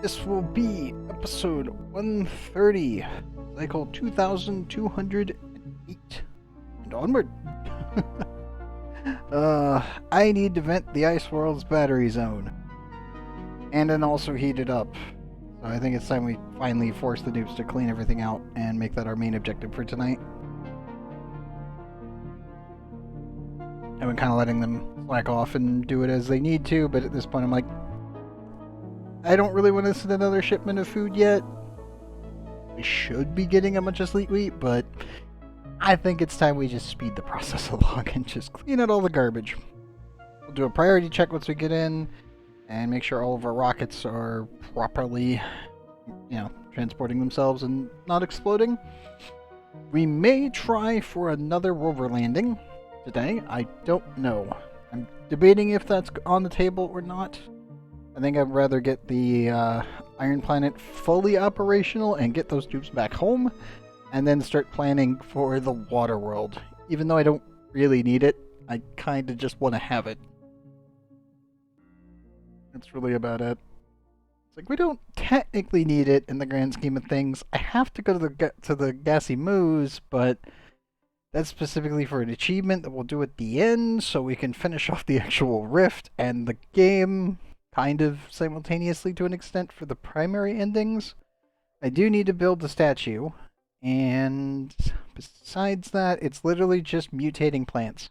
This will be episode 130, cycle 2208, and onward. I need to vent the Ice World's battery zone, and then also heat it up. So I think it's time we finally force the dupes to clean everything out and make that our main objective for tonight. I've been kind of letting them slack off and do it as they need to, but at this point I'm like, I don't really want to send another shipment of food yet. We should be getting a bunch of sleet wheat, but I think it's time we just speed the process along and just clean out all the garbage. We'll do a priority check once we get in and make sure all of our rockets are properly, transporting themselves and not exploding. We may try for another rover landing today. I don't know. I'm debating if that's on the table or not. I think I'd rather get the Iron Planet fully operational and get those dupes back home, and then start planning for the Water World. Even though I don't really need it, I kind of just want to have it. That's really about it. It's like, we don't technically need it in the grand scheme of things. I have to go to the Gassy Moose, but that's specifically for an achievement that we'll do at the end, so we can finish off the actual rift and the game kind of simultaneously to an extent for the primary endings. I do need to build the statue, and besides that, it's literally just mutating plants.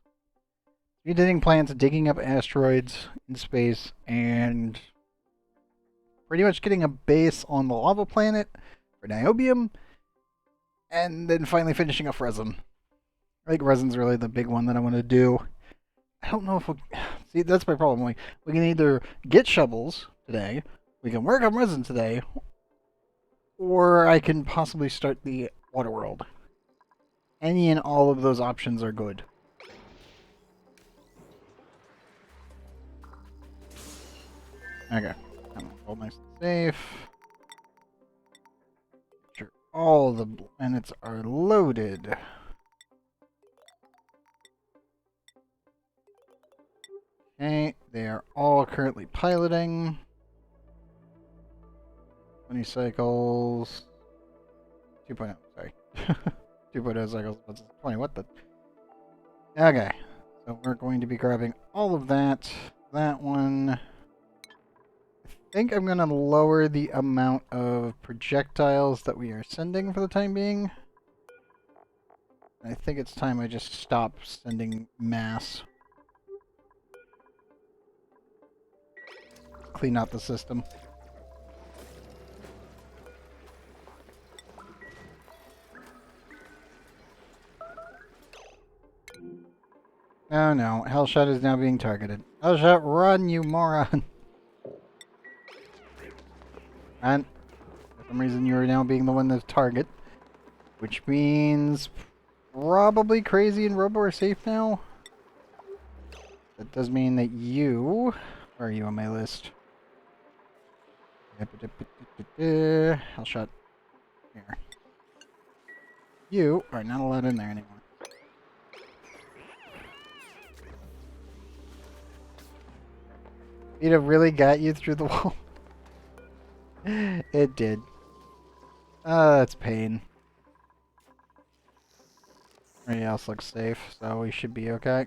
Mutating plants, digging up asteroids in space, and pretty much getting a base on the lava planet for niobium, and then finally finishing off resin. I think resin's really the big one that I want to do. I don't know if we'll... See, that's my problem. We can either get shovels today, we can work on resin today, or I can possibly start the Water World. Any and all of those options are good. Okay. Come on, hold nice and safe. Make sure all the planets are loaded. Okay, they are all currently piloting. 20 cycles. 2.0, sorry. 2.0 cycles. What's 20? What the? Okay, so we're going to be grabbing all of that. That one. I think I'm going to lower the amount of projectiles that we are sending for the time being. I think it's time I just stop sending mass. Clean out the system. Oh no, Hellshot is now being targeted. Hellshot, run, you moron! And for some reason you are now being the one that's target. Which means probably Crazy and Robo are safe now. That does mean that you... Where are you on my list? Hellshot. Here. You are not allowed in there anymore. It really got you through the wall? It did. That's pain. Everything else looks safe, so we should be okay.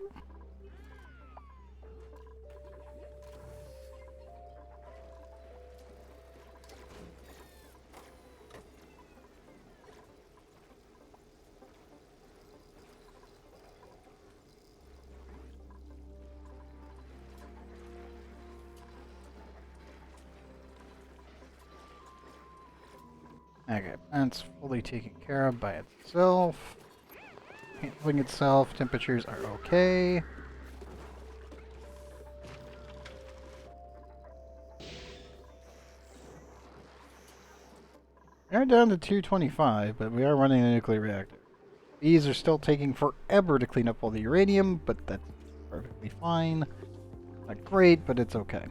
Okay, that's fully taken care of by itself. Handling itself, temperatures are okay. We are down to 225, but we are running a nuclear reactor. These are still taking forever to clean up all the uranium, but that's perfectly fine. Not great, but it's okay.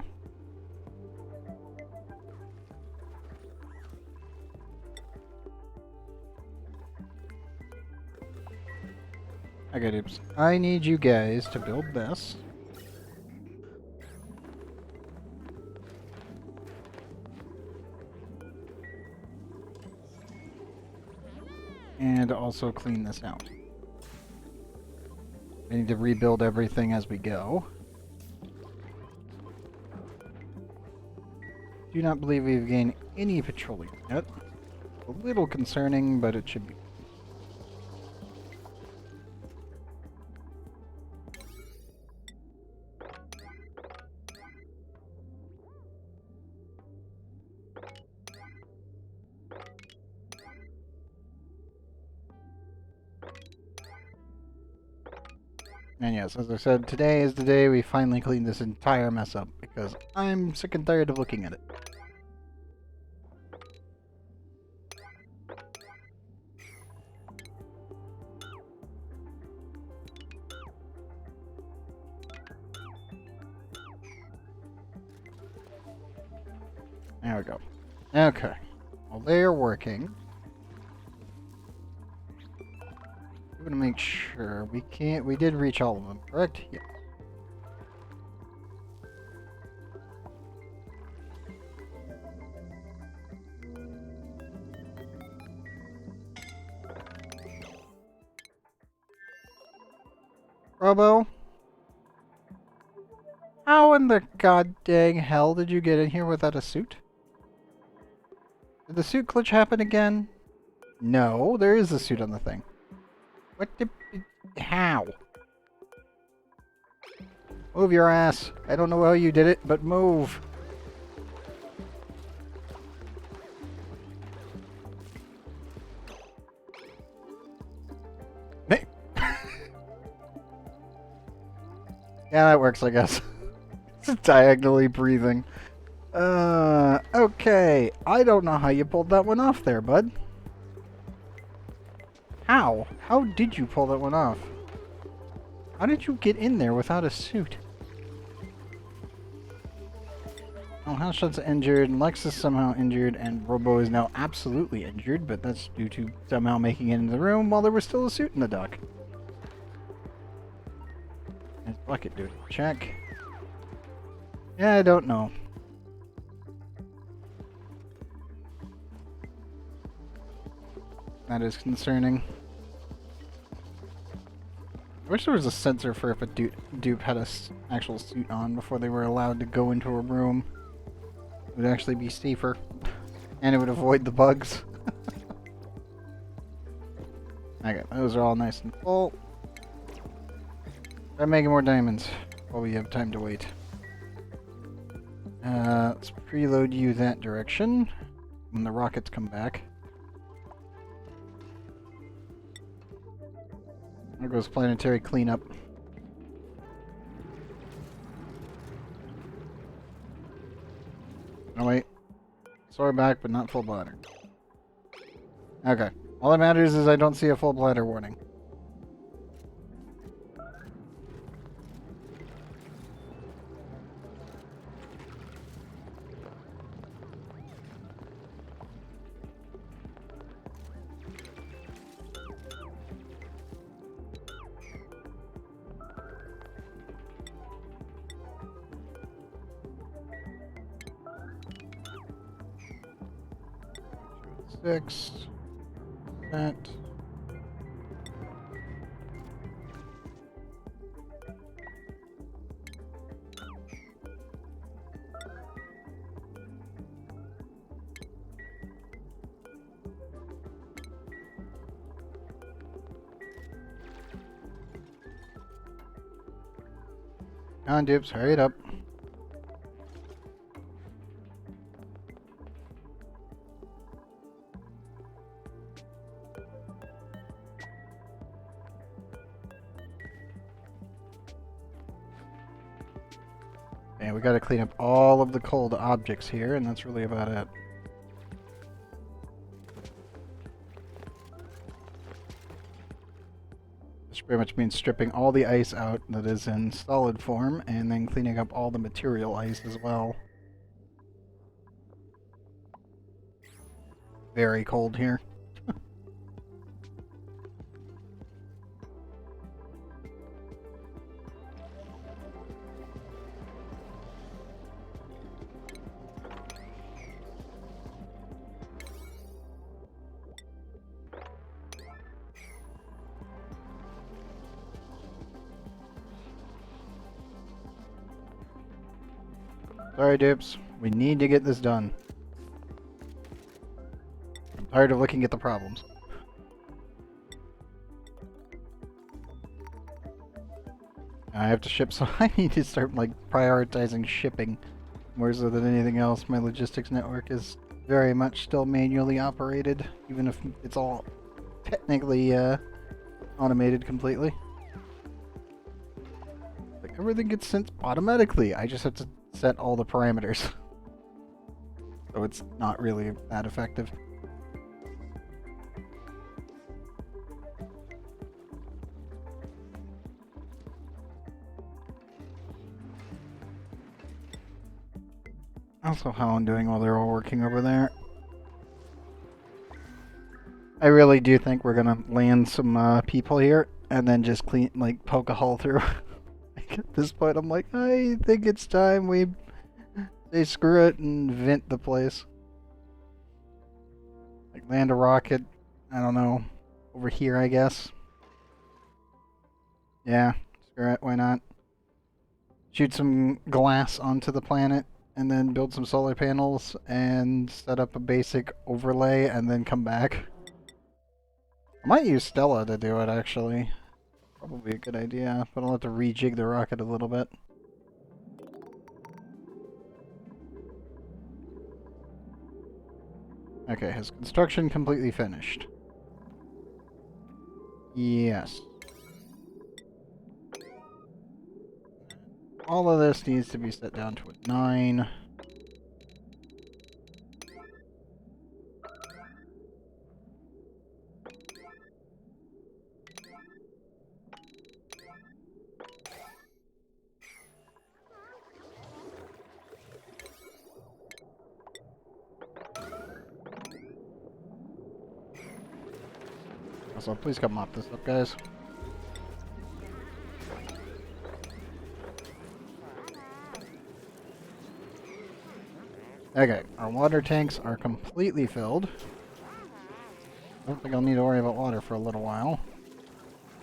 Okay, dupes. I need you guys to build this. and also clean this out. I need to rebuild everything as we go. Do not believe we've gained any petroleum yet. A little concerning, but it should be. And yes, as I said, today is the day we finally clean this entire mess up, because I'm sick and tired of looking at it. There we go. Okay. Well, they're working. I'm gonna make sure we did reach all of them, correct? Yeah. Robo? How in the god dang hell did you get in here without a suit? Did the suit glitch happen again? No, there is a suit on the thing. What the... How? Move your ass. I don't know how you did it, but move. Hey. Yeah, that works, I guess. It's diagonally breathing. Okay. I don't know how you pulled that one off there, bud. How? How did you pull that one off? How did you get in there without a suit? Oh, Houndshot's injured, Lex is somehow injured, and Robo is now absolutely injured, but that's due to somehow making it into the room while there was still a suit in the dock. Is Bucket doing a check? Yeah, I don't know. That is concerning. I wish there was a sensor for if a dupe had a actual suit on before they were allowed to go into a room. It would actually be safer. And it would avoid the bugs. Okay, those are all nice and full. Try making more diamonds while we have time to wait. Let's preload you that direction when the rockets come back. There goes planetary cleanup. Oh wait. Soar back, but not full bladder. Okay. All that matters is I don't see a full bladder warning. Six. That. Come on, dupes, hurry it up. And we gotta clean up all of the cold objects here, and that's really about it. This pretty much means stripping all the ice out that is in solid form, and then cleaning up all the material ice as well. Very cold here. Sorry, dupes. We need to get this done. I'm tired of looking at the problems. I have to ship, so I need to start, like, prioritizing shipping more so than anything else. My logistics network is very much still manually operated, even if it's all technically, automated completely. Like, everything gets sent automatically. I just have to set all the parameters. So it's not really that effective. Also, how I'm doing while they're all working over there. I really do think we're gonna land some people here and then just poke a hole through. Like, at this point, I'm like, I think it's time we say screw it and vent the place. Like, land a rocket, I don't know, over here, I guess. Yeah, screw it, why not? Shoot some glass onto the planet and then build some solar panels and set up a basic overlay and then come back. I might use Stella to do it, actually. Probably a good idea, but I'll have to rejig the rocket a little bit. Okay, has construction completely finished? Yes. All of this needs to be set down to a 9. So please come mop this up, guys. Okay, our water tanks are completely filled. I don't think I'll need to worry about water for a little while.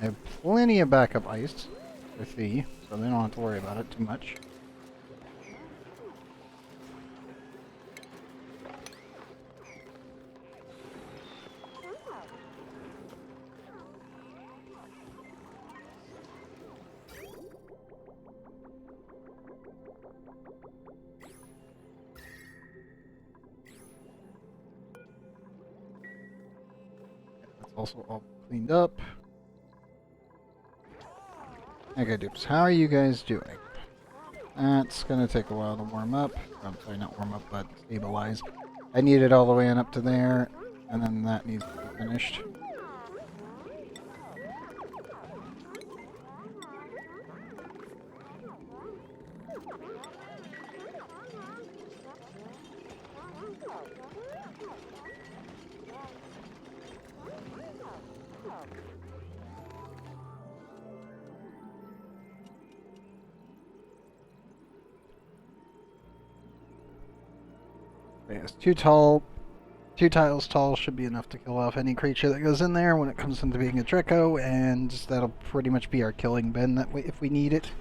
I have plenty of backup ice for Thea, so they don't have to worry about it too much. That's also all cleaned up. Okay, dupes, how are you guys doing? That's gonna take a while to warm up. I'm sorry, not warm up, but stabilize. I need it all the way in up to there, and then that needs to be finished. Yes, two tiles tall should be enough to kill off any creature that goes in there when it comes into being a Treco, and that'll pretty much be our killing bin that way if we need it.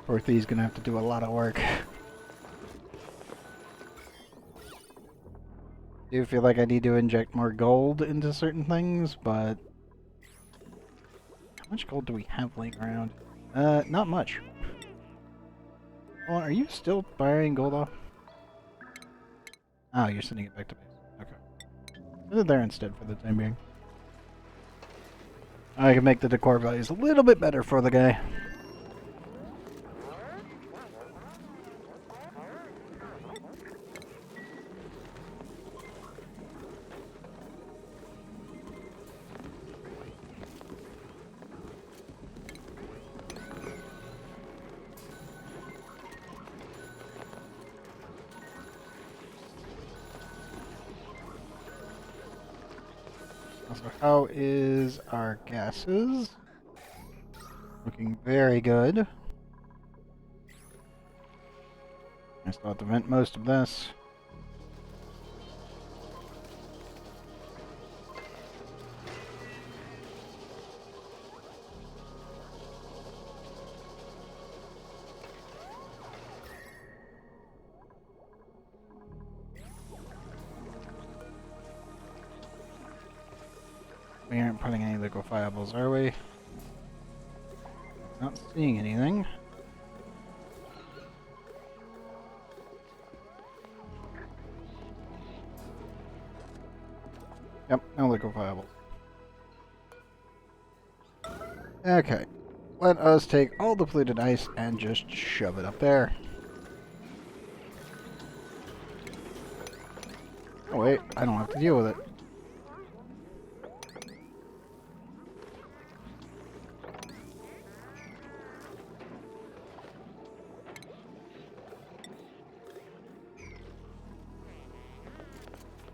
Dorothy's gonna have to do a lot of work. I do feel like I need to inject more gold into certain things, but how much gold do we have laying around? Not much. Oh, are you still firing gold off? Oh, you're sending it back to base. Okay. Put it there instead for the time being. I can make the decor values a little bit better for the guy. So how is our gases? Looking very good. I still have to vent most of this. We aren't putting any liquefiables, are we? Not seeing anything. Yep, no liquefiables. Okay. Let us take all the polluted ice and just shove it up there. Oh wait, I don't have to deal with it.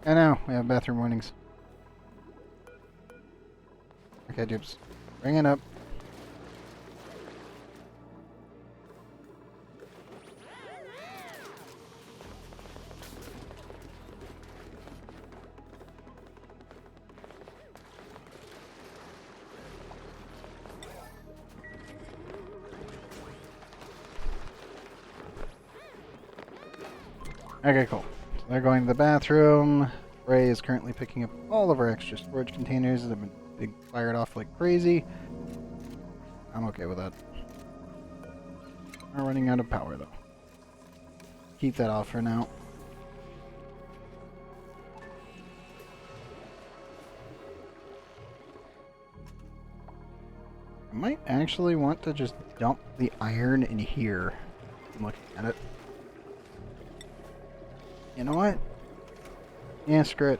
I know, we have bathroom warnings. Okay, dupes. Bring it up. Okay, cool. So they're going to the bathroom. Ray is currently picking up all of our extra storage containers that have been being fired off like crazy. I'm okay with that. We're running out of power, though. Keep that off for now. I might actually want to just dump the iron in here. I'm looking at it. You know what? Yeah, screw it.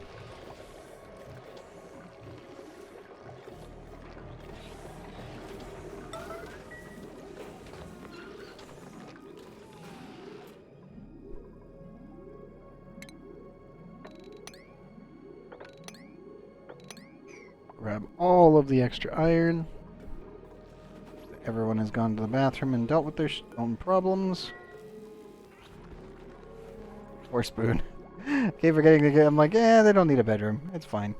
Grab all of the extra iron. Everyone has gone to the bathroom and dealt with their own problems. Or Spoon. Keep forgetting to get. I'm like, yeah, they don't need a bedroom. It's fine.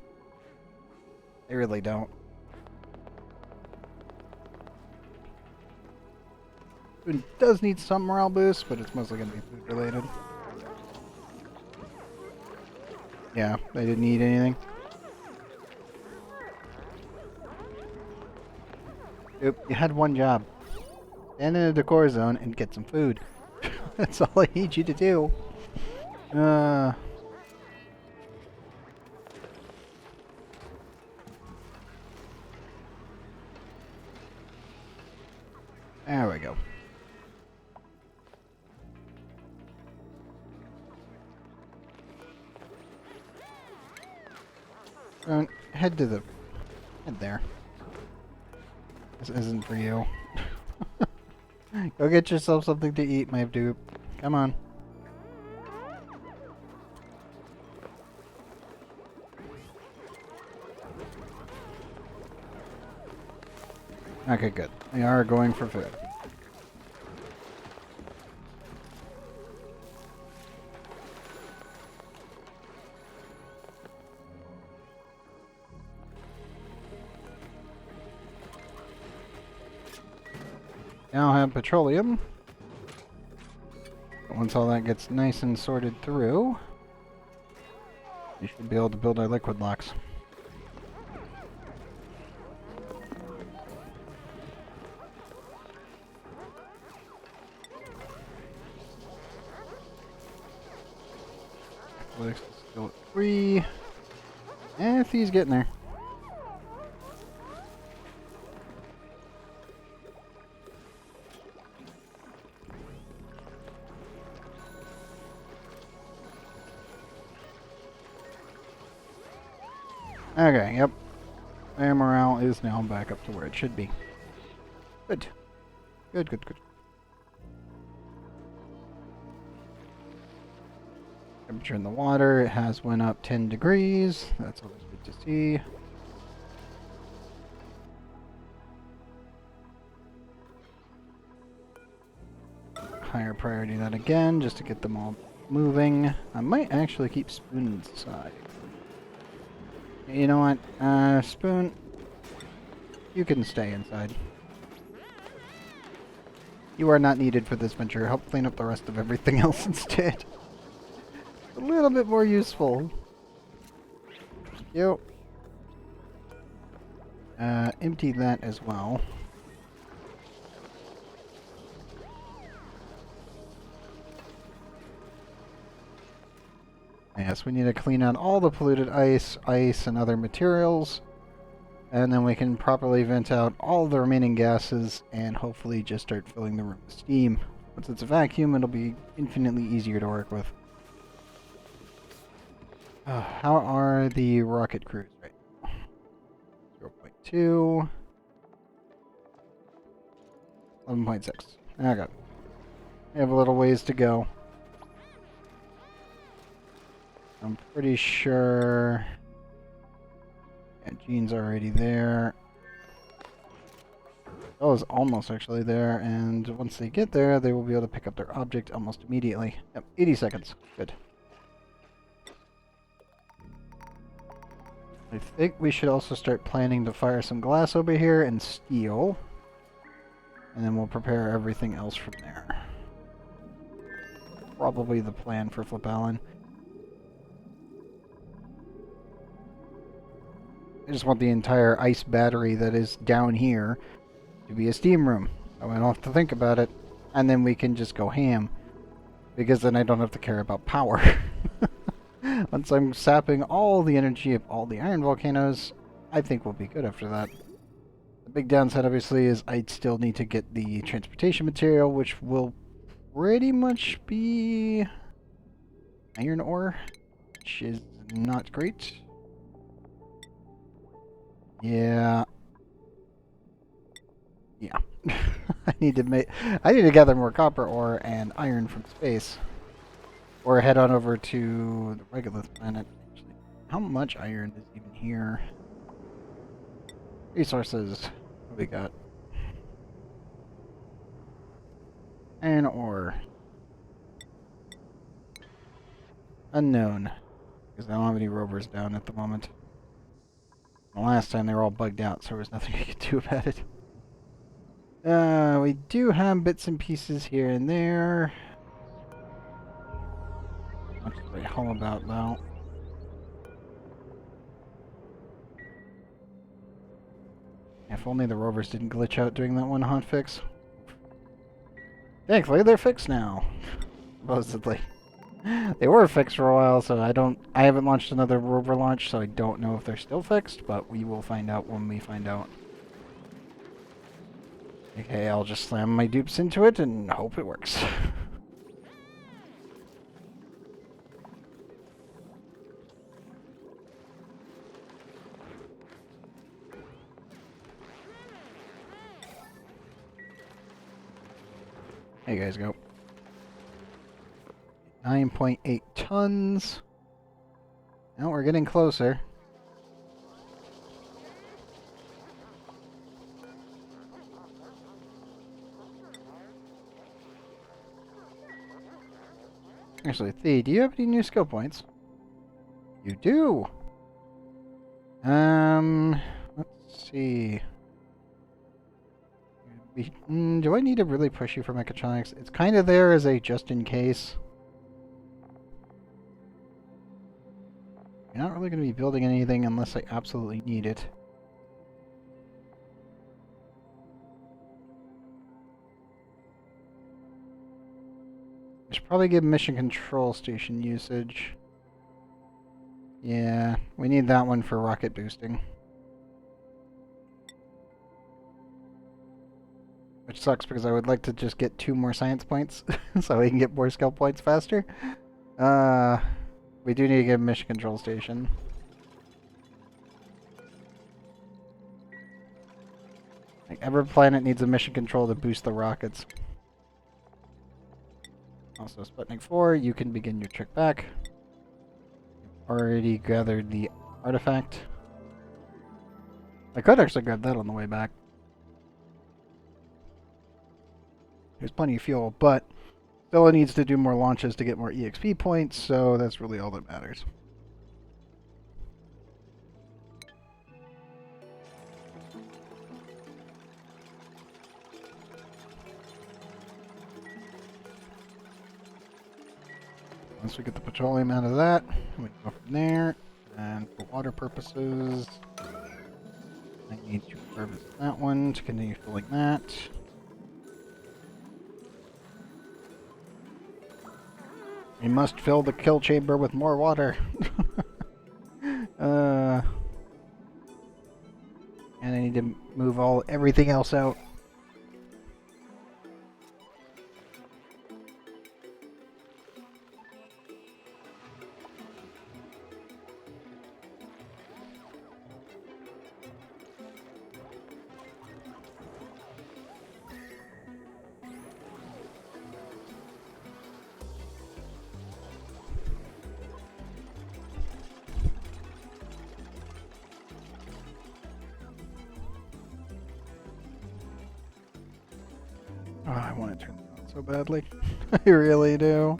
They really don't. Spoon does need some morale boost, but it's mostly going to be food related. Yeah, they didn't eat anything. Oop, you had one job. Stand in a decor zone and get some food. That's all I need you to do. There we go. Head to the... Head there. This isn't for you. Go get yourself something to eat, my dude. Come on. Okay, good. We are going for food. Now have petroleum. Once all that gets nice and sorted through, we should be able to build our liquid locks. Athletics is still at 3. And he's getting there. Okay, yep. Their morale is now back up to where it should be. Good. Good, good, good. Temperature in the water, it has went up 10 degrees. That's always good to see. Higher priority that again, just to get them all moving. I might actually keep Spoon inside. You know what, Spoon, you can stay inside. You are not needed for this venture. Help clean up the rest of everything else instead. A little bit more useful. You. Empty that as well. Yes, we need to clean out all the polluted ice, and other materials. And then we can properly vent out all the remaining gases and hopefully just start filling the room with steam. Once it's a vacuum, it'll be infinitely easier to work with. How are the rocket crews right now? 0.2. 11.6. Okay. We have a little ways to go. I'm pretty sure... Yeah, Gene's already there. Bella's almost actually there, and once they get there, they will be able to pick up their object almost immediately. Yep, 80 seconds. Good. I think we should also start planning to fire some glass over here and steel. And then we'll prepare everything else from there. Probably the plan for Flip Allen. I just want the entire ice battery that is down here to be a steam room. So I don't have to think about it. And then we can just go ham. Because then I don't have to care about power. Once I'm sapping all the energy of all the iron volcanoes, I think we'll be good after that. The big downside, obviously, is I still need to get the transportation material, which will pretty much be iron ore, which is not great. Yeah. Yeah. I need to gather more copper ore and iron from space. Or head on over to the Regolith planet. Actually, how much iron is even here? Resources. What do we got? Iron ore. Unknown. Because I don't have any rovers down at the moment. The last time they were all bugged out, so there was nothing you could do about it. We do have bits and pieces here and there. Much to write home about, though. If only the rovers didn't glitch out during that one hotfix. Thankfully, they're fixed now. Supposedly. They were fixed for a while, so I haven't launched another rover launch, so I don't know if they're still fixed, but we will find out when we find out. Okay, I'll just slam my dupes into it and hope it works. There you guys go. 9.8 tons. Now we're getting closer. Actually, Thea, do you have any new skill points? You do! Let's see. Do I need to really push you for mechatronics? It's kind of there as a just in case. You're not really going to be building anything unless I absolutely need it. I should probably give mission control station usage. Yeah, we need that one for rocket boosting. Which sucks because I would like to just get 2 more science points so we can get more skill points faster. We do need to get a mission control station. Like, every planet needs a mission control to boost the rockets. Also, Sputnik 4, you can begin your trip back. You've already gathered the artifact. I could actually grab that on the way back. There's plenty of fuel, but still it needs to do more launches to get more EXP points, so that's really all that matters. Once we get the petroleum out of that, we go from there. And for water purposes, I Need to harvest that one to continue filling that. We must fill the kill chamber with more water. And I need to move everything else out. Oh, I want to turn this on so badly. I really do.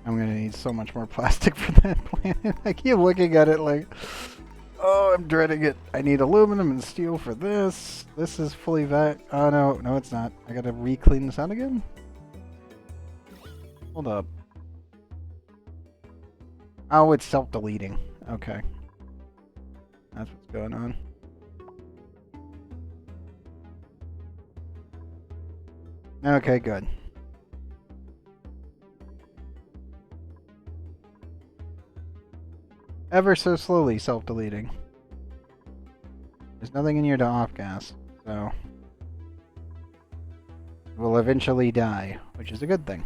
I'm gonna need so much more plastic for that planet. I keep looking at it like, oh, I'm dreading it. I need aluminum and steel for this. This is fully oh no, it's not. I gotta re-clean this out again? Hold up. Oh, it's self-deleting. Okay. That's what's going on. Okay, good. Ever so slowly self-deleting. There's nothing in here to off-gas, so... we'll eventually die, which is a good thing.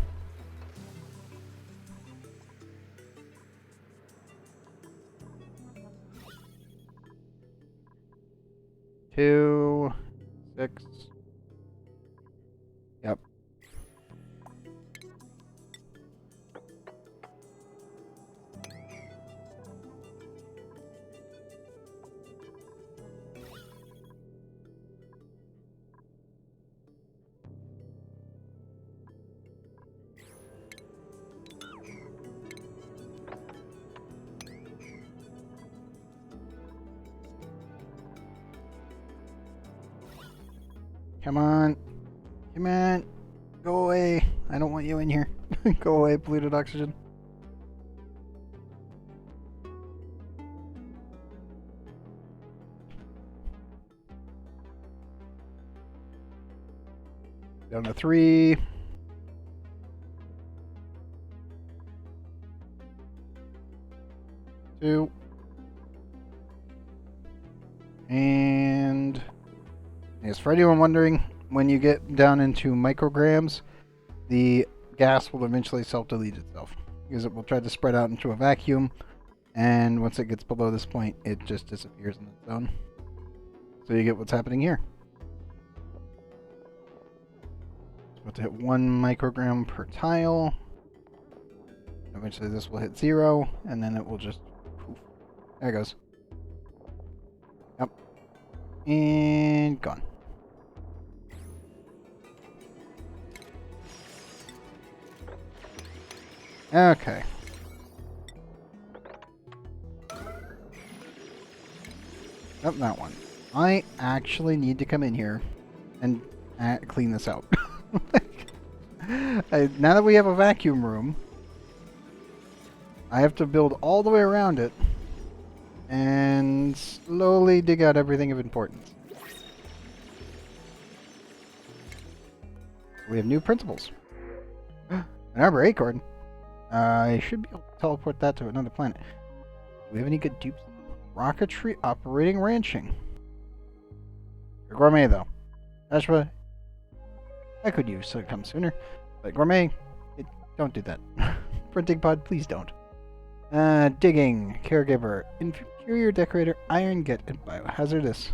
2, 6. Yep. Come on. Come on. Go away. I don't want you in here. Go away, polluted oxygen. Down to 3. Two. And... yes, for anyone wondering, when you get down into micrograms, the gas will eventually self-delete itself. Because it will try to spread out into a vacuum, and once it gets below this point, it just disappears on its own. So you get what's happening here. So to hit 1 microgram per tile. Eventually this will hit 0, and then it will just poof. There it goes. Yep. And gone. Okay. Oh, that one. I actually need to come in here and clean this out. Now that we have a vacuum room, I have to build all the way around it and slowly dig out everything of importance. We have new principles. An arbor acorn. I should be able to teleport that to another planet. Do we have any good dupes? Rocketry operating ranching. You're gourmet though. Ashba, I could use so come sooner. But gourmet, don't do that. Printing pod, please don't. Digging, caregiver, interior decorator, iron get, and biohazardous.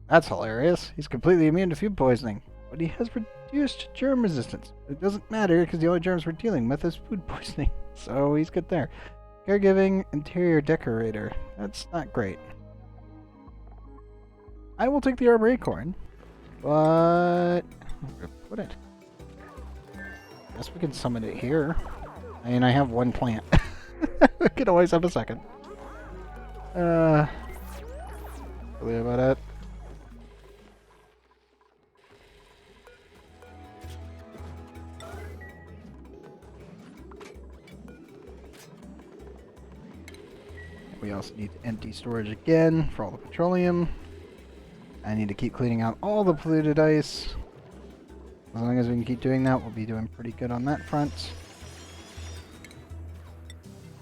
That's hilarious. He's completely immune to food poisoning, but he has reduced germ resistance. It doesn't matter because the only germs we're dealing with is food poisoning, so he's good there. Caregiving, interior decorator. That's not great. I will take the arbor acorn, but where to put it? I guess we can summon it here. I mean, I have 1 plant. We could always have a second. Really about it. we also need to empty storage again for all the petroleum. I need to keep cleaning out all the polluted ice. As long as we can keep doing that, we'll be doing pretty good on that front.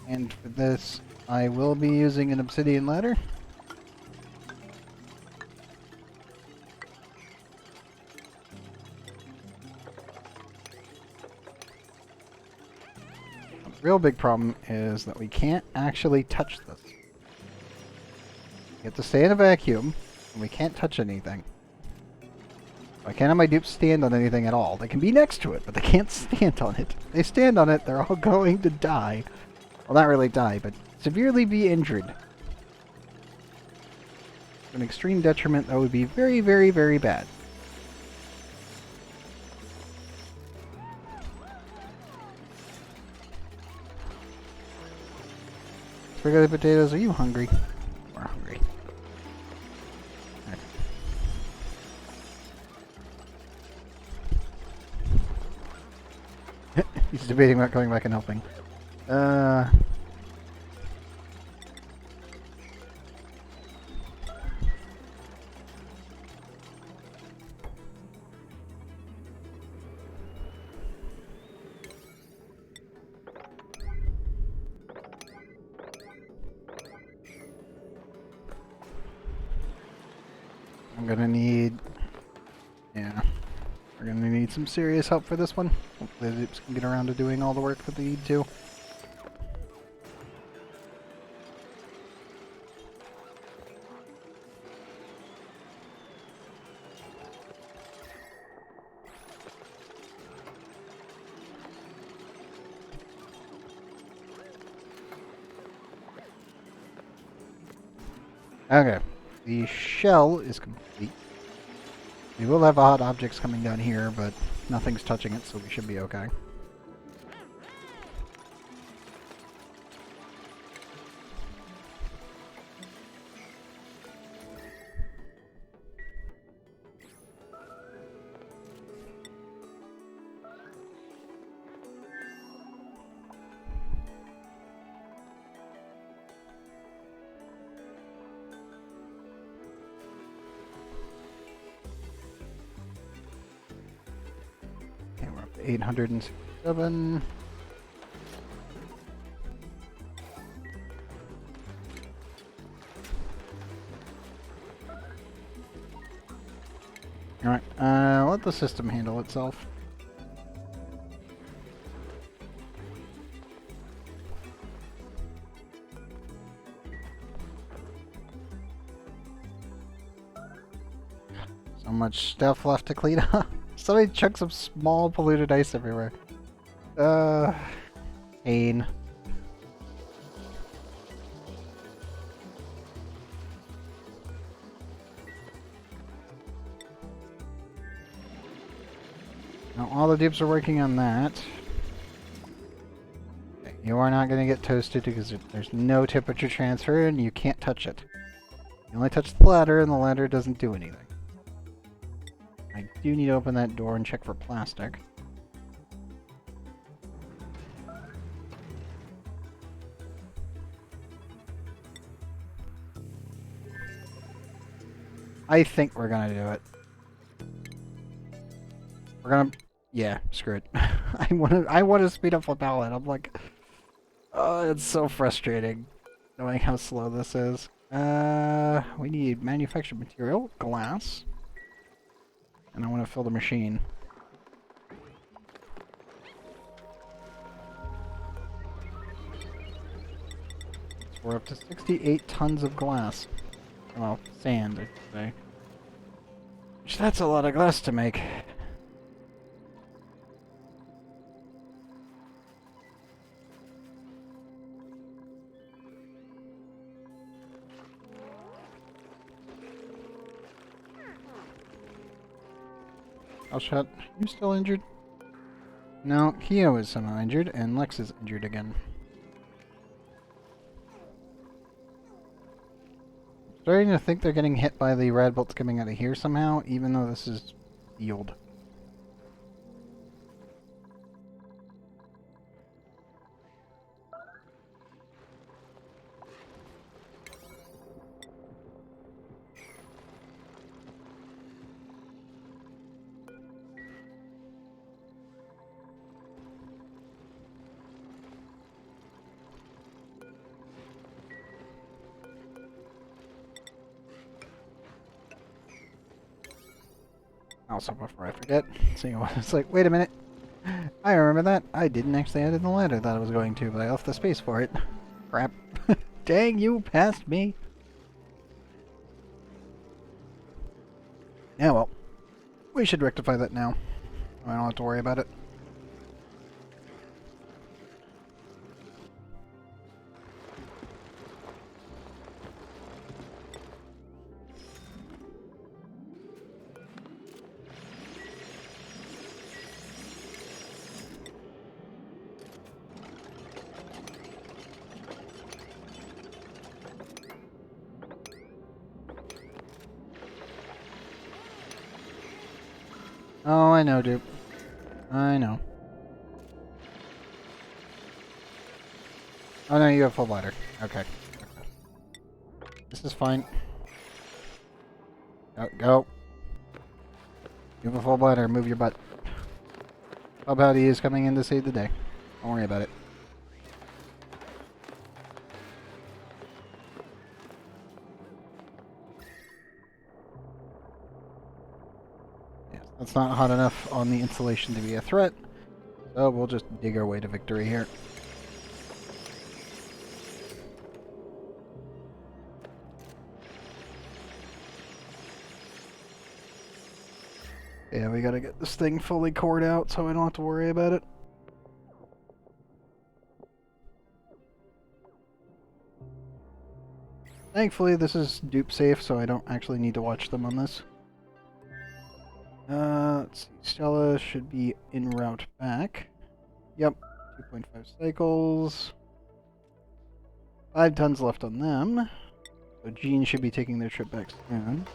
And for this, I will be using an obsidian ladder. The real big problem is that we can't actually touch this. We have to stay in a vacuum, and we can't touch anything. I can't have my dupes stand on anything at all. They can be next to it, but they can't stand on it. If they stand on it, they're all going to die. Well, not really die, but severely be injured. An extreme detriment that would be very, very, very bad. Spaghetti potatoes, are you hungry? We're hungry. He's debating about going back and helping. I'm gonna need... Yeah. We're gonna need some serious help for this one. Hopefully the dupes can get around to doing all the work that they need to. Okay. The shell is complete. We will have odd objects coming down here, but nothing's touching it, so we should be okay. Okay, we're up to 867. Alright, let the system handle itself. So much stuff left to clean up. So many chunks of small polluted ice everywhere. Pain. Now all the dupes are working on that. Okay, you are not going to get toasted because there's no temperature transfer and you can't touch it. You only touch the ladder and the ladder doesn't do anything. I do need to open that door and check for plastic. I think we're gonna do it. We're gonna... Yeah, screw it. I wanna speed up the pallet. I'm like... Oh, it's so frustrating knowing how slow this is. We need manufactured material, glass. And I want to fill the machine. We're up to 68 tons of glass. Well, sand, I should say. Which, that's a lot of glass to make. I'll shut. You still injured? No, Keo is somehow injured, and Lex is injured again. I'm starting to think they're getting hit by the rad bolts coming out of here somehow, even though this is sealed. Also, before I forget, seeing what it's like, wait a minute. I remember that. I didn't actually add in the ladder that I was going to, but I left the space for it. Crap. Dang, you passed me. Yeah, well. We should rectify that now. I don't have to worry about it. Oh, I know, dude. I know. Oh, no, you have full bladder. Okay. This is fine. Go. You have a full bladder. Move your butt. Bob Howdy is coming in to save the day. Don't worry about it. Yes, that's not hot enough on the insulation to be a threat. So we'll just dig our way to victory here. Yeah, we gotta get this thing fully cored out so I don't have to worry about it. Thankfully, this is dupe safe, so I don't actually need to watch them on this. Let's see. Stella should be en route back. Yep, 2.5 cycles. 5 tons left on them. So Jean should be taking their trip back soon.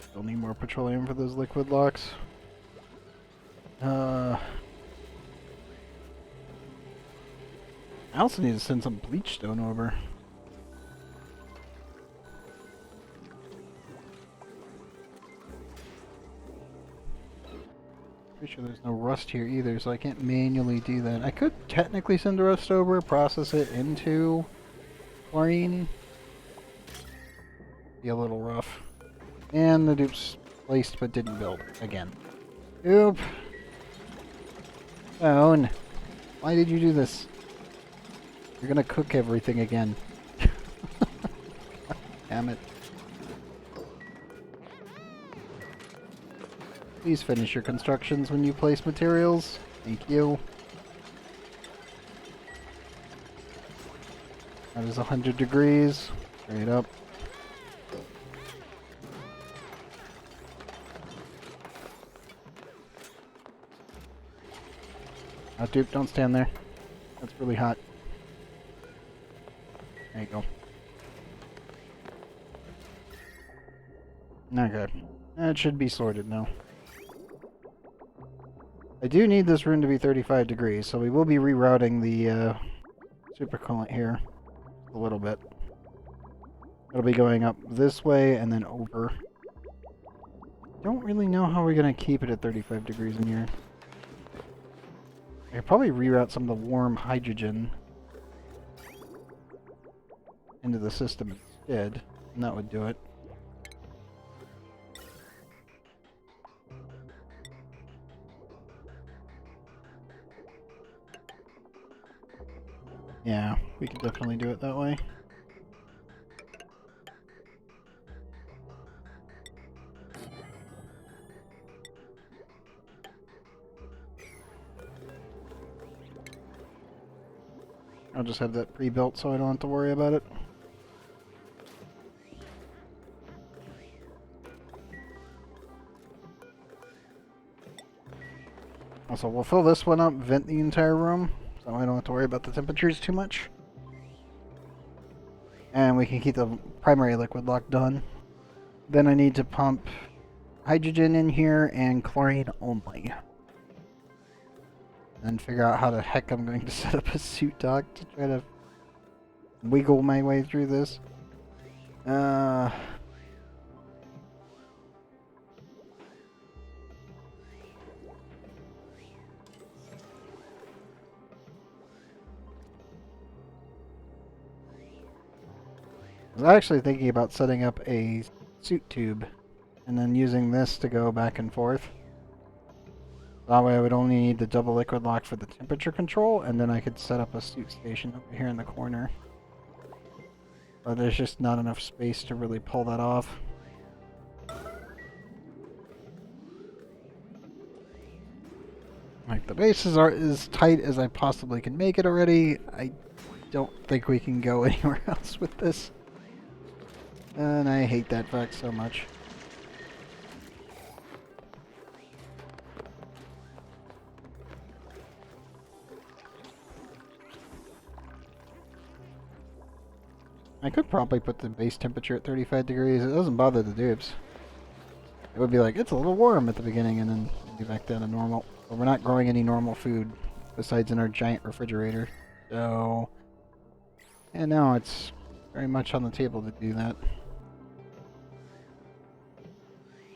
Still need more petroleum for those liquid locks. I also need to send some bleach stone over. Pretty sure there's no rust here either, so I can't manually do that. I could technically send the rust over, process it into chlorine. Be a little rough. And the dupe's placed but didn't build again. Oop. Phone. Why did you do this? You're gonna cook everything again. Damn it. Please finish your constructions when you place materials. Thank you. That is 100 degrees. Straight up. Oh, dude, don't stand there. That's really hot. There you go. Okay. That should be sorted now. I do need this room to be 35 degrees, so we will be rerouting the supercoolant here a little bit. It'll be going up this way and then over. Don't really know how we're going to keep it at 35 degrees in here. I could probably reroute some of the warm hydrogen into the system instead, and that would do it. Yeah, we could definitely do it that way. I'll just have that pre-built so I don't have to worry about it. Also, we'll fill this one up, vent the entire room, so I don't have to worry about the temperatures too much. And we can keep the primary liquid lock done. Then I need to pump hydrogen in here and chlorine only. And figure out how the heck I'm going to set up a suit dock to try to wiggle my way through this. I was actually thinking about setting up a suit tube and then using this to go back and forth. That way I would only need the double liquid lock for the temperature control, and then I could set up a suit station over here in the corner. But there's just not enough space to really pull that off. Like, the base is as tight as I possibly can make it already. I don't think we can go anywhere else with this. And I hate that fact so much. I could probably put the base temperature at 35 degrees. It doesn't bother the dupes. It would be like, it's a little warm at the beginning, and then be back down to normal. But we're not growing any normal food besides in our giant refrigerator. So, and now it's very much on the table to do that.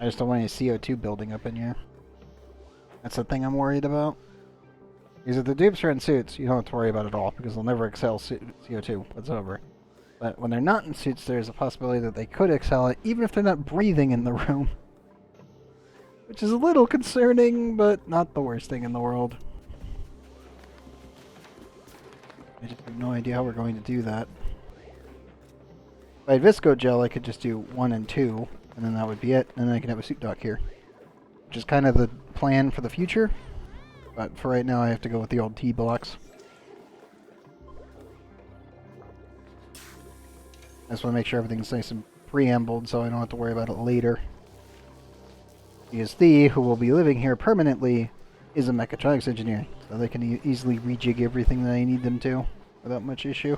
I just don't want any CO2 building up in here. That's the thing I'm worried about. Because if the dupes are in suits, you don't have to worry about it at all, because they'll never exhale CO2 whatsoever. But when they're not in suits, there's a possibility that they could exhale it, even if they're not breathing in the room. Which is a little concerning, but not the worst thing in the world. I just have no idea how we're going to do that. If I had Visco Gel, I could just do 1 and 2, and then that would be it, and then I can have a suit dock here. Which is kind of the plan for the future, but for right now I have to go with the old T-blocks. I just want to make sure everything's nice and preambled so I don't have to worry about it later. Because Thea, who will be living here permanently, is a mechatronics engineer, so they can easily rejig everything that I need them to without much issue.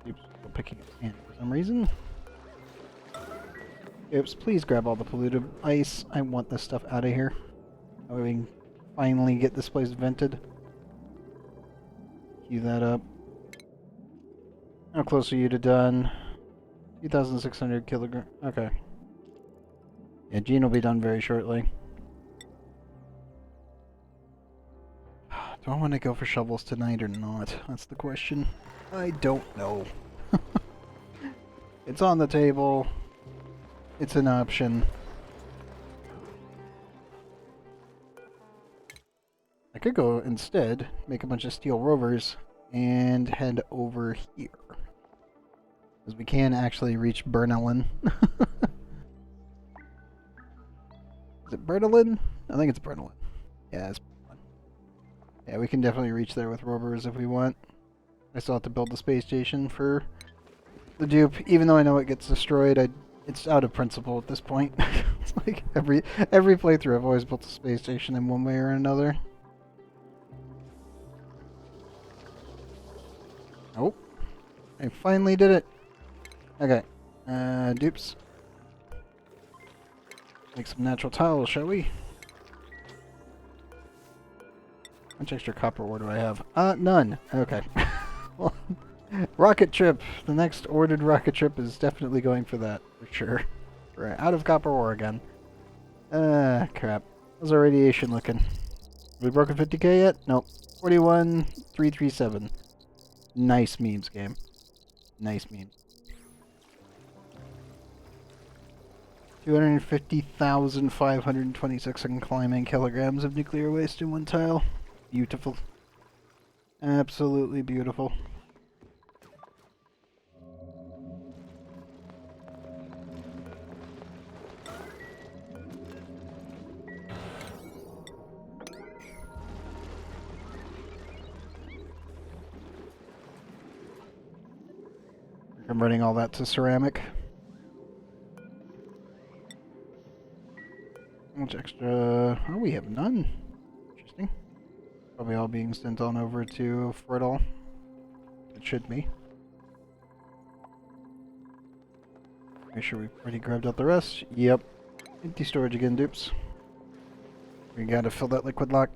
Oops, we're picking up sand for some reason. Oops, please grab all the polluted ice. I want this stuff out of here. So we can finally get this place vented. Cue that up. How close are you to done? 2,600 kilograms. Okay. Yeah, Gene will be done very shortly. Do I want to go for shovels tonight or not? That's the question. I don't know. It's on the table. It's an option. I could go instead, make a bunch of steel rovers, and head over here. Because we can actually reach Bernalin. Is it Bernalin? I think it's Bernalin. Yeah, it's Bernalin. Yeah, we can definitely reach there with rovers if we want. I still have to build the space station for the dupe, even though I know it gets destroyed. It's out of principle at this point. It's like every playthrough I've always built a space station in one way or another. Oh, I finally did it. Okay, dupes. Make some natural tiles, shall we? How much extra copper ore do I have? None. Okay. Well, rocket trip. The next ordered rocket trip is definitely going for that, for sure. We're out of copper ore again. Crap. How's our radiation looking? Have we broken 50k yet? Nope. 41,337. Nice memes, game. Nice memes. 250,526 and climbing kilograms of nuclear waste in one tile. Beautiful. Absolutely beautiful. I'm running all that to ceramic. How much extra? Oh, we have none. Interesting. Probably all being sent on over to Friddle. It should be. Make sure we've already grabbed out the rest. Yep. Empty storage again, dupes. We gotta fill that liquid lock.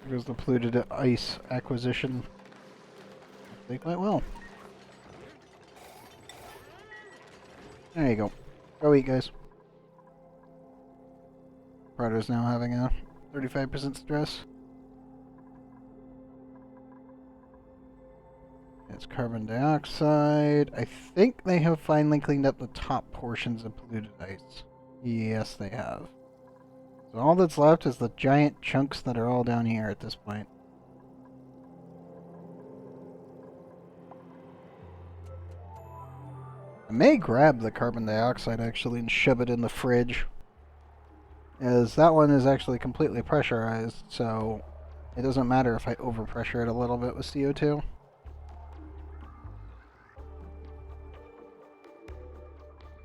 There's the polluted ice acquisition. They quite well. There you go. Go eat, guys. Prado's now having a 35% stress. It's carbon dioxide. I think they have finally cleaned up the top portions of polluted ice. Yes, they have. So all that's left is the giant chunks that are all down here at this point. I may grab the carbon dioxide actually and shove it in the fridge, as that one is actually completely pressurized, so it doesn't matter if I overpressure it a little bit with CO2.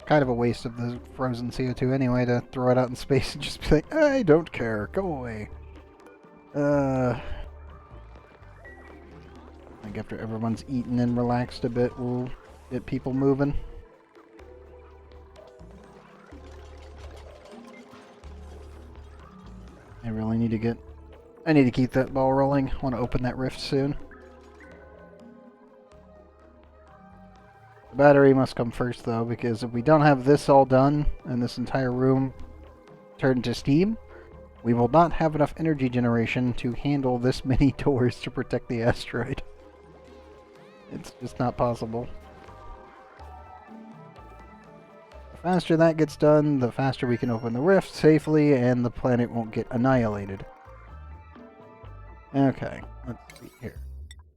Kind of a waste of the frozen CO2 anyway to throw it out in space and just be like, I don't care, go away. I think after everyone's eaten and relaxed a bit, we'll get people moving. I really need to get... I need to keep that ball rolling. I want to open that rift soon. The battery must come first, though, because if we don't have this all done, and this entire room turned to steam, we will not have enough energy generation to handle this many doors to protect the asteroid. It's just not possible. The faster that gets done, the faster we can open the rift safely, and the planet won't get annihilated. Okay, let's see here.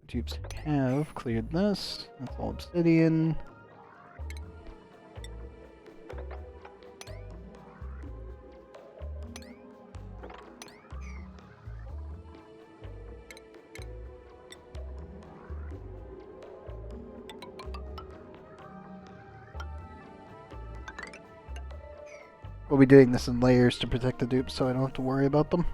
Tubes have cleared this. That's all obsidian. We'll be doing this in layers to protect the dupes so I don't have to worry about them.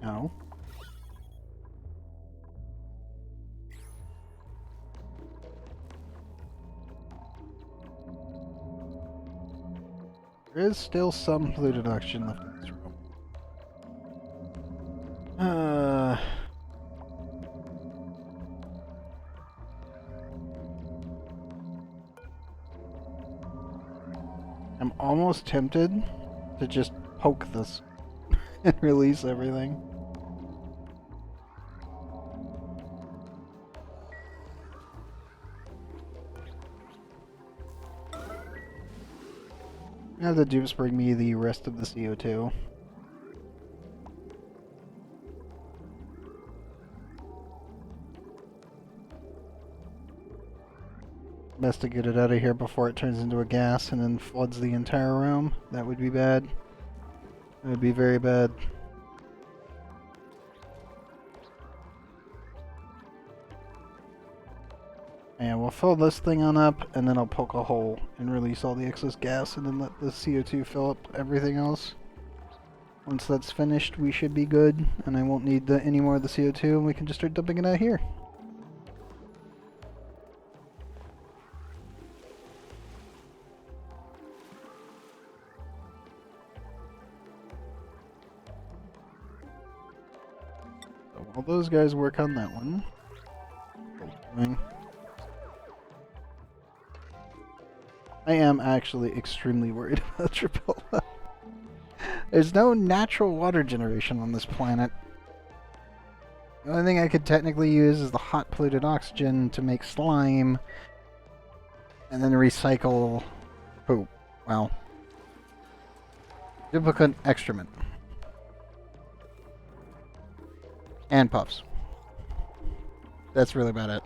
No. There is still some polluted oxygen left in this room. I'm almost tempted to just poke this and release everything. Have the dupes bring me the rest of the CO2. Best to get it out of here before it turns into a gas and then floods the entire room. That would be bad. That would be very bad. And we'll fill this thing on up, and then I'll poke a hole and release all the excess gas, and then let the CO2 fill up everything else. Once that's finished, we should be good, and I won't need any more of the CO2, and we can just start dumping it out here. So while those guys work on that one, I am actually extremely worried about Tripella. There's no natural water generation on this planet. The only thing I could technically use is the hot polluted oxygen to make slime, and then recycle poop. Well, duplicate excrement. And puffs. That's really about it.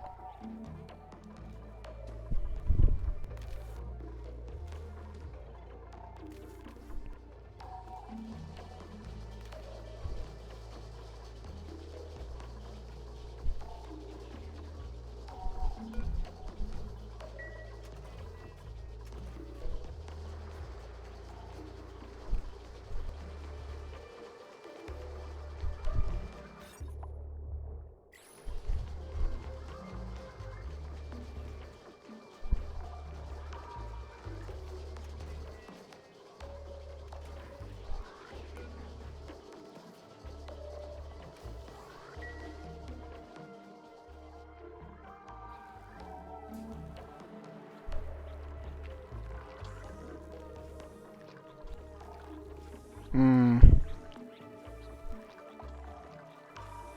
Hmm.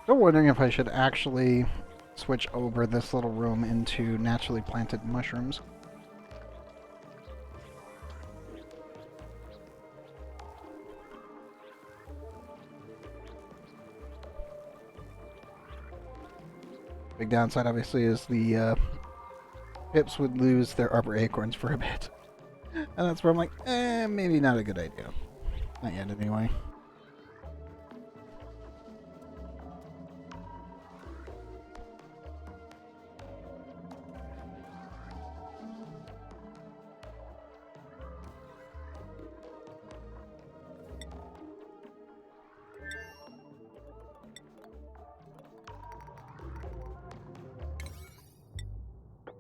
Still wondering if I should actually switch over this little room into naturally planted mushrooms. Big downside, obviously, is the pips would lose their upper acorns for a bit. And that's where I'm like, maybe not a good idea. Not yet, anyway.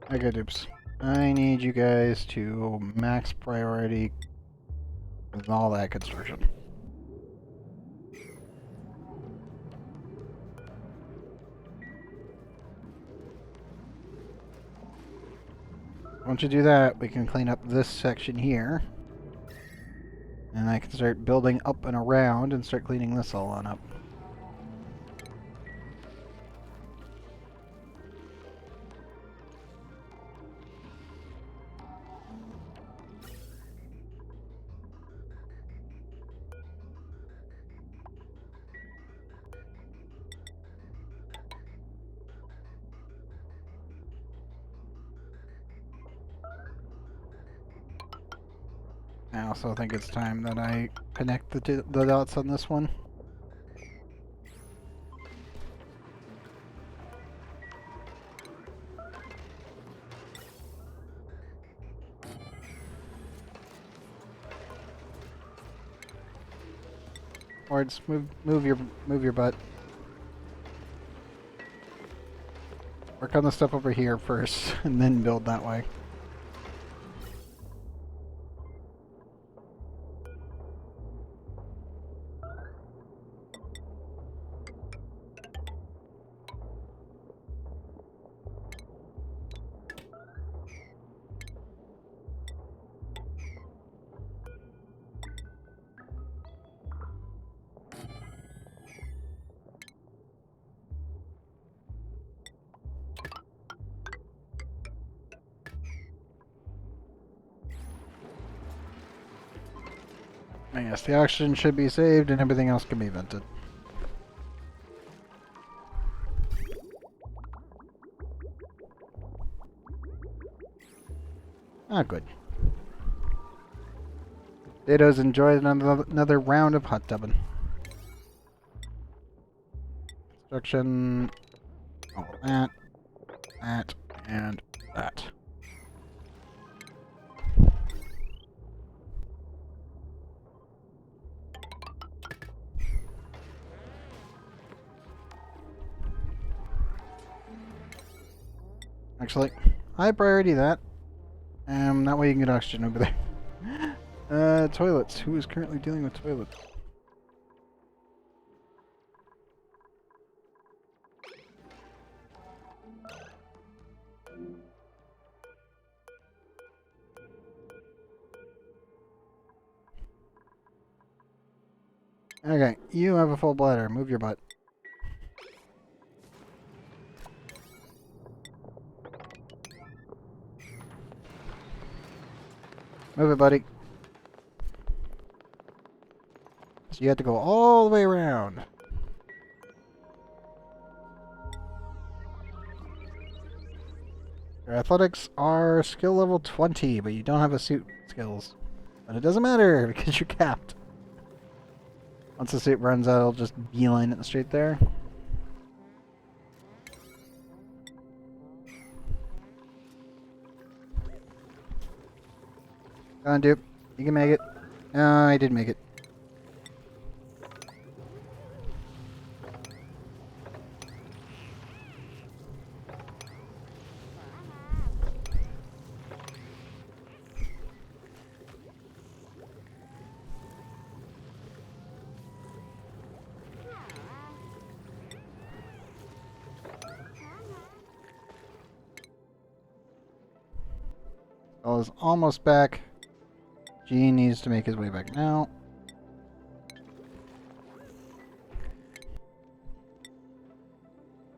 Okay, dupes. I need you guys to max priority with all that construction. Once you do that, we can clean up this section here. And I can start building up and around and start cleaning this all on up. I also think it's time that I connect the dots on this one. Lords, move your butt. Work on the stuff over here first, and then build that way. And yes, the oxygen should be saved, and everything else can be vented. Ah, good. Potatoes enjoyed another round of hot tubbing. Construction. All that, and that. Actually, high priority that. That way you can get oxygen over there. Toilets. Who is currently dealing with toilets? Okay, you have a full bladder. Move your butt. Move it, buddy. So you have to go all the way around. Your athletics are skill level 20, but you don't have a suit skills. But it doesn't matter because you're capped. Once the suit runs out, I'll just beeline it straight there. Come on, dude. You can make it. I did make it. Is almost back. Gene needs to make his way back now.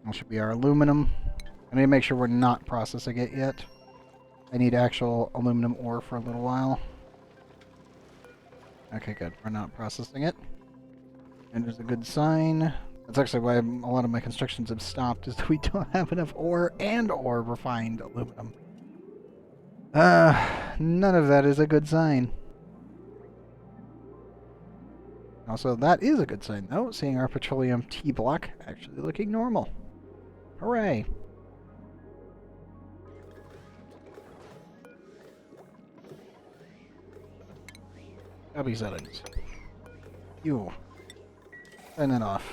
That should be our aluminum. I need to make sure we're not processing it yet. I need actual aluminum ore for a little while. Okay, good. We're not processing it. And there's a good sign. That's actually why a lot of my constructions have stopped, is that we don't have enough ore or refined aluminum. None of that is a good sign. Also, that is a good sign, though, seeing our petroleum T block actually looking normal. Hooray! Copy settings. You. Turn that off.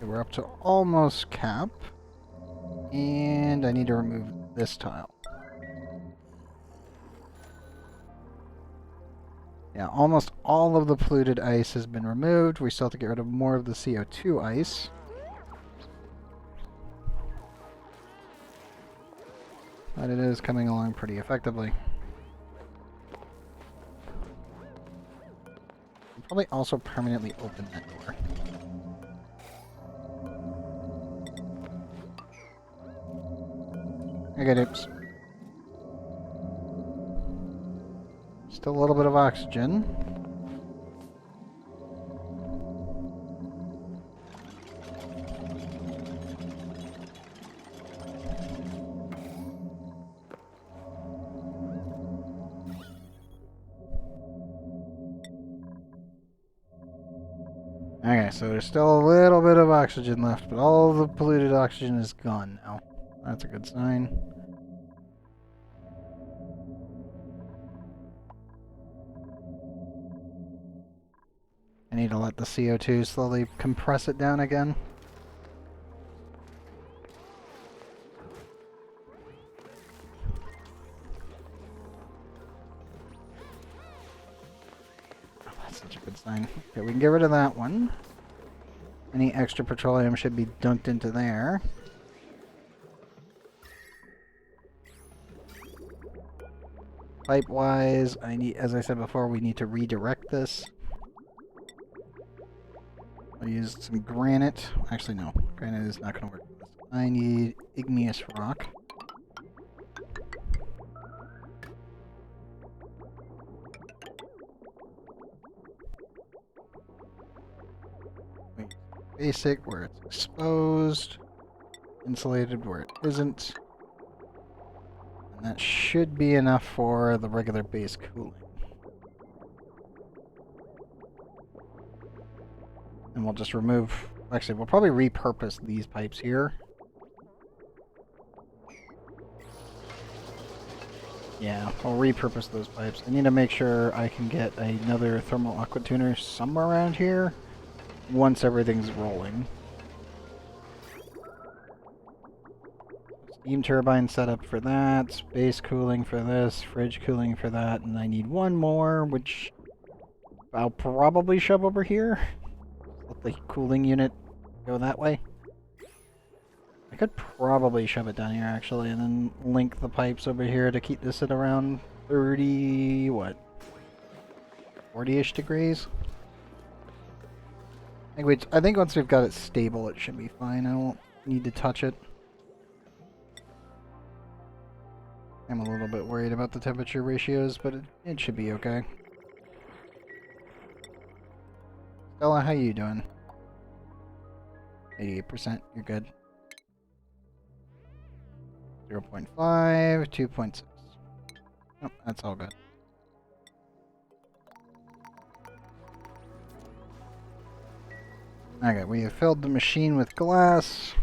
We're up to almost cap. And I need to remove this tile. Yeah, almost all of the polluted ice has been removed. We still have to get rid of more of the CO2 ice. But it is coming along pretty effectively. I'll probably also permanently open that door. Okay, oops. Still a little bit of oxygen. Okay, so there's still a little bit of oxygen left, but all the polluted oxygen is gone now. That's a good sign. I need to let the CO2 slowly compress it down again. Oh, that's such a good sign. Okay, we can get rid of that one. Any extra petroleum should be dunked into there. Pipe-wise, as I said before, we need to redirect this. I'll use some granite. Actually, no. Granite is not going to work. I need igneous rock. Basic where it's exposed. Insulated where it isn't. And that should be enough for the regular base cooling. And we'll just remove... Actually, we'll probably repurpose these pipes here. Yeah, we'll repurpose those pipes. I need to make sure I can get another thermal aqua tuner somewhere around here once everything's rolling. Steam turbine setup for that, space cooling for this, fridge cooling for that, and I need one more, which I'll probably shove over here. Let the cooling unit go that way. I could probably shove it down here, actually, and then link the pipes over here to keep this at around 30... what? 40-ish degrees? I think once we've got it stable, it should be fine. I won't need to touch it. I'm a little bit worried about the temperature ratios, but it should be okay. Stella, how you doing? 88%, you're good. 0.5, 2.6. Nope, that's all good. Okay, we have filled the machine with glass.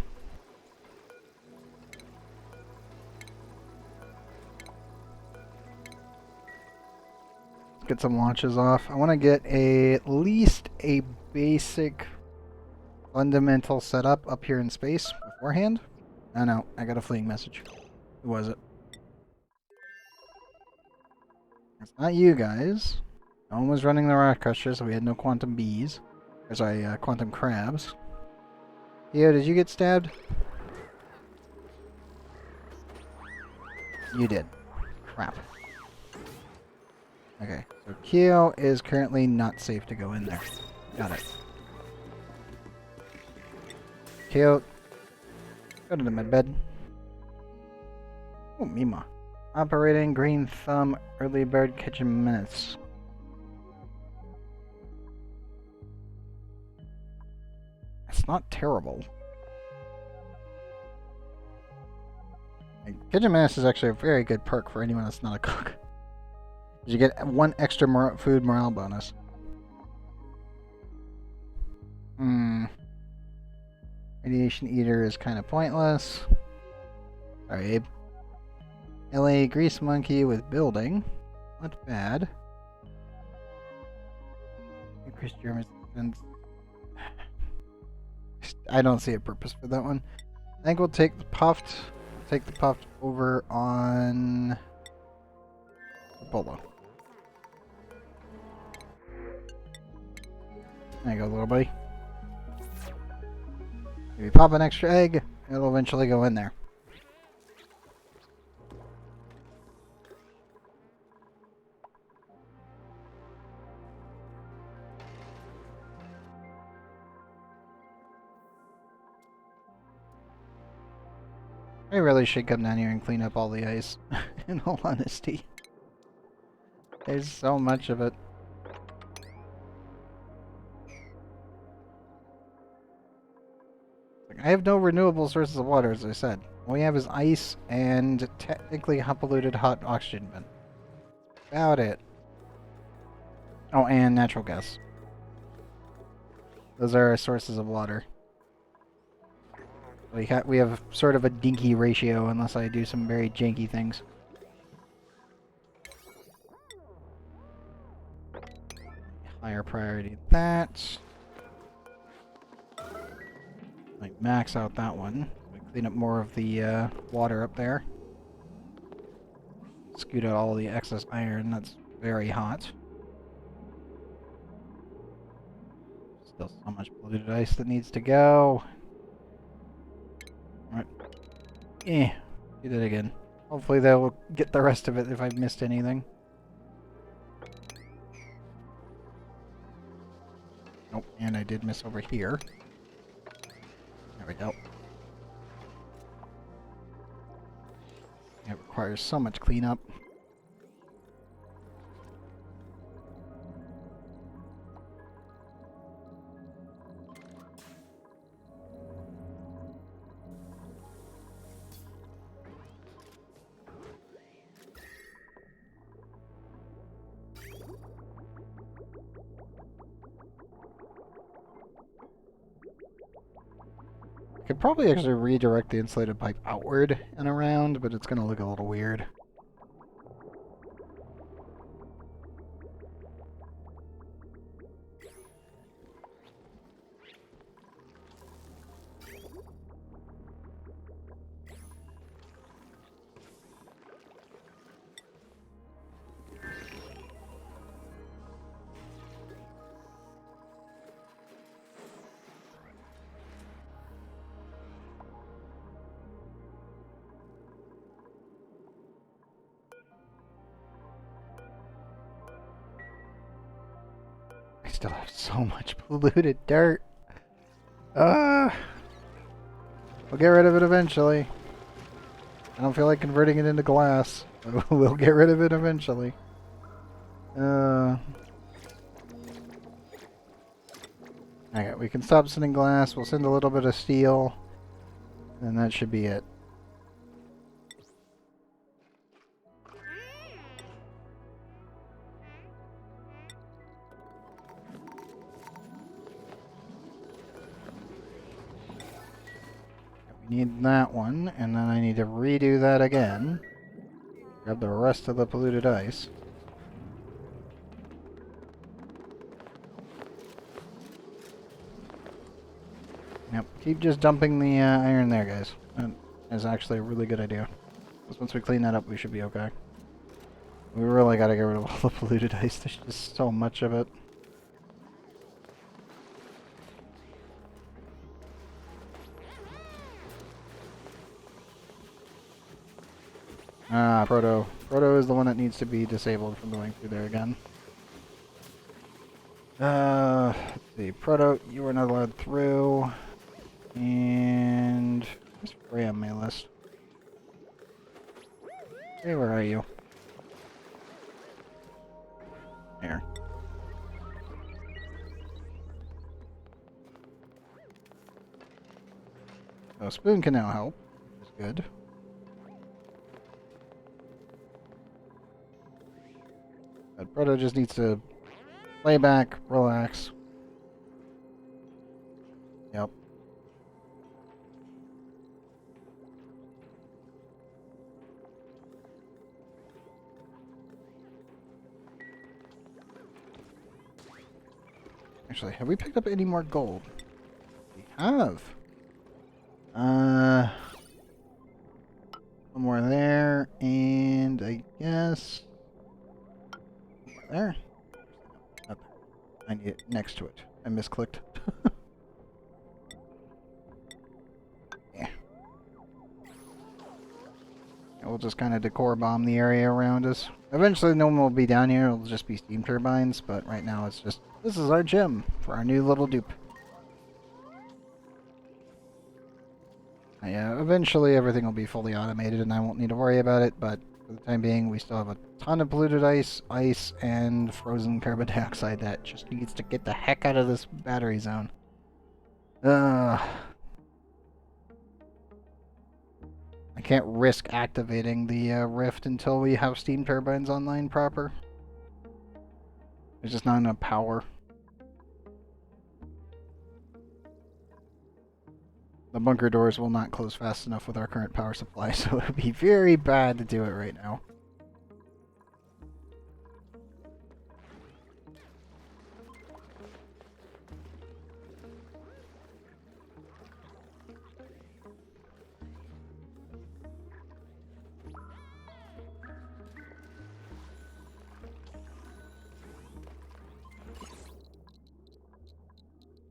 Let's get some launches off. I want to get at least a basic fundamental setup up here in space beforehand. Oh no, I got a fleeing message. Who was it? It's not you guys. No one was running the rock crusher, so we had no quantum bees. Or sorry, quantum crabs. Theo, did you get stabbed? You did. Crap. Okay, so Keo is currently not safe to go in there. Got it. Keo, go to the medbed. Oh, Mima. Operating green thumb early bird kitchen minutes. It's not terrible. Kitchen minutes is actually a very good perk for anyone that's not a cook. You get one extra food morale bonus. Radiation eater is kind of pointless. Sorry, Abe. LA grease monkey with building. Not bad. Increased German defense. I don't see a purpose for that one. I think we'll take the puffed. Take the puffed over on Apollo. There you go, little buddy. If you pop an extra egg, it'll eventually go in there. I really should come down here and clean up all the ice, in all honesty. There's so much of it. I have no renewable sources of water, as I said. All we have is ice and technically polluted hot oxygen vent. About it. Oh, and natural gas. Those are our sources of water. We have sort of a dinky ratio unless I do some very janky things. Higher priority that. Like max out that one. Clean up more of the water up there. Scoot out all the excess iron. That's very hot. Still so much polluted ice that needs to go. Alright. Do that again. Hopefully that will get the rest of it if I've missed anything. Nope, and I did miss over here. There we go. It requires so much cleanup. Could probably actually redirect the insulated pipe outward and around, but it's going to look a little weird. I still have so much polluted dirt. We'll get rid of it eventually. I don't feel like converting it into glass. We'll get rid of it eventually. Okay, we can stop sending glass. We'll send a little bit of steel. And that should be it. We need that one, and then I need to redo that again. Grab the rest of the polluted ice. Yep, keep just dumping the iron there, guys. That is actually a really good idea. Because once we clean that up, we should be okay. We really gotta get rid of all the polluted ice. There's just so much of it. Ah, Proto. Proto is the one that needs to be disabled from going through there again. Let's see. Proto, you are not allowed through. And... where's Frey on my list? Hey, where are you? Here. So Spoon can now help. That's good. But Proto just needs to lay back, relax. Yep. Actually, have we picked up any more gold? We have. One more there, and I guess there. Not there. I need it next to it. I misclicked. Yeah. We'll just kind of decor bomb the area around us. Eventually, no one will be down here. It'll just be steam turbines, but right now it's just this is our gym for our new little dupe. Yeah, eventually everything will be fully automated and I won't need to worry about it, but for the time being we still have a ton of polluted ice, and frozen carbon dioxide that just needs to get the heck out of this battery zone. I can't risk activating the rift until we have steam turbines online proper. There's just not enough power. The bunker doors will not close fast enough with our current power supply, so it would be very bad to do it right now.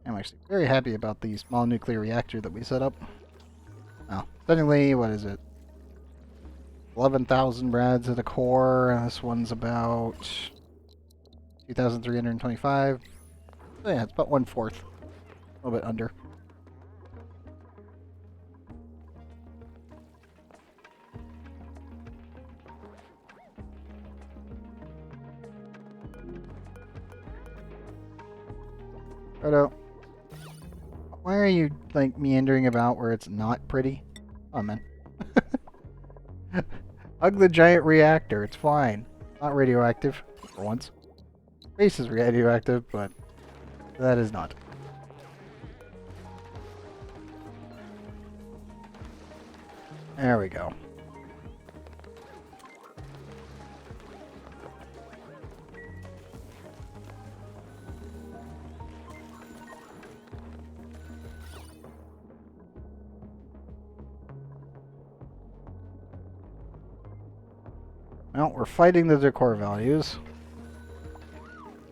I'm actually very happy about the small nuclear reactor that we set up. Well, technically, what is it? 11,000 brads at the core. This one's about 2,325. So yeah, it's about 1/4. A little bit under. Proto, why are you, like, meandering about where it's not pretty? Oh, man. Hug the giant reactor, it's fine. Not radioactive, for once. Space is radioactive, but that is not. There we go. Well, we're fighting the decor values.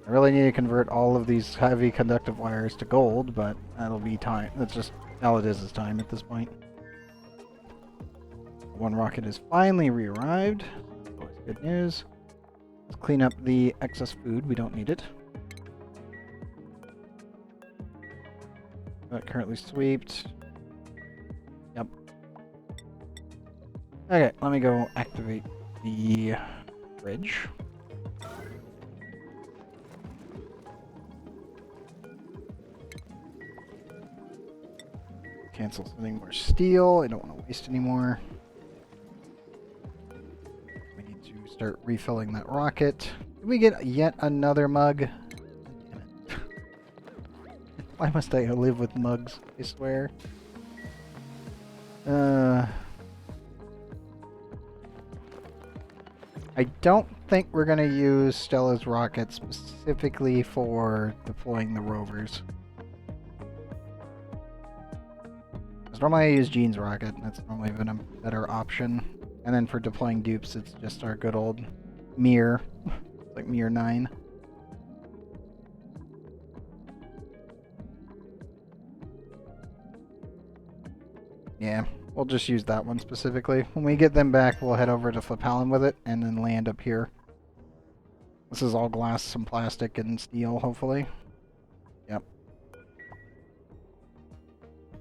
I really need to convert all of these heavy conductive wires to gold, but that'll be time. That's just all it is time at this point. One rocket is finally re-arrived. Always good news. Let's clean up the excess food. We don't need it. Currently swept. Yep. Okay, let me go activate the bridge. Cancel sending more steel. I don't want to waste any more. We need to start refilling that rocket. Did we get yet another mug? Damn it. Why must I live with mugs? I swear. I don't think we're going to use Stella's rocket specifically for deploying the rovers. Because normally I use Jean's rocket, and that's normally been a better option. And then for deploying dupes, it's just our good old Mir. It's like Mir 9. Yeah, we'll just use that one specifically. When we get them back, we'll head over to Flippallen with it, and then land up here. This is all glass, some plastic, and steel, hopefully. Yep.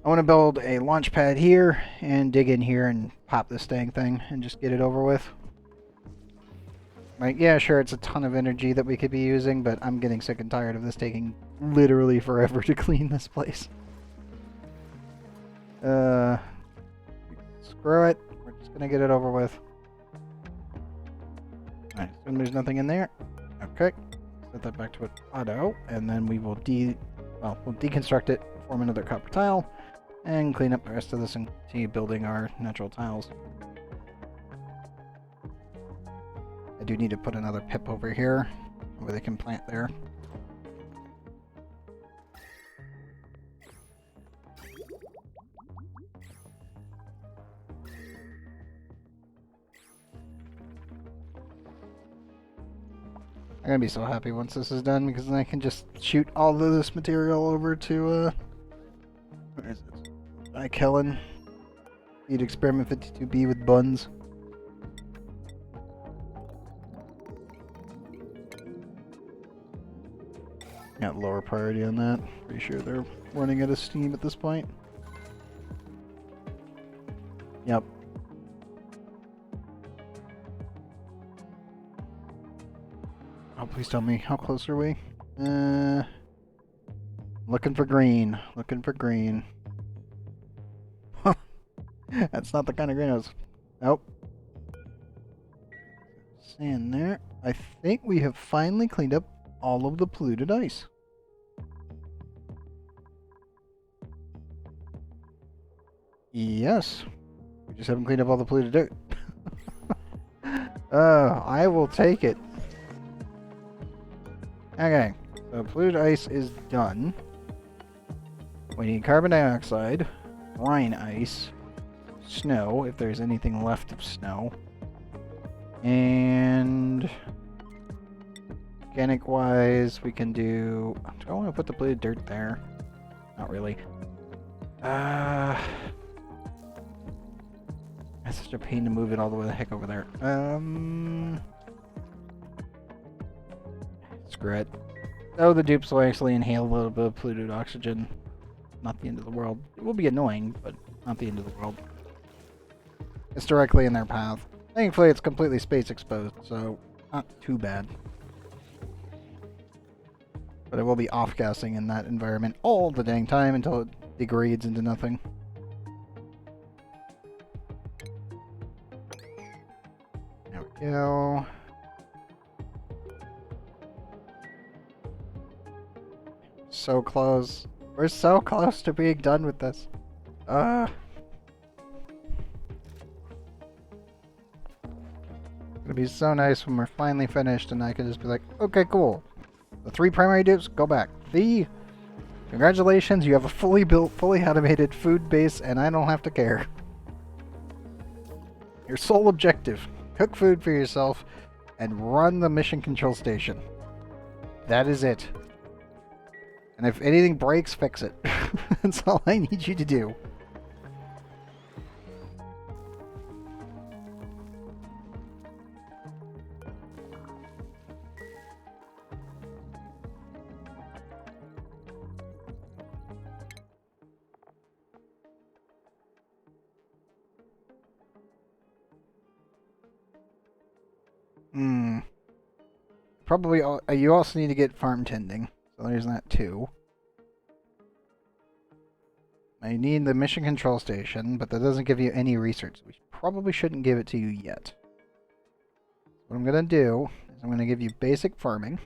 I want to build a launch pad here, and dig in here and pop this dang thing, and just get it over with. Right, yeah, sure, it's a ton of energy that we could be using, but I'm getting sick and tired of this taking literally forever to clean this place. Screw it. We're just gonna get it over with. Alright, assume there's nothing in there. Okay. Set that back to auto, and then we will we'll deconstruct it, form another copper tile, and clean up the rest of this and continue building our natural tiles. I do need to put another pip over here, where they can plant there. I'm gonna be so happy once this is done, because then I can just shoot all of this material over to, where is it? Kellen. Need experiment 52B with buns. Got lower priority on that. Pretty sure they're running out of steam at this point. Yep. Oh, please tell me. How close are we? Looking for green. Looking for green. That's not the kind of green I was... Nope. Sand there. I think we have finally cleaned up all of the polluted ice. Yes. We just haven't cleaned up all the polluted dirt. I will take it. Okay. So polluted ice is done. We need carbon dioxide, brine ice, snow, if there's anything left of snow, and organic wise, we can do... Do I want to put the polluted dirt there? Not really. That's such a pain to move it all the way the heck over there. Screw it. Oh, the dupes will actually inhale a little bit of polluted oxygen. Not the end of the world. It will be annoying, but not the end of the world. It's directly in their path. Thankfully, it's completely space exposed, so not too bad. But it will be off-gassing in that environment all the dang time until it degrades into nothing. There we go. So close. We're so close to being done with this. It'll be so nice when we're finally finished and I can just be like, okay, cool. The 3 primary dupes, go back. Congratulations, you have a fully built, fully automated food base and I don't have to care. Your sole objective, cook food for yourself and run the mission control station. That is it. And if anything breaks, fix it. That's all I need you to do. probably you also need to get farm tending. So there's that too. I need the mission control station, but that doesn't give you any research. We probably shouldn't give it to you yet. What I'm going to do is I'm going to give you basic farming.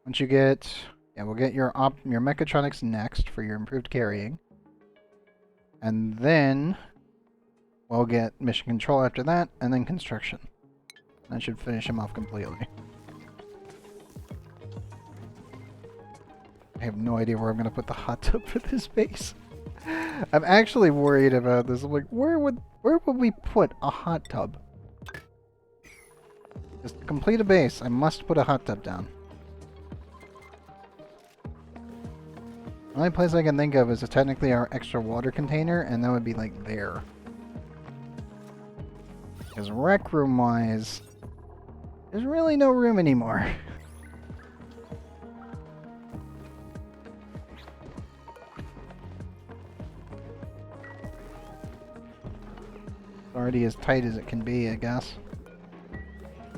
Once you get... Yeah, we'll get your mechatronics next for your improved carrying. And then we'll get mission control after that, and then construction. That should finish him off completely. I have no idea where I'm going to put the hot tub for this base. I'm actually worried about this. I'm like, where would we put a hot tub? Just to complete a base, I must put a hot tub down. The only place I can think of is technically our extra water container, and that would be like there. Because rec room wise, there's really no room anymore. It's already as tight as it can be, I guess.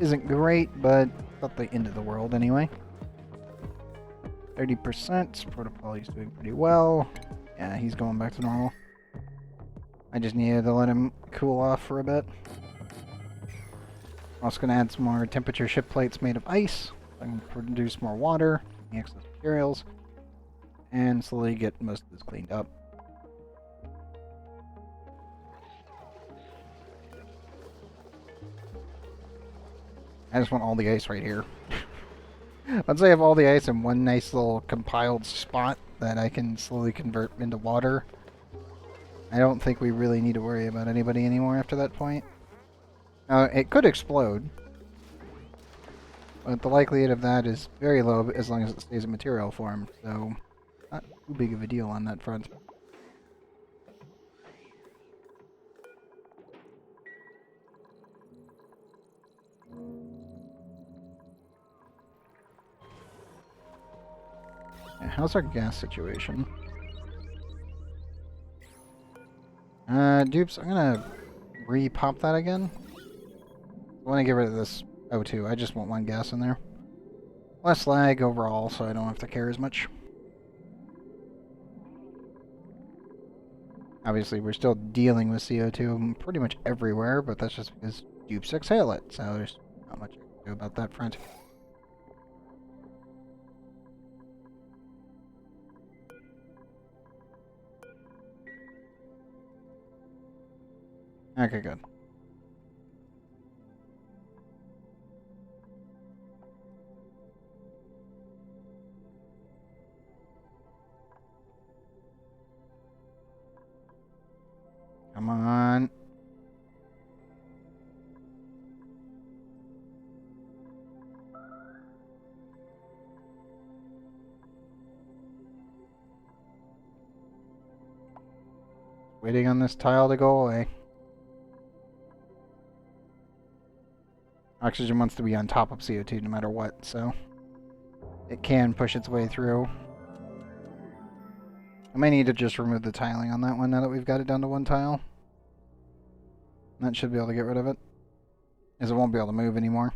Isn't great, but not the end of the world anyway. 30%. Protocol, he's doing pretty well. Yeah, he's going back to normal. I just needed to let him cool off for a bit. Also going to add some more temperature ship plates made of ice. I can produce more water, the excess materials, and slowly get most of this cleaned up. I just want all the ice right here. Once I have all the ice in one nice little compiled spot that I can slowly convert into water, I don't think we really need to worry about anybody anymore after that point. It could explode, but the likelihood of that is very low as long as it stays in material form, so not too big of a deal on that front. How's our gas situation? Dupes, I'm gonna re-pop that again. I want to get rid of this O2. I just want one gas in there. Less lag overall, so I don't have to care as much. Obviously, we're still dealing with CO2 pretty much everywhere, but that's just because dupes exhale it, so there's not much I can do about that front. Okay, good. Come on. Waiting on this tile to go away. Oxygen wants to be on top of CO2 no matter what, so it can push its way through. I might need to just remove the tiling on that one now that we've got it down to one tile. That should be able to get rid of it, as it won't be able to move anymore.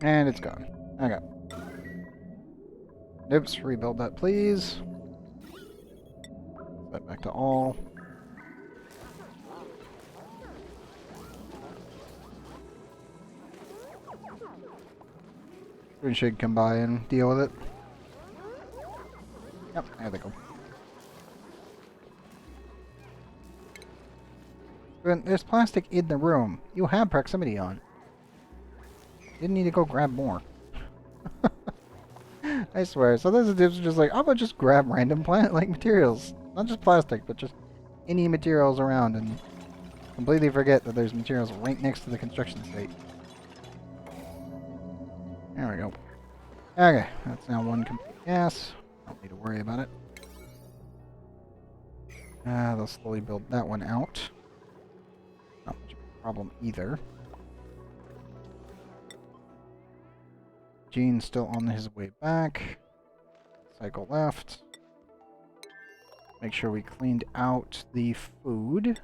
And it's gone. Okay. Oops, rebuild that please. Set back to all. We should come by and deal with it. Yep, there they go. There's plastic in the room. You have proximity on. Didn't need to go grab more. I swear. So those dudes are just like, I'm gonna just grab random plant-like materials. Not just plastic, but just any materials around and completely forget that there's materials right next to the construction site. There we go. Okay, that's now one complete gas. Don't need to worry about it. They'll slowly build that one out. Not much of a problem either. Gene's still on his way back. Cycle left. Make sure we cleaned out the food.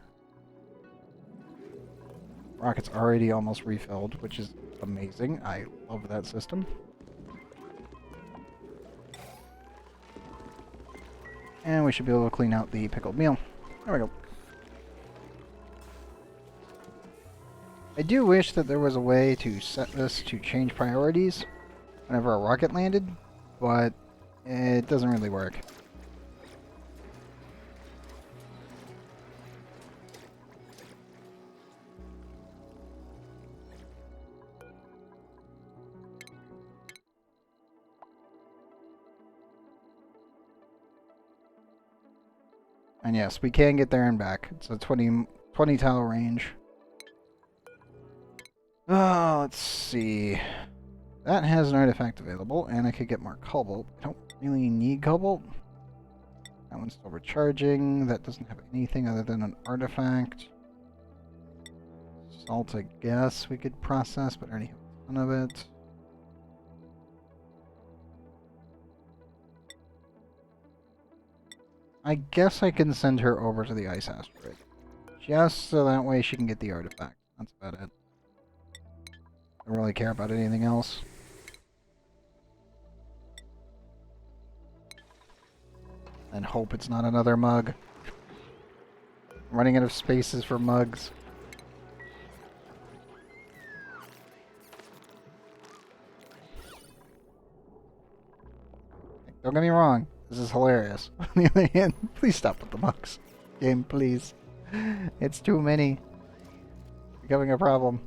Rocket's already almost refilled, which is amazing. I love that system. And we should be able to clean out the pickled meal. There we go. I do wish that there was a way to set this to change priorities whenever a rocket landed, but it doesn't really work. And yes, we can get there and back. It's a 20 tile range. Oh, let's see. That has an artifact available, and I could get more cobalt. I don't really need cobalt. That one's still recharging. That doesn't have anything other than an artifact. Salt, I guess we could process, but I already have a ton of it. I guess I can send her over to the ice asteroid. Just so that way she can get the artifact. That's about it. I don't really care about anything else. And hope it's not another mug. I'm running out of spaces for mugs. Don't get me wrong. This is hilarious. On the other hand, please stop with the mugs. Game, please. It's too many. Becoming a problem.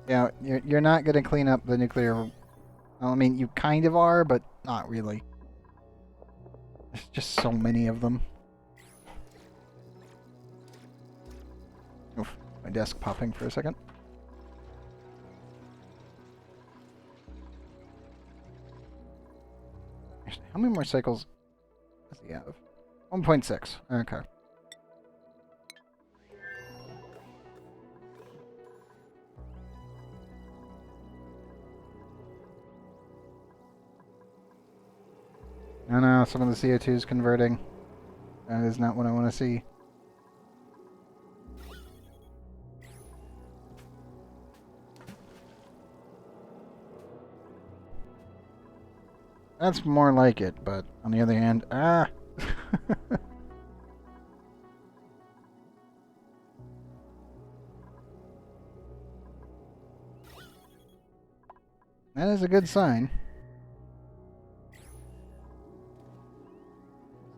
Yeah, you're not going to clean up the nuclear... Well, I mean, you kind of are, but not really. There's just so many of them. Oof, my desk popping for a second. How many more cycles does he have? 1.6. Okay. Oh no, some of the CO2 is converting. That is not what I want to see. That's more like it, but on the other hand, ah! That is a good sign.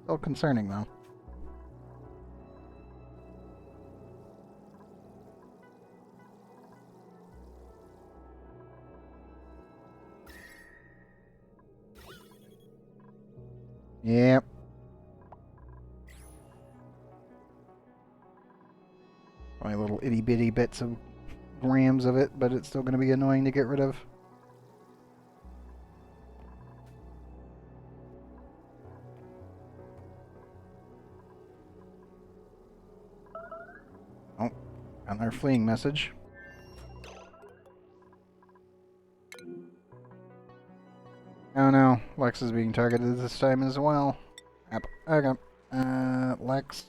Still concerning, though. Yep. Only little itty bitty bits of grams of it, but it's still going to be annoying to get rid of. Oh, another fleeing message. Oh no, Lex is being targeted this time as well. Okay. Lex.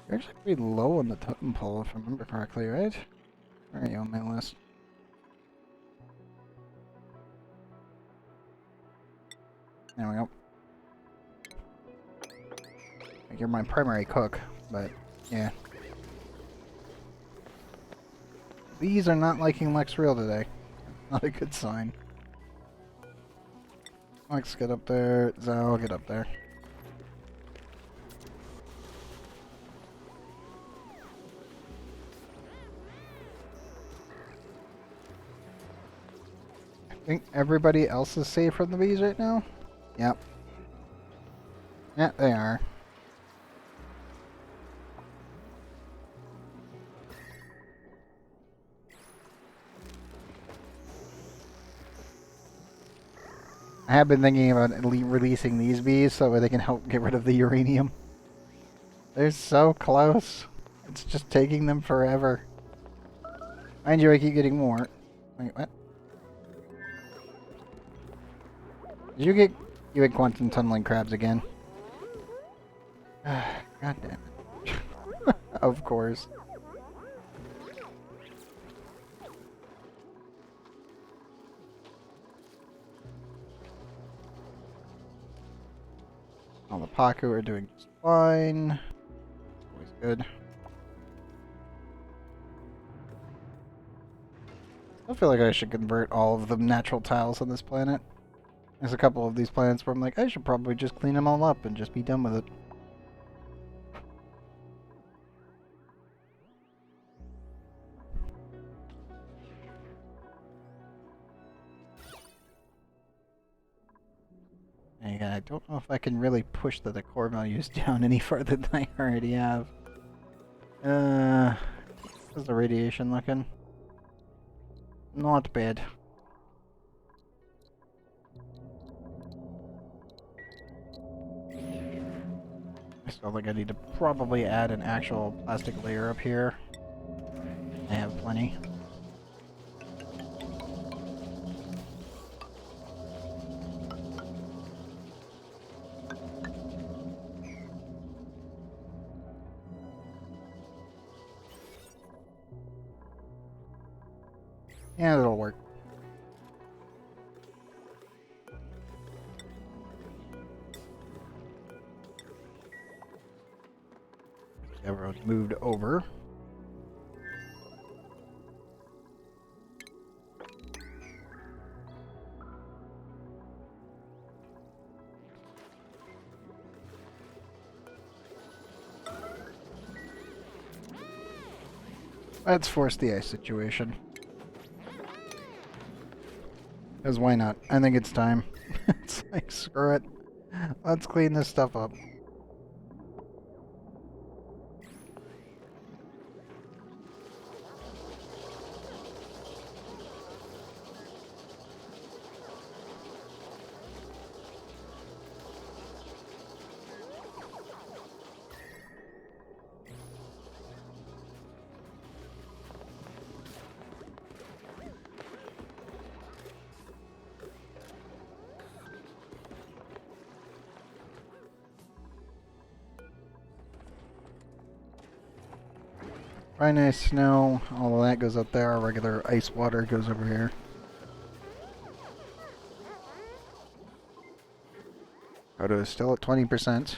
You're actually pretty low on the totem pole, if I remember correctly, right? Where are you on my list? There we go. You're my primary cook, but yeah. These are not liking Lex real today. Not a good sign. Lex, get up there. Zal, get up there. I think everybody else is safe from the bees right now? Yep. Yeah, they are. I have been thinking about releasing these bees so that they can help get rid of the uranium. They're so close. It's just taking them forever. Mind you, I keep getting more. Wait, what? Did you get... You had quantum tunneling crabs again. God damn it. Of course. All the Paku are doing just fine. Always good. I feel like I should convert all of the natural tiles on this planet. There's a couple of these planets where I'm like, I should probably just clean them all up and just be done with it. And again, I don't know if I can really push the decor values down any further than I already have. How's the radiation looking? Not bad. I still think I need to probably add an actual plastic layer up here. I have plenty. Yeah, it'll work. Everyone's moved over. Let's force the ice situation. Because why not? I think it's time. It's like, screw it. Let's clean this stuff up. Right, nice snow. All of that goes up there. Our regular ice water goes over here. Photo is still at 20%.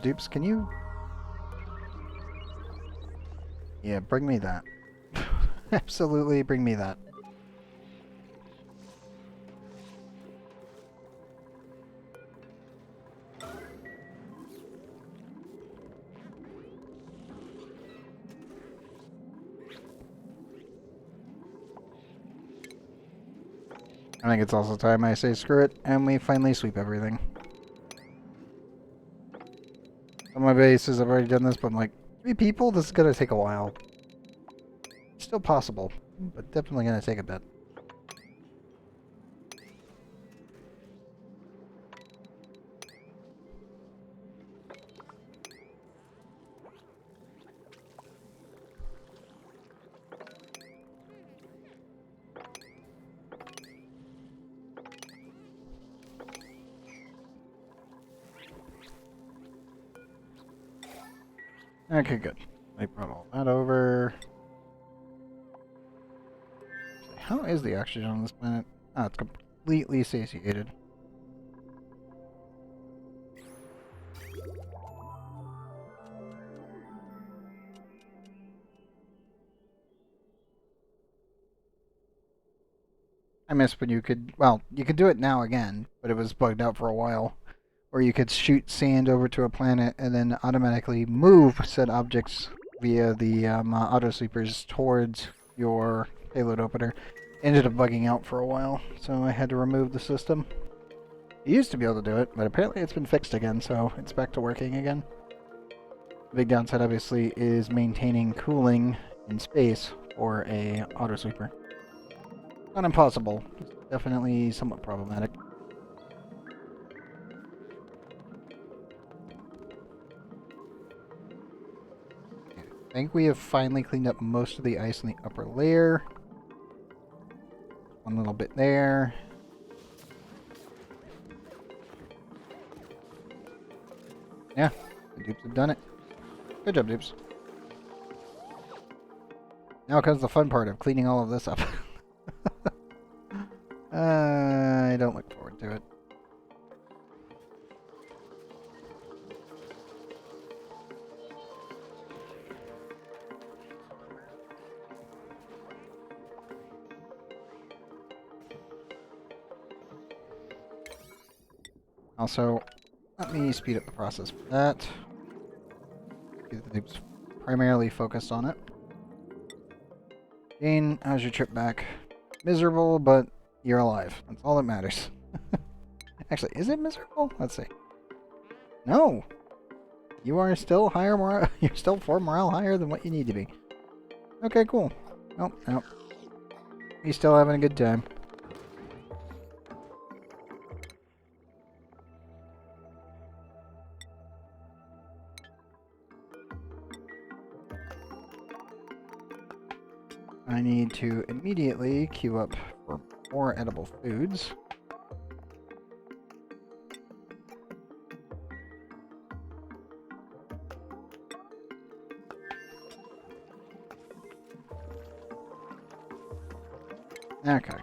Dupes, can you... Yeah, bring me that. Absolutely, bring me that. I think it's also time I say screw it, and we finally sweep everything. On my bases, I've already done this, but I'm like, 3 people? This is gonna take a while. Still possible, but definitely gonna take a bit. Okay, good. I brought all that over. How is the oxygen on this planet? Oh, it's completely satiated. I miss when you could, well, you could do it now again, but it was bugged out for a while. Or you could shoot sand over to a planet and then automatically move said objects via the auto sweepers towards your payload opener. Ended up bugging out for a while, so I had to remove the system. It used to be able to do it, but apparently it's been fixed again, so it's back to working again. The big downside, obviously, is maintaining cooling in space for a auto sweeper. Not impossible. It's definitely somewhat problematic. Okay, I think we have finally cleaned up most of the ice in the upper layer. One little bit there. Yeah, the dupes have done it. Good job, dupes. Now comes the fun part of cleaning all of this up. I don't look forward to it. Also, let me speed up the process for that. Get the dupes primarily focused on it. Jane, how's your trip back? Miserable, but you're alive. That's all that matters. Actually, is it miserable? Let's see. No! You are still higher morale. You're still 4 morale higher than what you need to be. Okay, cool. Nope, nope. He's still having a good time. I need to immediately queue up for more edible foods. Okay.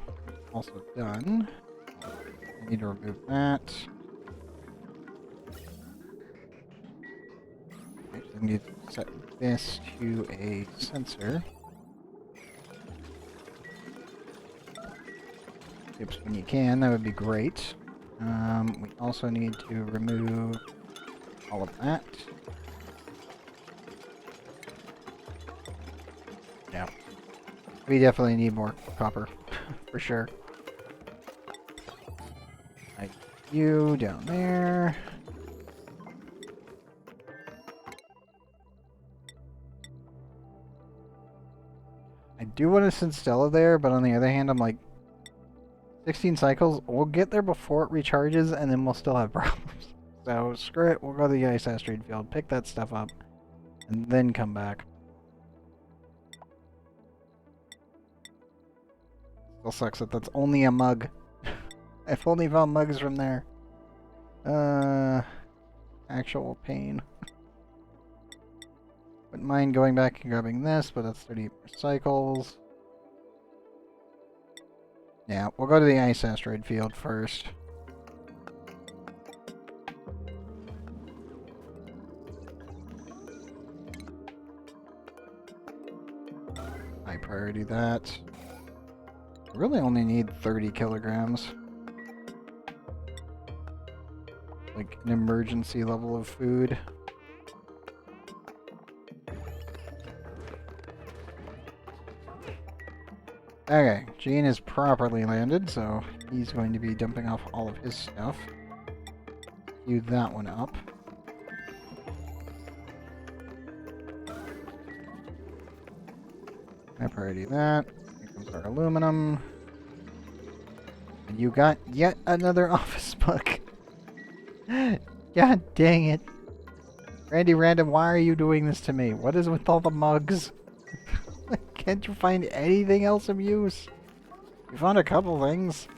Also done. I need to remove that. I need to set this to a sensor. Tips when you can, that would be great. We also need to remove all of that. Yeah. We definitely need more copper, for sure. Like you down there. I do want to send Stella there, but on the other hand, I'm like, 16 cycles, we'll get there before it recharges, and then we'll still have problems. So, screw it, we'll go to the ice asteroid field, pick that stuff up, and then come back. Still sucks that that's only a mug. I've only found mugs from there. Actual pain. Wouldn't mind going back and grabbing this, but that's 30 more cycles. Yeah, we'll go to the ice asteroid field first. High priority that. I really only need 30 kilograms. Like an emergency level of food. Okay, Gene is properly landed, so he's going to be dumping off all of his stuff. Queue that one up. I priority that. Here comes our aluminum. And you got yet another office book. God dang it. Randy Random, why are you doing this to me? What is with all the mugs? Can't you find anything else of use? You found a couple things.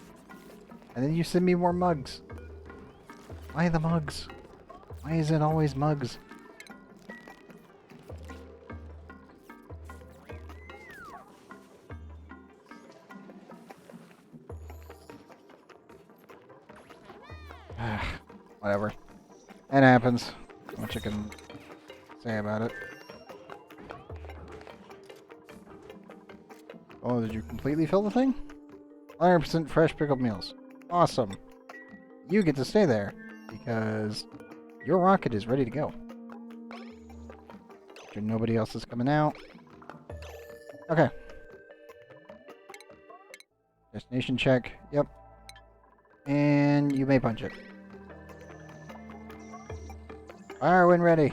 And then you send me more mugs. Why the mugs? Why is it always mugs? Whatever. It happens. Not much I can say about it. Oh, did you completely fill the thing? 100% fresh pickled meals. Awesome. You get to stay there because your rocket is ready to go. Sure nobody else is coming out. Okay. Destination check. Yep. And you may punch it. Fire when ready.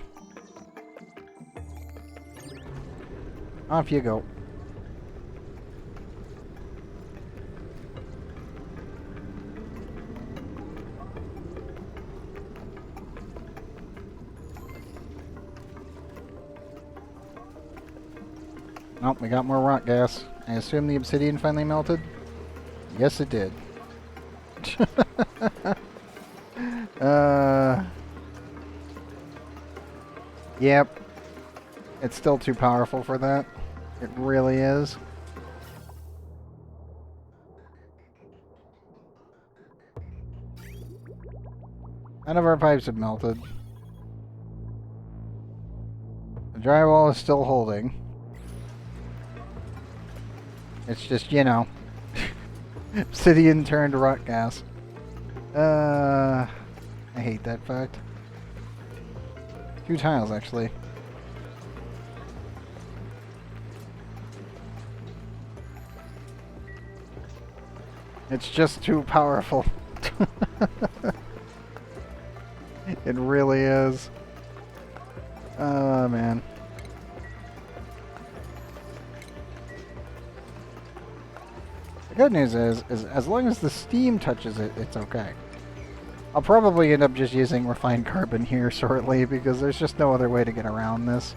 Off you go. Nope, we got more rock gas. I assume the obsidian finally melted? Yes, it did. Yep. It's still too powerful for that. It really is. None of our pipes have melted. The drywall is still holding. It's just, you know, obsidian turned rock gas. I hate that fact. 2 tiles, actually. It's just too powerful. It really is. Oh, man. The good news is as long as the steam touches it, it's okay. I'll probably end up just using refined carbon here shortly because there's just no other way to get around this.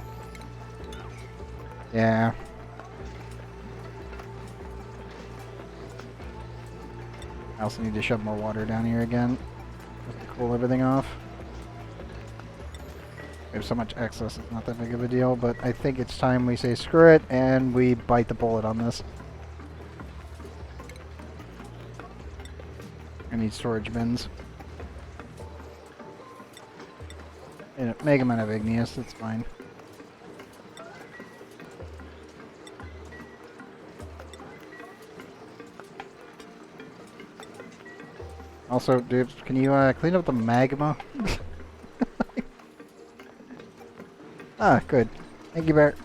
Yeah. I also need to shove more water down here again just to cool everything off. We have so much excess, it's not that big of a deal, but I think it's time we say screw it and we bite the bullet on this. I need storage bins. And make them out of igneous, that's fine. Also, dudes, can you clean up the magma? Ah, good. Thank you, Bert.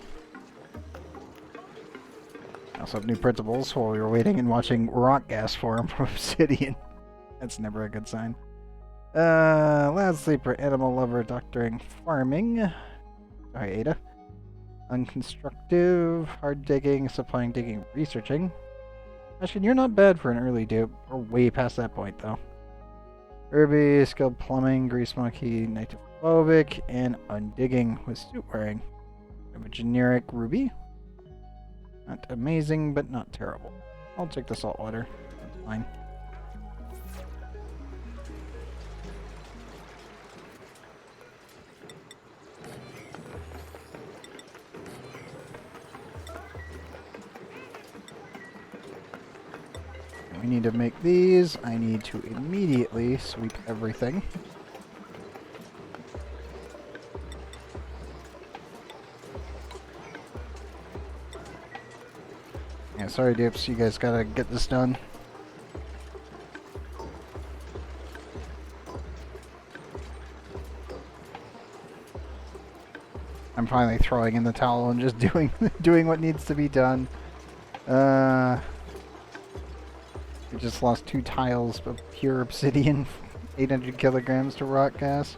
I also have new principles while we were waiting and watching rock gas form from obsidian. That's never a good sign. Last sleeper, animal lover, doctoring, farming. Sorry, Ada. Unconstructive, hard digging, supplying, digging, researching. Actually, you're not bad for an early dupe. We're way past that point, though. Herby, skilled plumbing, grease monkey, nitrophobic, and undigging with suit wearing. We have a generic ruby. Not amazing, but not terrible. I'll take the salt water. That's fine. We need to make these. I need to immediately sweep everything. Yeah, sorry, Dips. You guys gotta get this done. I'm finally throwing in the towel and just doing what needs to be done. We just lost 2 tiles of pure obsidian, 800 kilograms to rock gas.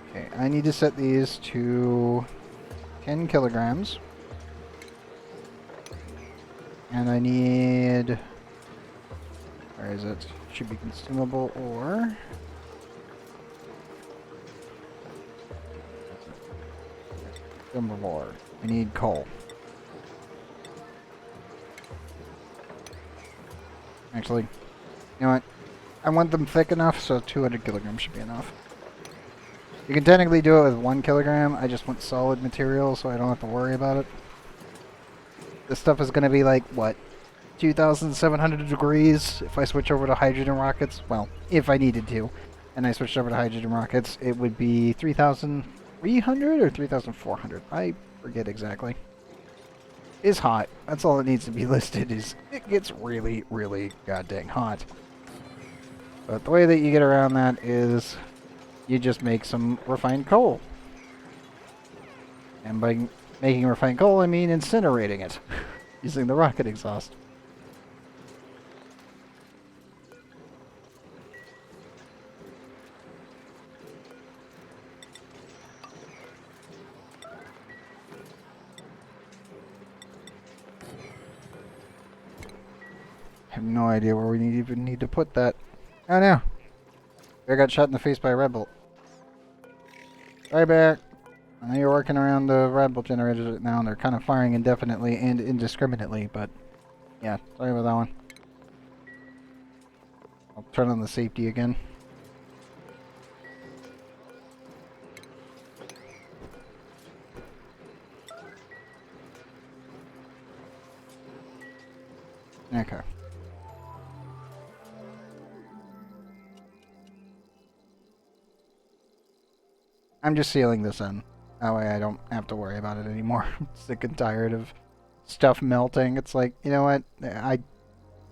Okay, I need to set these to 10 kilograms. And I need... Where is it? Should be consumable ore. Consumable ore. I need coal. Actually, you know what? I want them thick enough, so 200 kilograms should be enough. You can technically do it with 1 kilogram. I just want solid material, so I don't have to worry about it. This stuff is going to be like, what, 2,700 degrees if I switch over to hydrogen rockets? Well, if I needed to, and I switched over to hydrogen rockets, it would be 3,300 or 3,400. I forget exactly. It's hot. That's all it needs to be listed, is it gets really, really goddamn hot. But the way that you get around that is you just make some refined coal. And by making refined coal, I mean incinerating it, using the rocket exhaust. I have no idea where we even need to put that. Oh no! Bear got shot in the face by a red bolt. Sorry, Bear. I know you're working around the red bolt generators right now, and they're kind of firing indefinitely and indiscriminately, but yeah, sorry about that one. I'll turn on the safety again. Okay. I'm just sealing this in. That way I don't have to worry about it anymore. I'm sick and tired of stuff melting. It's like, you know what?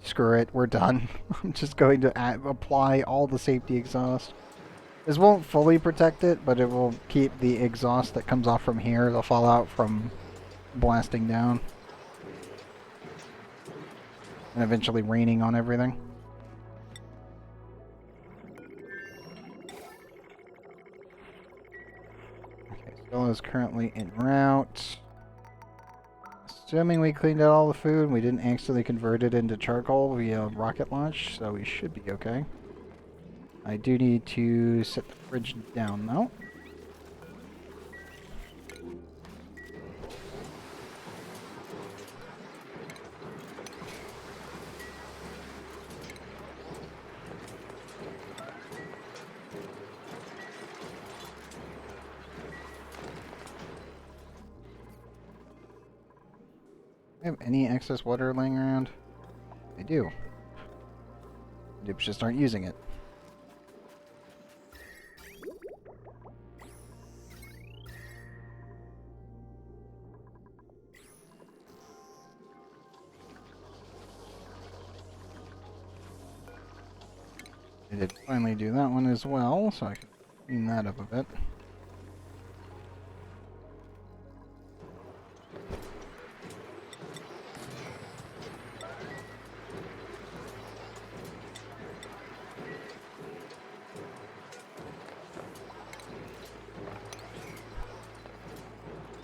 Screw it. We're done. I'm just going to apply all the safety exhaust. This won't fully protect it, but it will keep the exhaust that comes off from here, the fallout from blasting down. And eventually raining on everything. Okay, Stella is currently en route. Assuming we cleaned out all the food, we didn't accidentally convert it into charcoal via rocket launch, so we should be okay. I do need to set the fridge down, though. Do I have any excess water laying around? I do. Dupes just aren't using it. I did finally do that one as well, so I can clean that up a bit.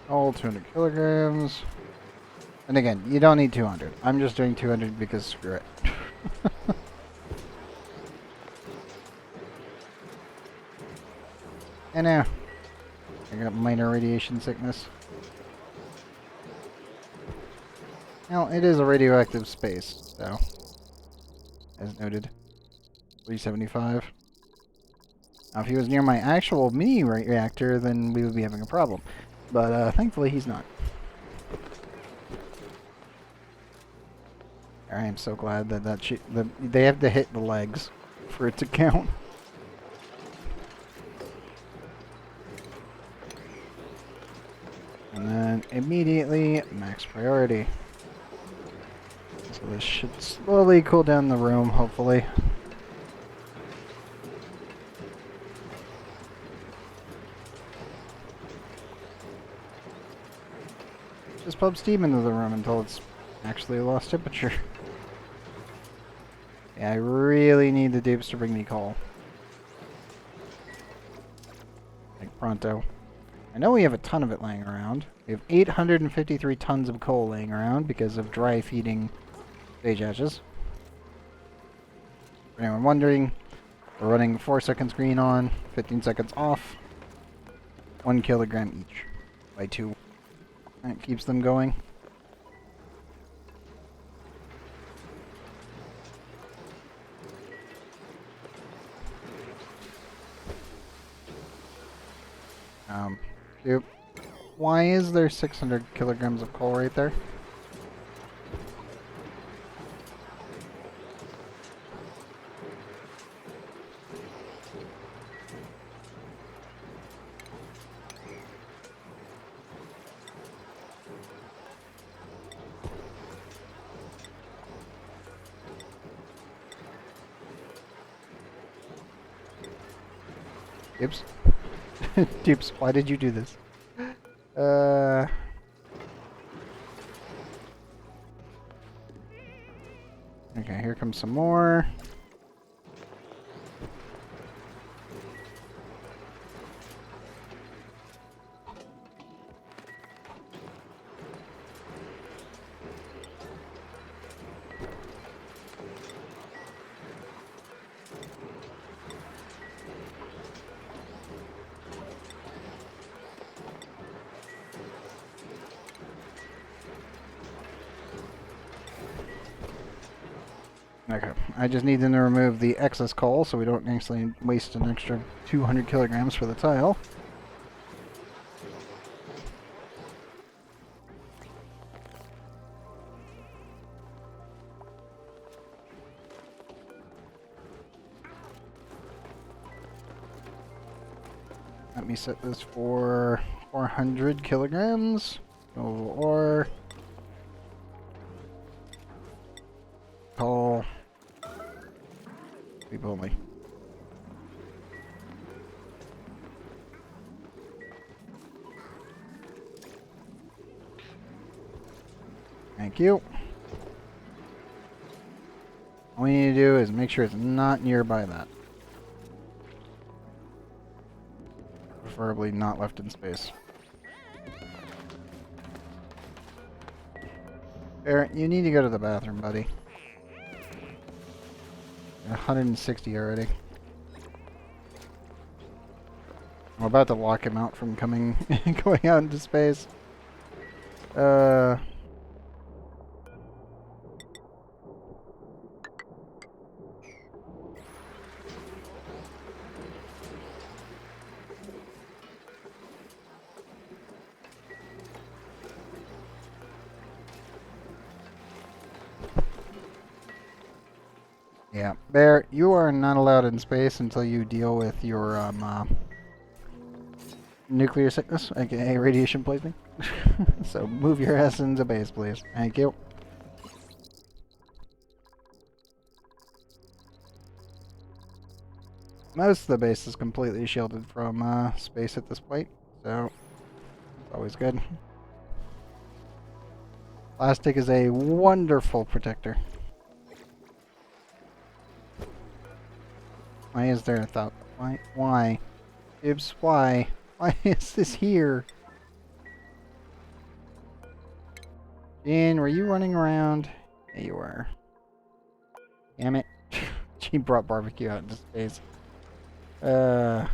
All 200 kilograms. And again, you don't need 200. I'm just doing 200 because screw it. And now, I got minor radiation sickness. Well, it is a radioactive space, so, as noted, 375. Now, if he was near my actual mini reactor, then we would be having a problem. But thankfully, he's not. I am so glad that they have to hit the legs for it to count. And then immediately max priority. So this should slowly cool down the room, hopefully. Just pump steam into the room until it's actually lost temperature. Yeah, I really need the dupes to bring me coal. Like pronto. I know we have a ton of it laying around. We have 853 tons of coal laying around because of dry feeding stage ashes. For anyone wondering, we're running 4 seconds green on, 15 seconds off, 1 kilogram each by 2. That keeps them going. Dude, why is there 600 kilograms of coal right there? Dupes? Dupes, why did you do this? Okay, here comes some more. Okay, I just need them to remove the excess coal so we don't actually waste an extra 200 kilograms for the tile. Let me set this for 400 kilograms. Ore. Coal. Sleep only. Thank you. All we need to do is make sure it's not nearby that. Preferably not left in space. Barrett, you need to go to the bathroom, buddy. 160 already. I'm about to lock him out from coming, going out into space. Yeah, Bear, you are not allowed in space until you deal with your nuclear sickness, aka radiation poisoning. So move your ass into base, please. Thank you. Most of the base is completely shielded from space at this point, so it's always good. Plastic is a wonderful protector. Why is there a thought? Why? Why? Ibs, why? Why is this here? Jean, were you running around? Yeah, you were. Damn it. She brought barbecue out into space. Okay.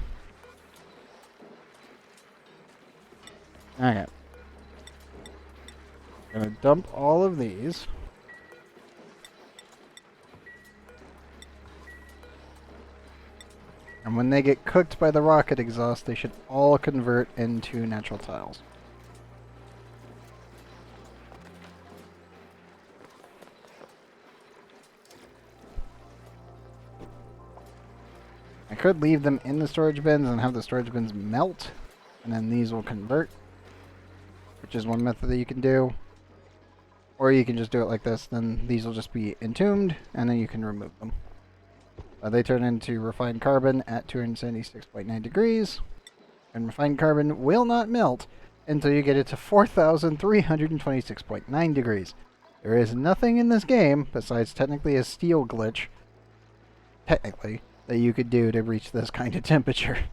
Gonna dump all of these. And when they get cooked by the rocket exhaust, they should all convert into natural tiles. I could leave them in the storage bins and have the storage bins melt, and then these will convert, which is one method that you can do. Or you can just do it like this, then these will just be entombed, and then you can remove them. They turn into refined carbon at 276.9 degrees, and refined carbon will not melt until you get it to 4,326.9 degrees. There is nothing in this game, besides technically a steel glitch, technically, that you could do to reach this kind of temperature.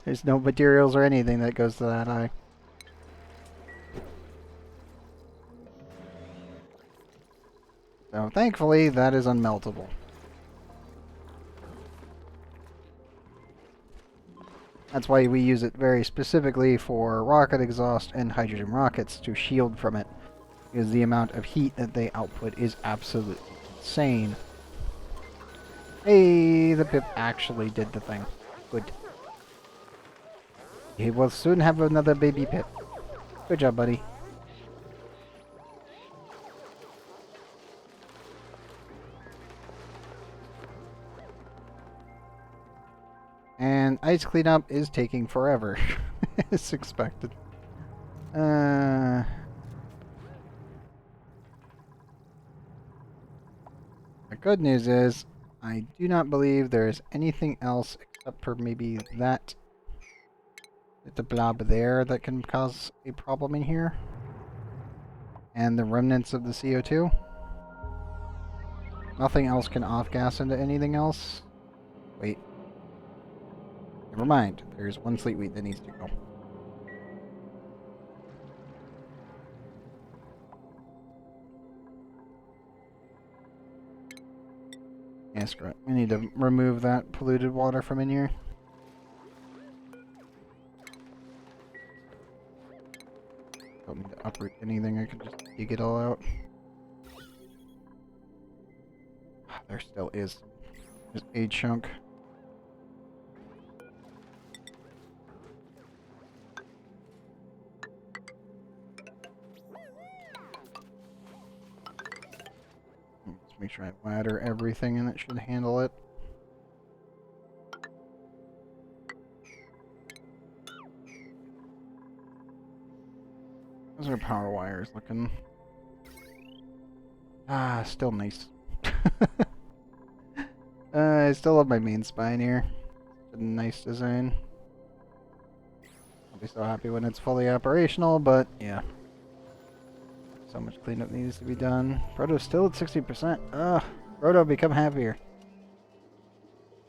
There's no materials or anything that goes to that high. So thankfully, that is unmeltable. That's why we use it very specifically for rocket exhaust and hydrogen rockets to shield from it, because the amount of heat that they output is absolutely insane. Hey, the pip actually did the thing. Good. He will soon have another baby pip. Good job, buddy. And ice cleanup is taking forever, as expected. The good news is, I do not believe there is anything else except for maybe that. The blob there that can cause a problem in here. And the remnants of the CO2. Nothing else can off-gas into anything else. Wait. Never mind. There's one slate wheat that needs to go. Yeah, screw it. We need to remove that polluted water from in here. Don't need to uproot anything. I can just dig it all out. there still is just a chunk. Let's make sure I ladder everything and it should handle it. How's our power wires looking? Ah, still nice. I still love my main spine here. It's a nice design. I'll be so happy when it's fully operational, but yeah. So much cleanup needs to be done. Proto's still at 60%. Ugh. Proto, become happier.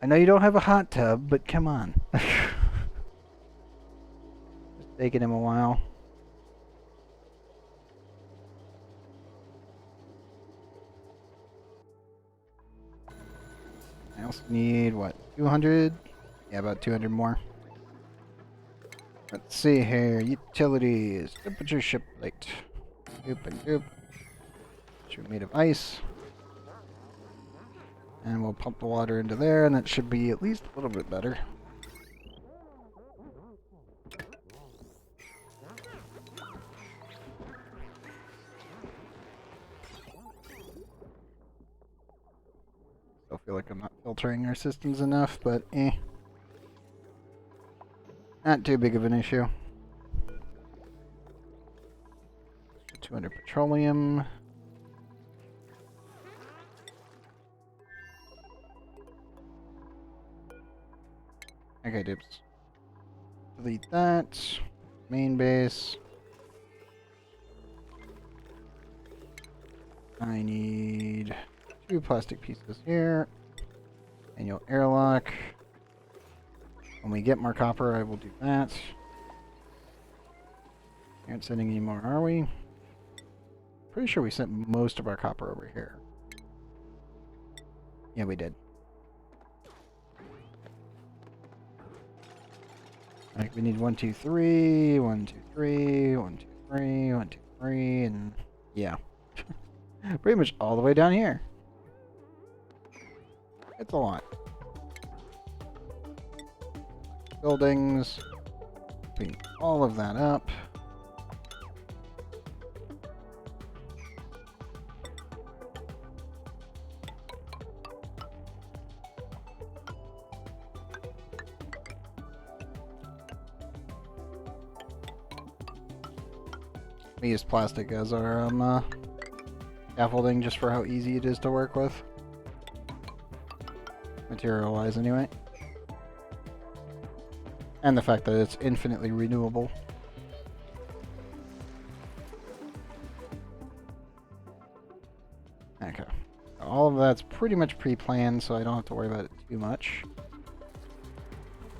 I know you don't have a hot tub, but come on. Just taking him a while. I also need, what, 200? Yeah, about 200 more. Let's see here. Utilities. Temperature ship plate. Goop and goop. Should be made of ice. And we'll pump the water into there, and that should be at least a little bit better. Still feel like I'm not filtering our systems enough, but eh. Not too big of an issue. 200 petroleum. Okay, dibs. Delete that. Main base. I need 2 plastic pieces here. Manual airlock. When we get more copper, I will do that. Aren't sending any more, are we? Pretty sure we sent most of our copper over here. Yeah, we did. Like, we need 1, 2, 3, 1, 2, 3, 1, 2, 3, 1, 2, 3, and yeah. Pretty much all the way down here. It's a lot. Buildings. Clean all of that up. We use plastic as our scaffolding just for how easy it is to work with. Material-wise, anyway. And the fact that it's infinitely renewable. Okay. All of that's pretty much pre-planned, so I don't have to worry about it too much.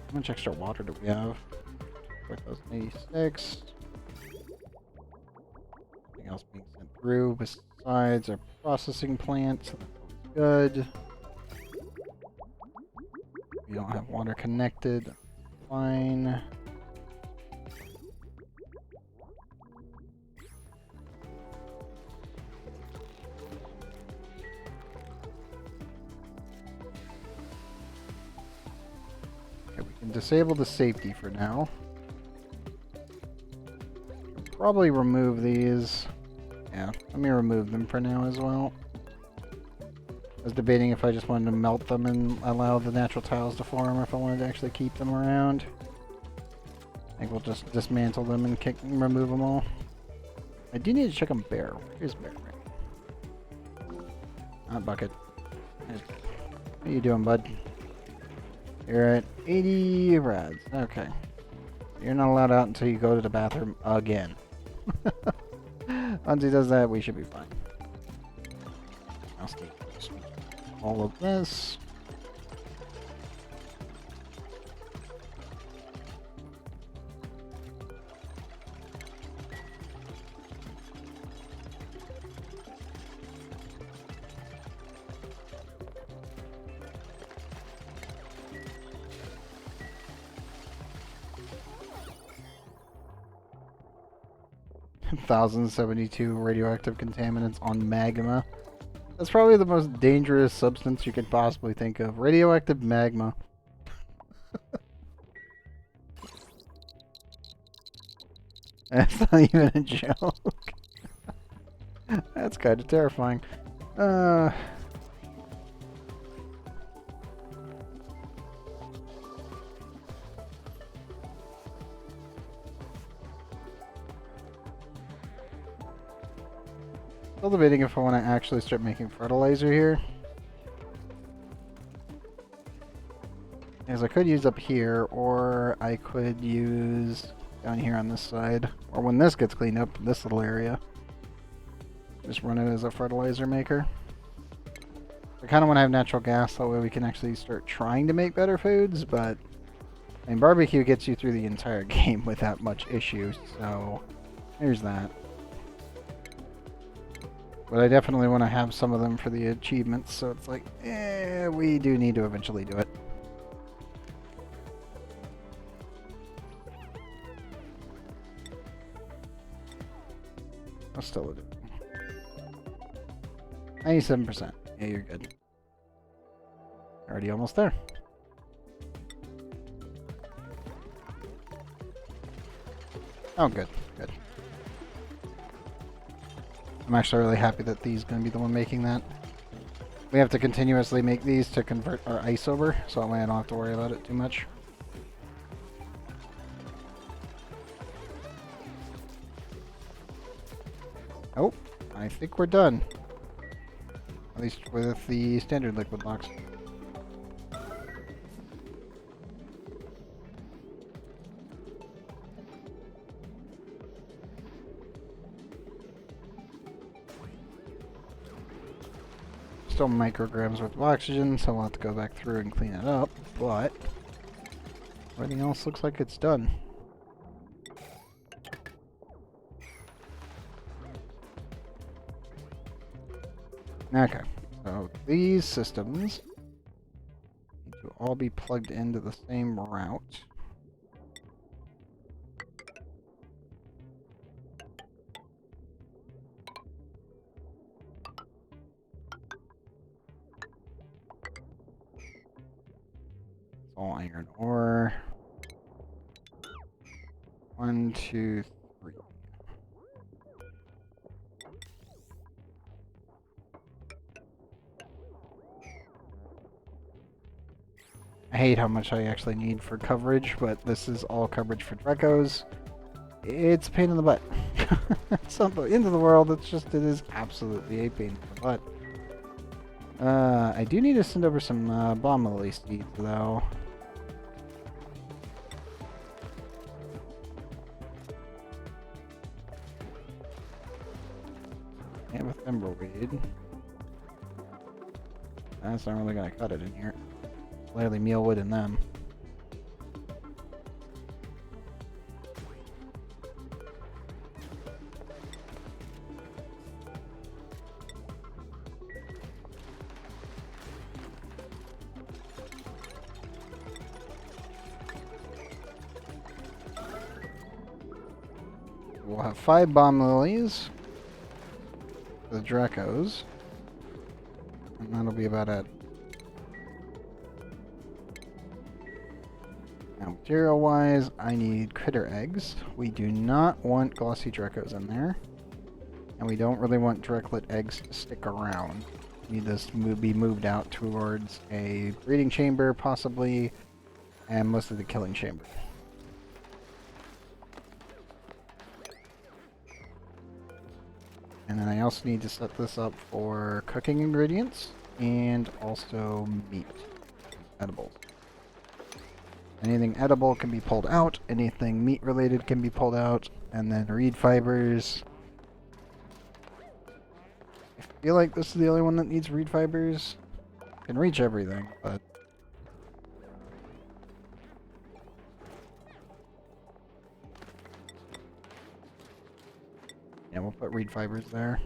How much extra water do we have? 4,086. Anything else being sent through besides our processing plant, so that's good. We don't have water connected. That's fine. Okay, we can disable the safety for now. Probably remove these. Yeah, let me remove them for now as well. I was debating if I just wanted to melt them and allow the natural tiles to form, or if I wanted to actually keep them around. I think we'll just dismantle them and remove them all. I do need to check on Bear. Here's Bear. Not Bucket. How you doing, bud? You're at 80 rads. Okay. You're not allowed out until you go to the bathroom again. Once he does that, we should be fine. I'll take all of this. (1072) radioactive contaminants on magma. That's probably the most dangerous substance you could possibly think of. Radioactive magma. That's not even a joke. That's kind of terrifying. Still debating if I want to actually start making fertilizer here. Because I could use up here, or I could use down here on this side. Or when this gets cleaned up, this little area. Just run it as a fertilizer maker. I kind of want to have natural gas, that way we can actually start trying to make better foods, but... I mean, barbecue gets you through the entire game without much issue, so... There's that. But I definitely want to have some of them for the achievements, so it's like, we do need to eventually do it. I'll still do it. 97%. Yeah, you're good. Already almost there. Oh, good, good. I'm actually really happy that Thee's going to be the one making that. We have to continuously make these to convert our ice over, so that way I don't have to worry about it too much. Oh, I think we're done. At least with the standard liquid blocks. Still micrograms worth of oxygen, so we'll have to go back through and clean it up, but everything else looks like it's done. Okay, so these systems need to all be plugged into the same route. All iron ore. 1, 2, 3. I hate how much I actually need for coverage, but this is all coverage for Drecos. It's a pain in the butt. It's not the end of the world, it's just, it is absolutely a pain in the butt. I do need to send over some bomb lily seeds, though. And with thimbleweed. That's not really gonna cut it in here. Clearly mealwood in them. We'll have 5 bomb lilies. The Dracos. And that'll be about it. Now, material-wise, I need critter eggs. We do not want glossy Dracos in there. And we don't really want Dreklet eggs to stick around. We need this to be moved out towards a breeding chamber, possibly, and mostly the killing chamber. And then I also need to set this up for cooking ingredients and also meat, edible. Anything edible can be pulled out, anything meat related can be pulled out, and then reed fibers. I feel like this is the only one that needs reed fibers. Can reach everything, but yeah, we'll put reed fibers there.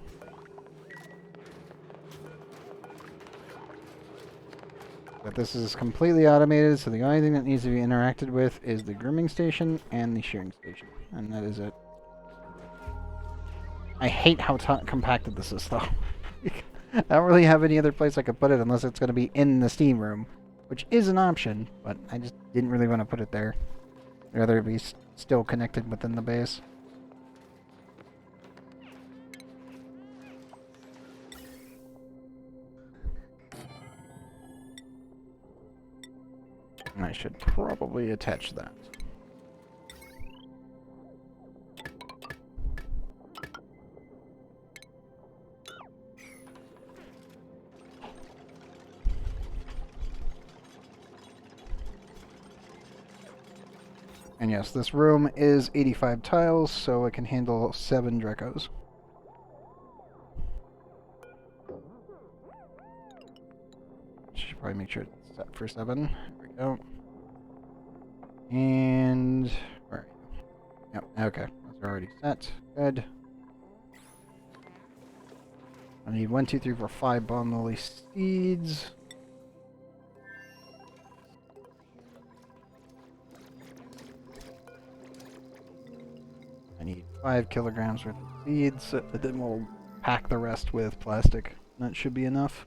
But this is completely automated, so the only thing that needs to be interacted with is the grooming station and the shearing station. And that is it. I hate how compacted this is, though. I don't really have any other place I could put it unless it's going to be in the steam room, which is an option, but I just didn't really want to put it there. I'd rather it be still connected within the base. And I should probably attach that. And yes, this room is 85 tiles, so it can handle 7 Drecos. Should probably make sure it's set for 7. There we go. And... where are you? Yep, okay. Those are already set. Good. I need 1, 2, 3, 4, 5 bomb lily seeds. I need 5 kilograms worth of seeds, but then we'll pack the rest with plastic. That should be enough.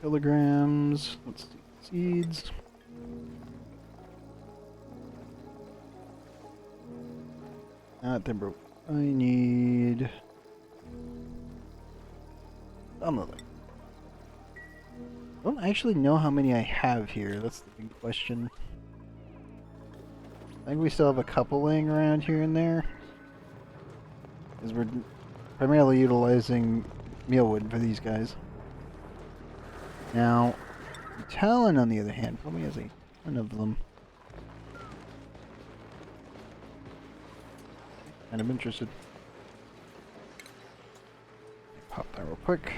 Kilograms. Let's do seeds. Not the broke. I need some of them. I don't actually know how many I have here. That's the big question. I think we still have a couple laying around here and there, because we're primarily utilizing mealwood for these guys. Now, Talon, on the other hand, probably has a ton of them. Kind of interested. Pop that real quick.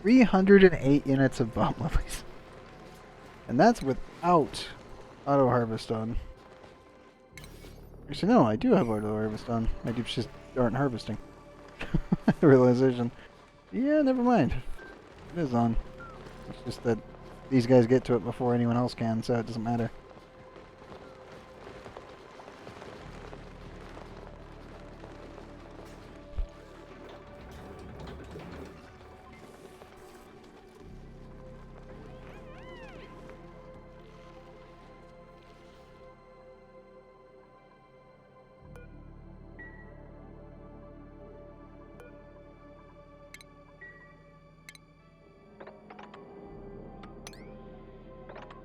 $308 units of bomb lilies. And that's without auto harvest on. Actually, no, I do have auto harvest on. My dupes just aren't harvesting. Realization. Yeah, never mind. It is on. It's just that these guys get to it before anyone else can, so it doesn't matter.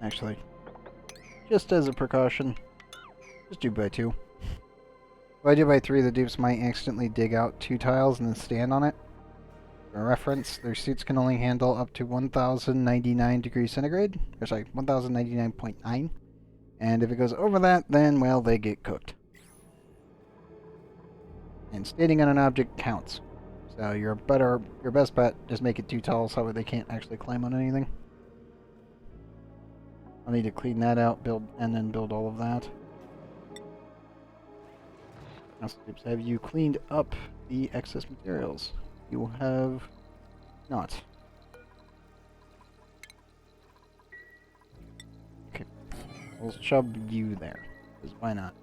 Actually, just as a precaution, just do by 2. If I do by 3, the dupes might accidentally dig out 2 tiles and then stand on it. For reference, their suits can only handle up to 1099 degrees centigrade. Or sorry, 1099.9. And if it goes over that, then, well, they get cooked. And standing on an object counts. So your best bet is make it 2 tiles so they can't actually climb on anything. I'll need to clean that out, and then build all of that. Have you cleaned up the excess materials? You have not. Okay, we'll shove you there, because why not?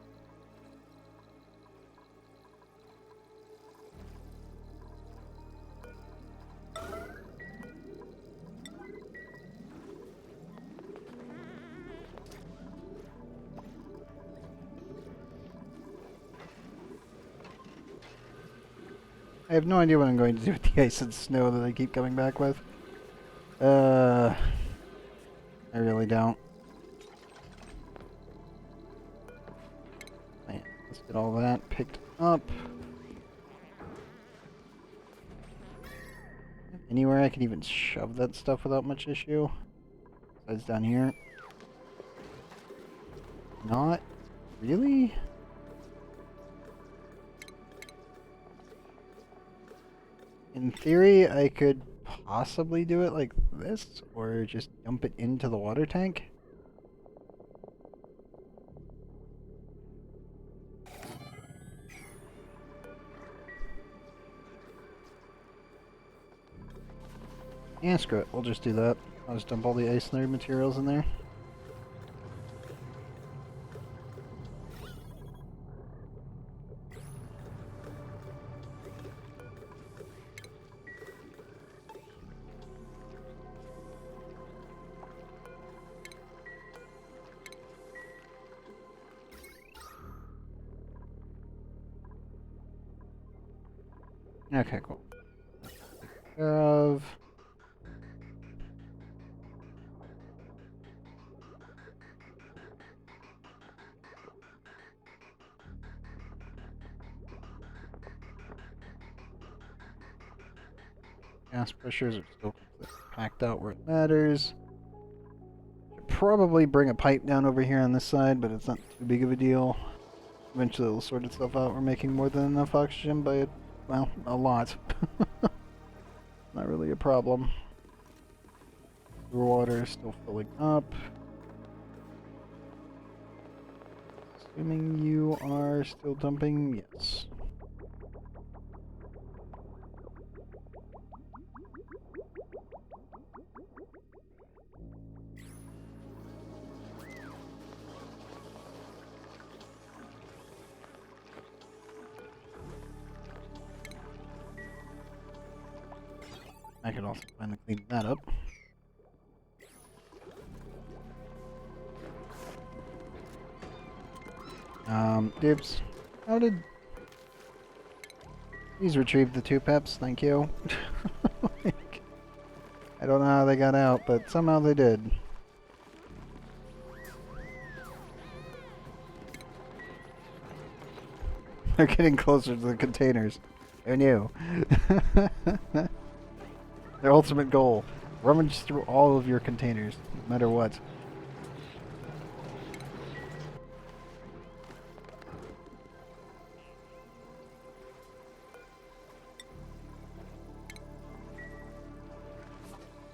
I have no idea what I'm going to do with the ice and snow that I keep coming back with. I really don't. Man, let's get all that picked up. Anywhere I can even shove that stuff without much issue? Besides down here. Not really? In theory, I could possibly do it like this, or just dump it into the water tank. Yeah, screw it. We'll just do that. I'll just dump all the ancillary materials in there. Okay, cool. Take care of. Gas pressures are still completely packed out where it matters. Should probably bring a pipe down over here on this side, but it's not too big of a deal. Eventually it'll sort itself out. We're making more than enough oxygen by, well, a lot. Not really a problem. Sewer water is still filling up. Assuming you are still dumping, yes. I can also finally clean that up. Dibs. How did... Please retrieve the 2 peps, thank you. Like, I don't know how they got out, but somehow they did. They're getting closer to the containers. Who knew? Their ultimate goal. Rummage through all of your containers, no matter what.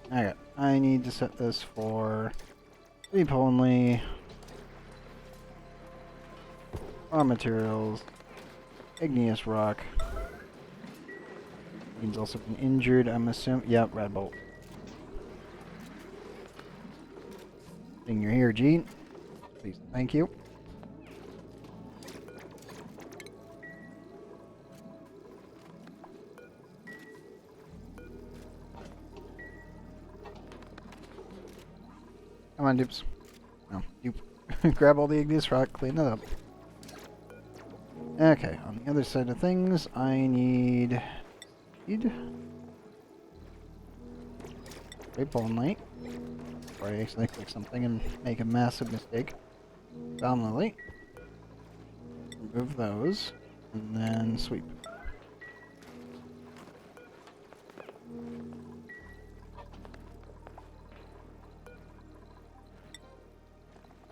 Okay, I need to set this for sleep only. Raw materials. Igneous rock. He's also been injured, I'm assuming. Yep, red bolt. Thing you're here, Gene. Please, thank you. Come on, dupes. No, you grab all the igneous rock, clean it up. Okay, on the other side of things, I need grape only. Before I accidentally click something and make a massive mistake. Lily. Remove those, and then sweep.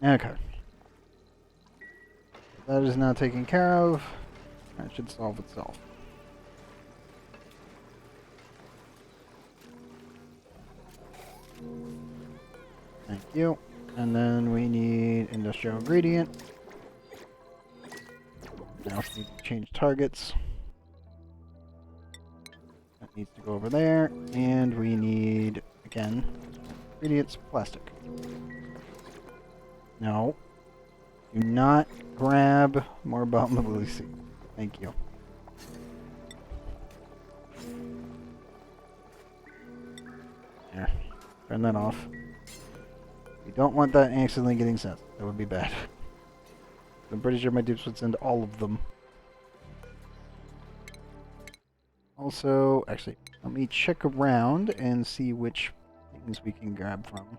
Okay. That is now taken care of. That should solve itself. Thank you. And then we need industrial ingredient. Now we need to change targets. That needs to go over there. And we need, again, ingredients, plastic. No. Do not grab more abominably seed. Thank you. There. Turn that off. We don't want that accidentally getting sent. That would be bad. I'm pretty sure my dupes would send all of them. Also, actually, let me check around and see which things we can grab from.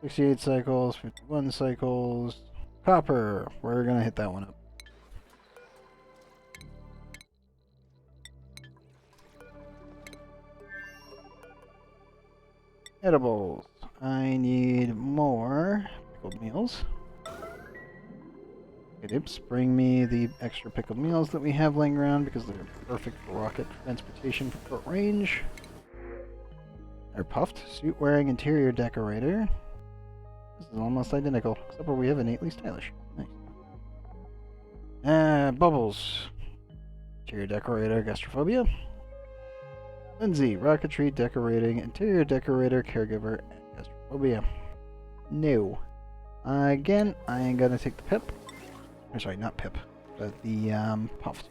68 cycles, 51 cycles. Copper. We're gonna hit that one up. Edibles. I need more pickled meals. Okay, Dips, bring me the extra pickled meals that we have laying around because they're perfect for rocket transportation for short range. They're puffed, suit-wearing interior decorator. This is almost identical, except for we have innately stylish. Nice. Bubbles. Interior decorator, gastrophobia. Lindsay, rocketry, decorating, interior decorator, caregiver, and gastrophobia. No. Again, I ain't gonna take the pip. Or sorry, not pip, but the puffs.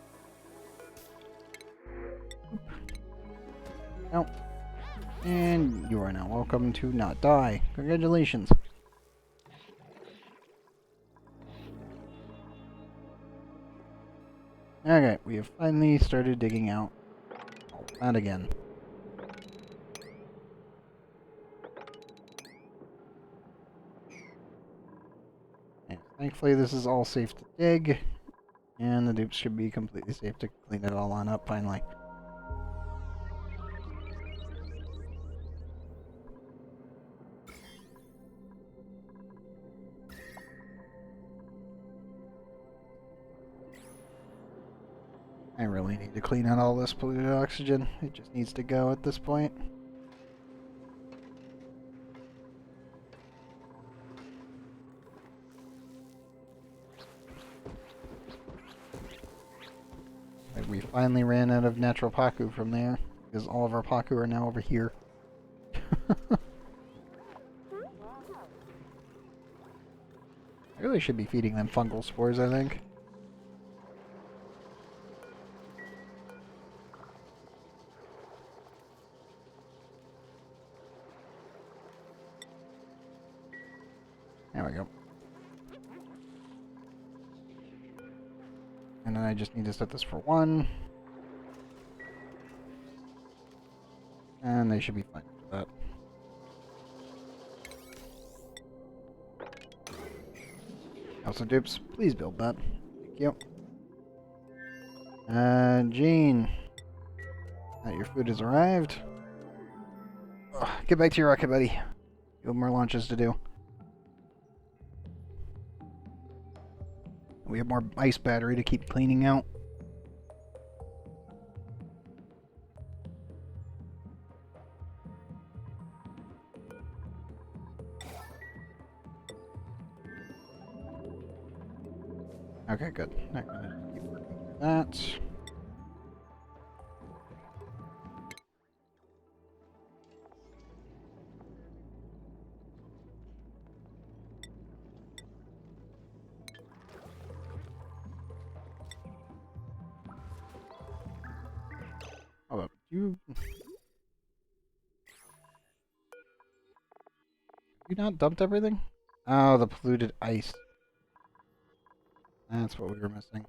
No. And you are now welcome to not die. Congratulations. Okay, we have finally started digging out all that again. And thankfully this is all safe to dig, and the dupes should be completely safe to clean it all on up finally. I really need to clean out all this polluted oxygen. It just needs to go at this point. Like we finally ran out of natural Paku from there, because all of our Paku are now over here. I really should be feeding them fungal spores, I think. There we go. And then I just need to set this for 1. And they should be fine with that. Also, dupes, please build that. Thank you. Gene. Your food has arrived. Ugh, get back to your rocket, buddy. You have more launches to do. We have more ice battery to keep cleaning out. Okay, good. Not gonna keep working through that. Hold up. You not dumped everything? Oh, the polluted ice. That's what we were missing.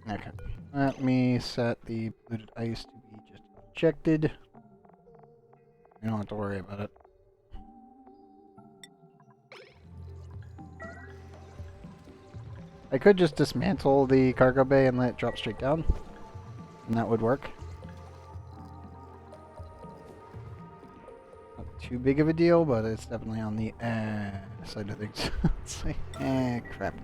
Okay. Let me set the polluted ice to be just injected. You don't have to worry about it. I could just dismantle the cargo bay and let it drop straight down, and that would work. Not too big of a deal, but it's definitely on the side of things. It's like, crap.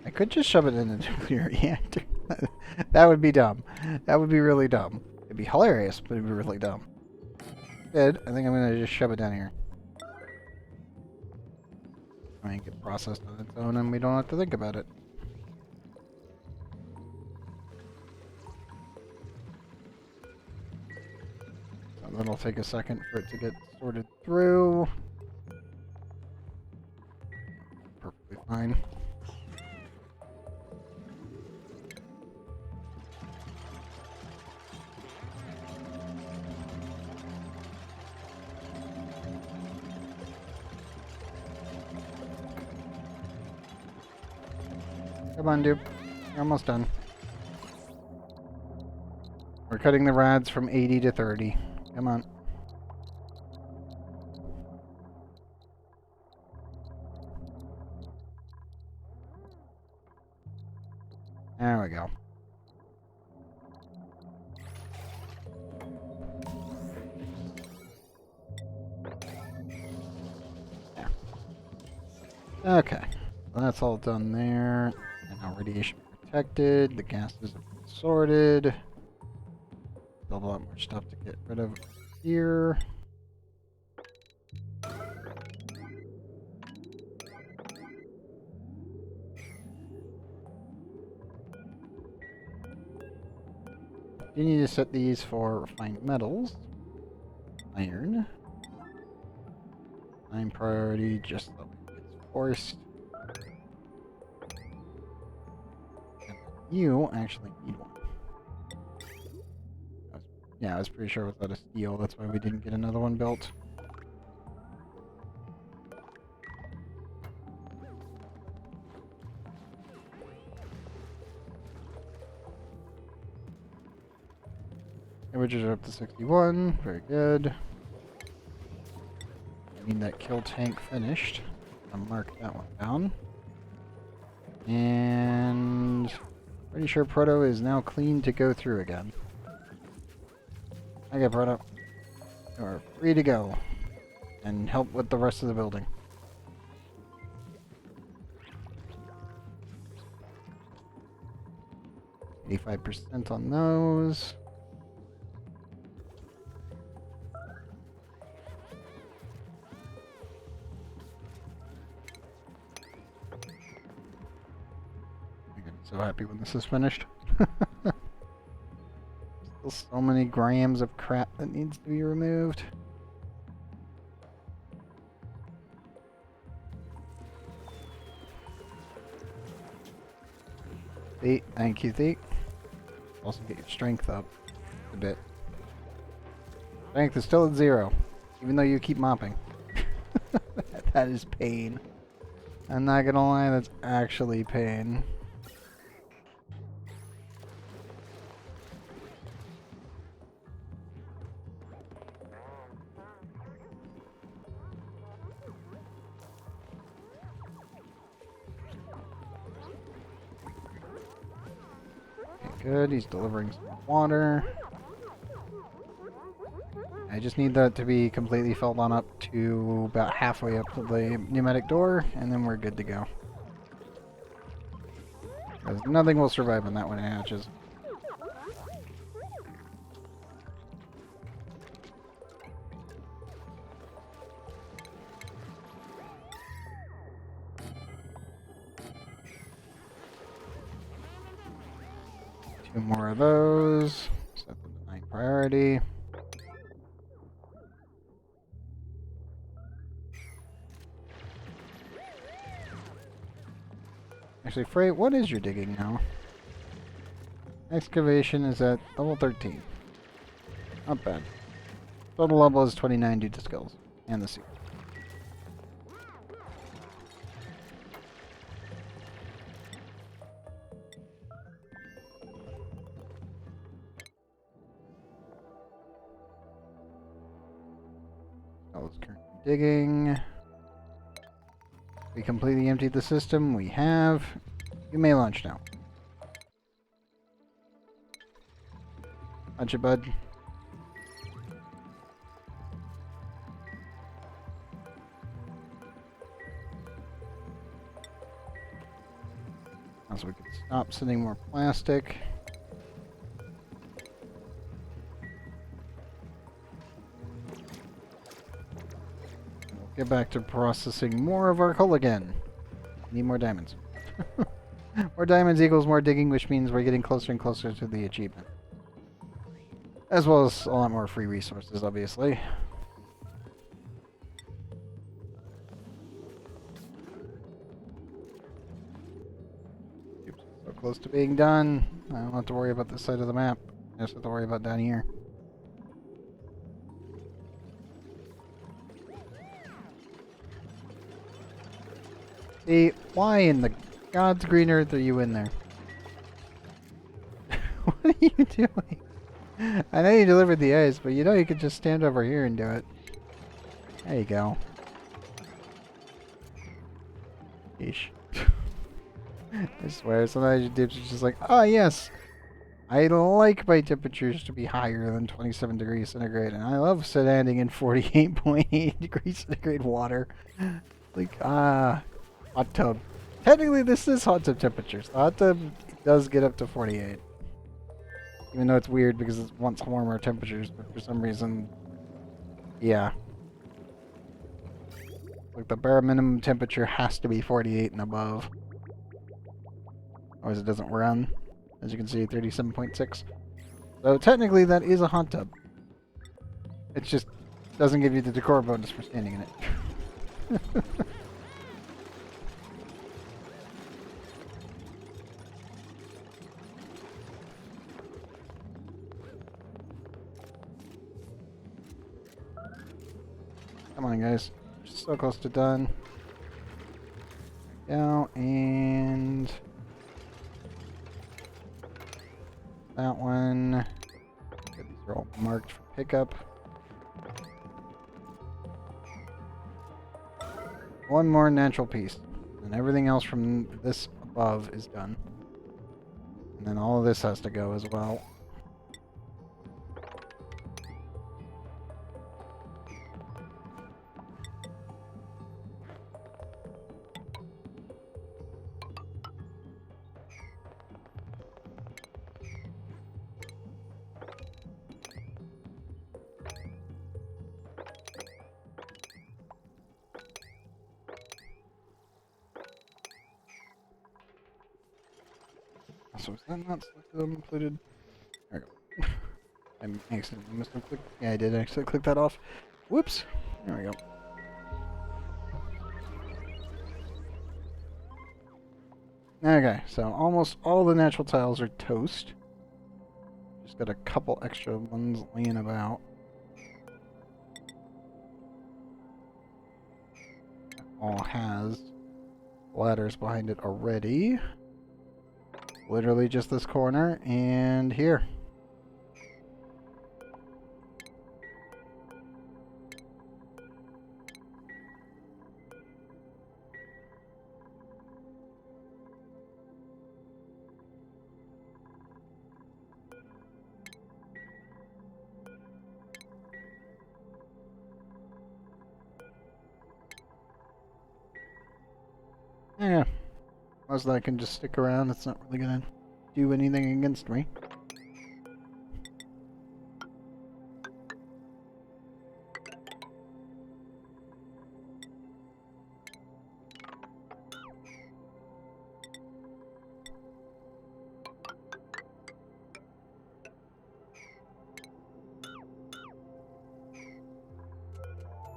I could just shove it in a nuclear reactor. That would be dumb. That would be really dumb. It'd be hilarious, but it'd be really dumb. Good. I think I'm gonna just shove it down here. I mean, get processed on its own, and we don't have to think about it. So that'll take a second for it to get sorted through. Perfectly fine. Come on, dude. You're almost done. We're cutting the rads from 80 to 30. Come on. There we go. Okay, so that's all done there. And now radiation protected. The gases have been sorted. Still a lot more stuff to get rid of here. You need to set these for refined metals. Iron. Iron priority, just so it gets forced. And you actually need one. Yeah, I was pretty sure it was out of steel, that's why we didn't get another one built. Temperatures are up to 61, very good. I need that kill tank finished. I'll mark that one down. And pretty sure Proto is now clean to go through again. Okay, Proto. You are free to go. And help with the rest of the building. %85 on those. So happy when this is finished. Still so many grams of crap that needs to be removed. Thank you, Thee. Also get your strength up a bit. Strength is still at 0, even though you keep mopping. That is pain. I'm not gonna lie, that's actually pain. Good, he's delivering some water. I just need that to be completely filled on up to about halfway up to the pneumatic door, and then we're good to go. Because nothing will survive on that when it hatches. Two more of those. Set them to 9 priority. Actually, Freight, what is your digging now? Excavation is at level 13. Not bad. Total level is 29 due to skills. And the suit. Is currently digging. We completely emptied the system. We have. You may launch now. Launch it, bud. So we can stop sending more plastic. Get back to processing more of our coal again. Need more diamonds. More diamonds equals more digging, which means we're getting closer and closer to the achievement. As well as a lot more free resources, obviously. Oops, so close to being done. I don't have to worry about this side of the map. I just have to worry about down here. See, why in the God's green earth are you in there? What are you doing? I know you delivered the ice, but you know you could just stand over here and do it. There you go. Yeesh. I swear, sometimes your dips are just like, ah, yes. I like my temperatures to be higher than 27 degrees centigrade, and I love standing in 48.8 degrees centigrade water. Like, ah. hot tub. Technically, this is hot tub temperatures. The hot tub does get up to 48. Even though it's weird because it wants warmer temperatures, but for some reason, yeah. Like the bare minimum temperature has to be 48 and above. Otherwise it doesn't run. As you can see, 37.6. So technically that is a hot tub. It just doesn't give you the decor bonus for standing in it. Come on, guys. We're so close to done. Go, and that one. These are all marked for pickup. One more natural piece. And everything else from this above is done. And then all of this has to go as well. So is that not included? There we go. I accidentally must have clicked. Yeah, I did actually click that off. Whoops. There we go. Okay, so almost all the natural tiles are toast. Just got a couple extra ones laying about. All has ladders behind it already. Literally just this corner and here. Yeah. Unless I can just stick around, it's not really gonna do anything against me.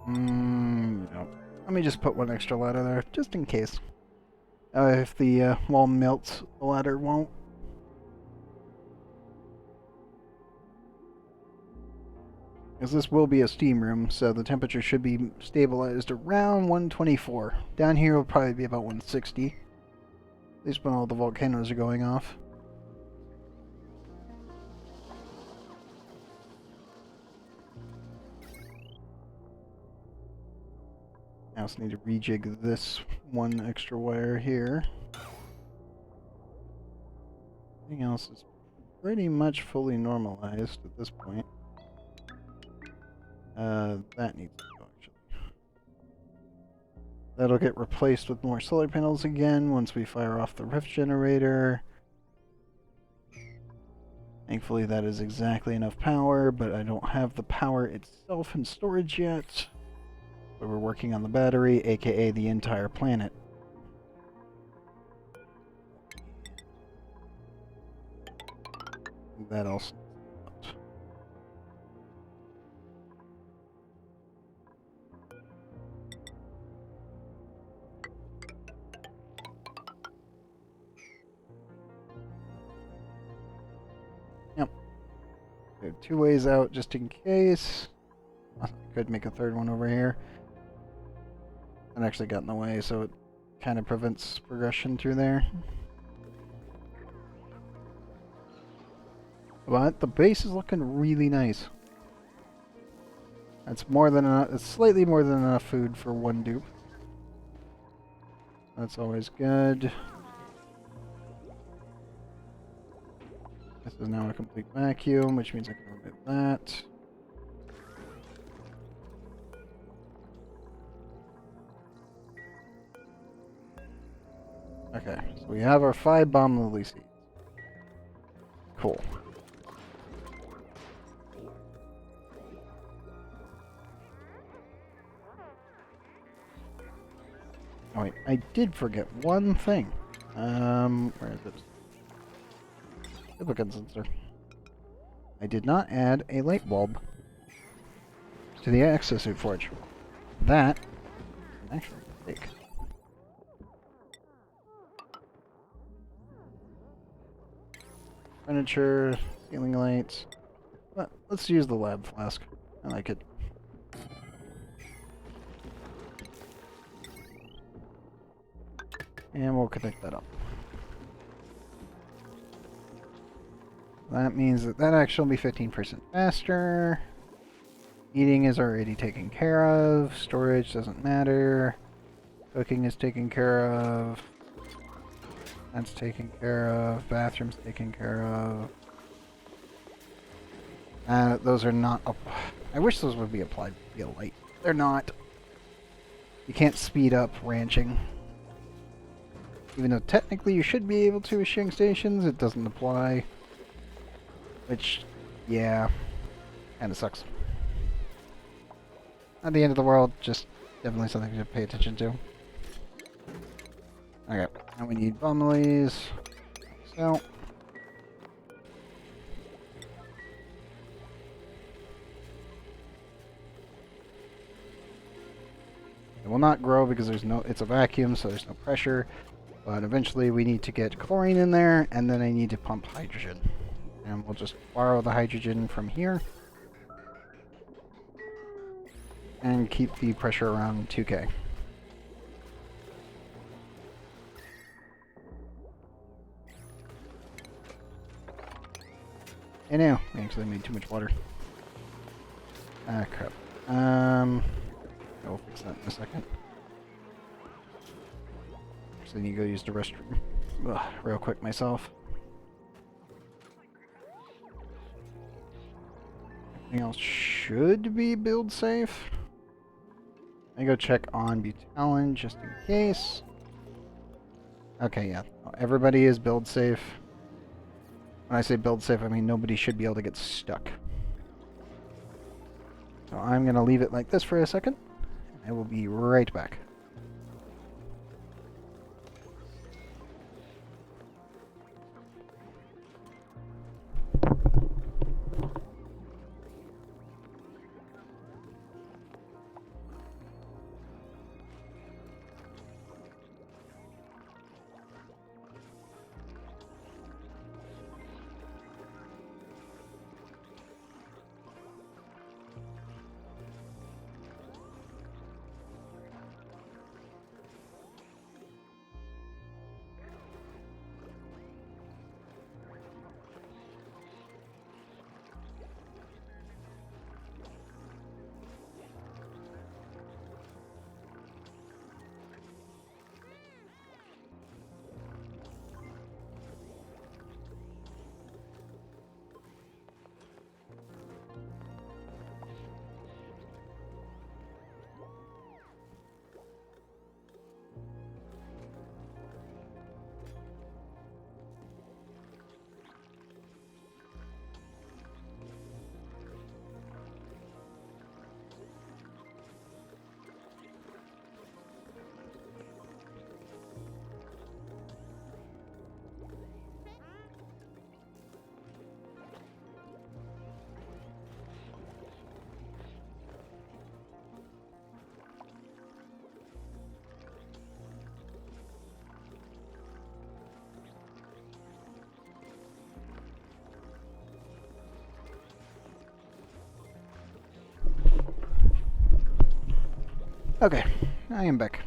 No. Let me just put one extra ladder there, just in case. If the wall melts, the ladder won't. As this will be a steam room, so the temperature should be stabilized around 124. Down here will probably be about 160. At least when all the volcanoes are going off. I also need to rejig this one extra wire here. Everything else is pretty much fully normalized at this point. That needs to go, actually. That'll get replaced with more solar panels again once we fire off the rift generator. Thankfully that is exactly enough power, but I don't have the power itself in storage yet. So we're working on the battery, aka the entire planet. That also. Yep. There are 2 ways out just in case. I could make a third one over here. That actually got in the way, so it kind of prevents progression through there. But the base is looking really nice. That's more than enough. It's slightly more than enough food for one dupe. That's always good. This is now a complete vacuum, which means I can remove that. Okay, so we have our 5 bomb lily seeds. Cool. Oh wait, I did forget one thing. Where is it? Lubricant sensor. I did not add a light bulb to the exosuit forge. That is actually a mistake. Furniture, ceiling lights. But let's use the lab flask. I like it. And we'll connect that up. That means that actually will be 15% faster. Eating is already taken care of. Storage doesn't matter. Cooking is taken care of. That's taken care of. Bathroom's taken care of. Those are not up. I wish those would be applied via light. They're not. You can't speed up ranching. Even though technically you should be able to with sharing stations, it doesn't apply. Which, yeah, kinda sucks. Not the end of the world, just definitely something to pay attention to. Okay, now we need bomb-lilies. So. It will not grow because it's a vacuum, so there's no pressure. But eventually we need to get chlorine in there, and then I need to pump hydrogen. And we'll just borrow the hydrogen from here. And keep the pressure around 2K. I know, I actually made too much water. Ah, crap. I'll fix that in a second. So I need to go use the restroom. Ugh, real quick myself. Everything else should be build safe. I go check on Butalin just in case. Okay, yeah. Everybody is build safe. When I say build safe, I mean nobody should be able to get stuck. So I'm going to leave it like this for a second. I will be right back. Okay, I am back.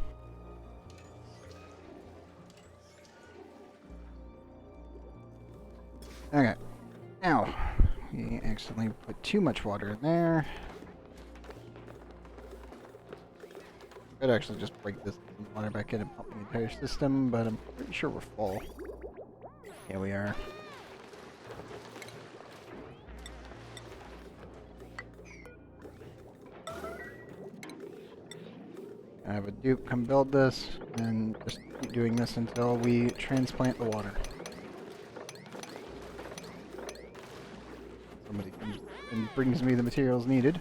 Okay. Now, we accidentally put too much water in there. I'd actually just break this water back in and pump the entire system, but I'm pretty sure we're full. Yeah, we are. have a dupe come build this, and just keep doing this until we transplant the water. Somebody comes and brings me the materials needed.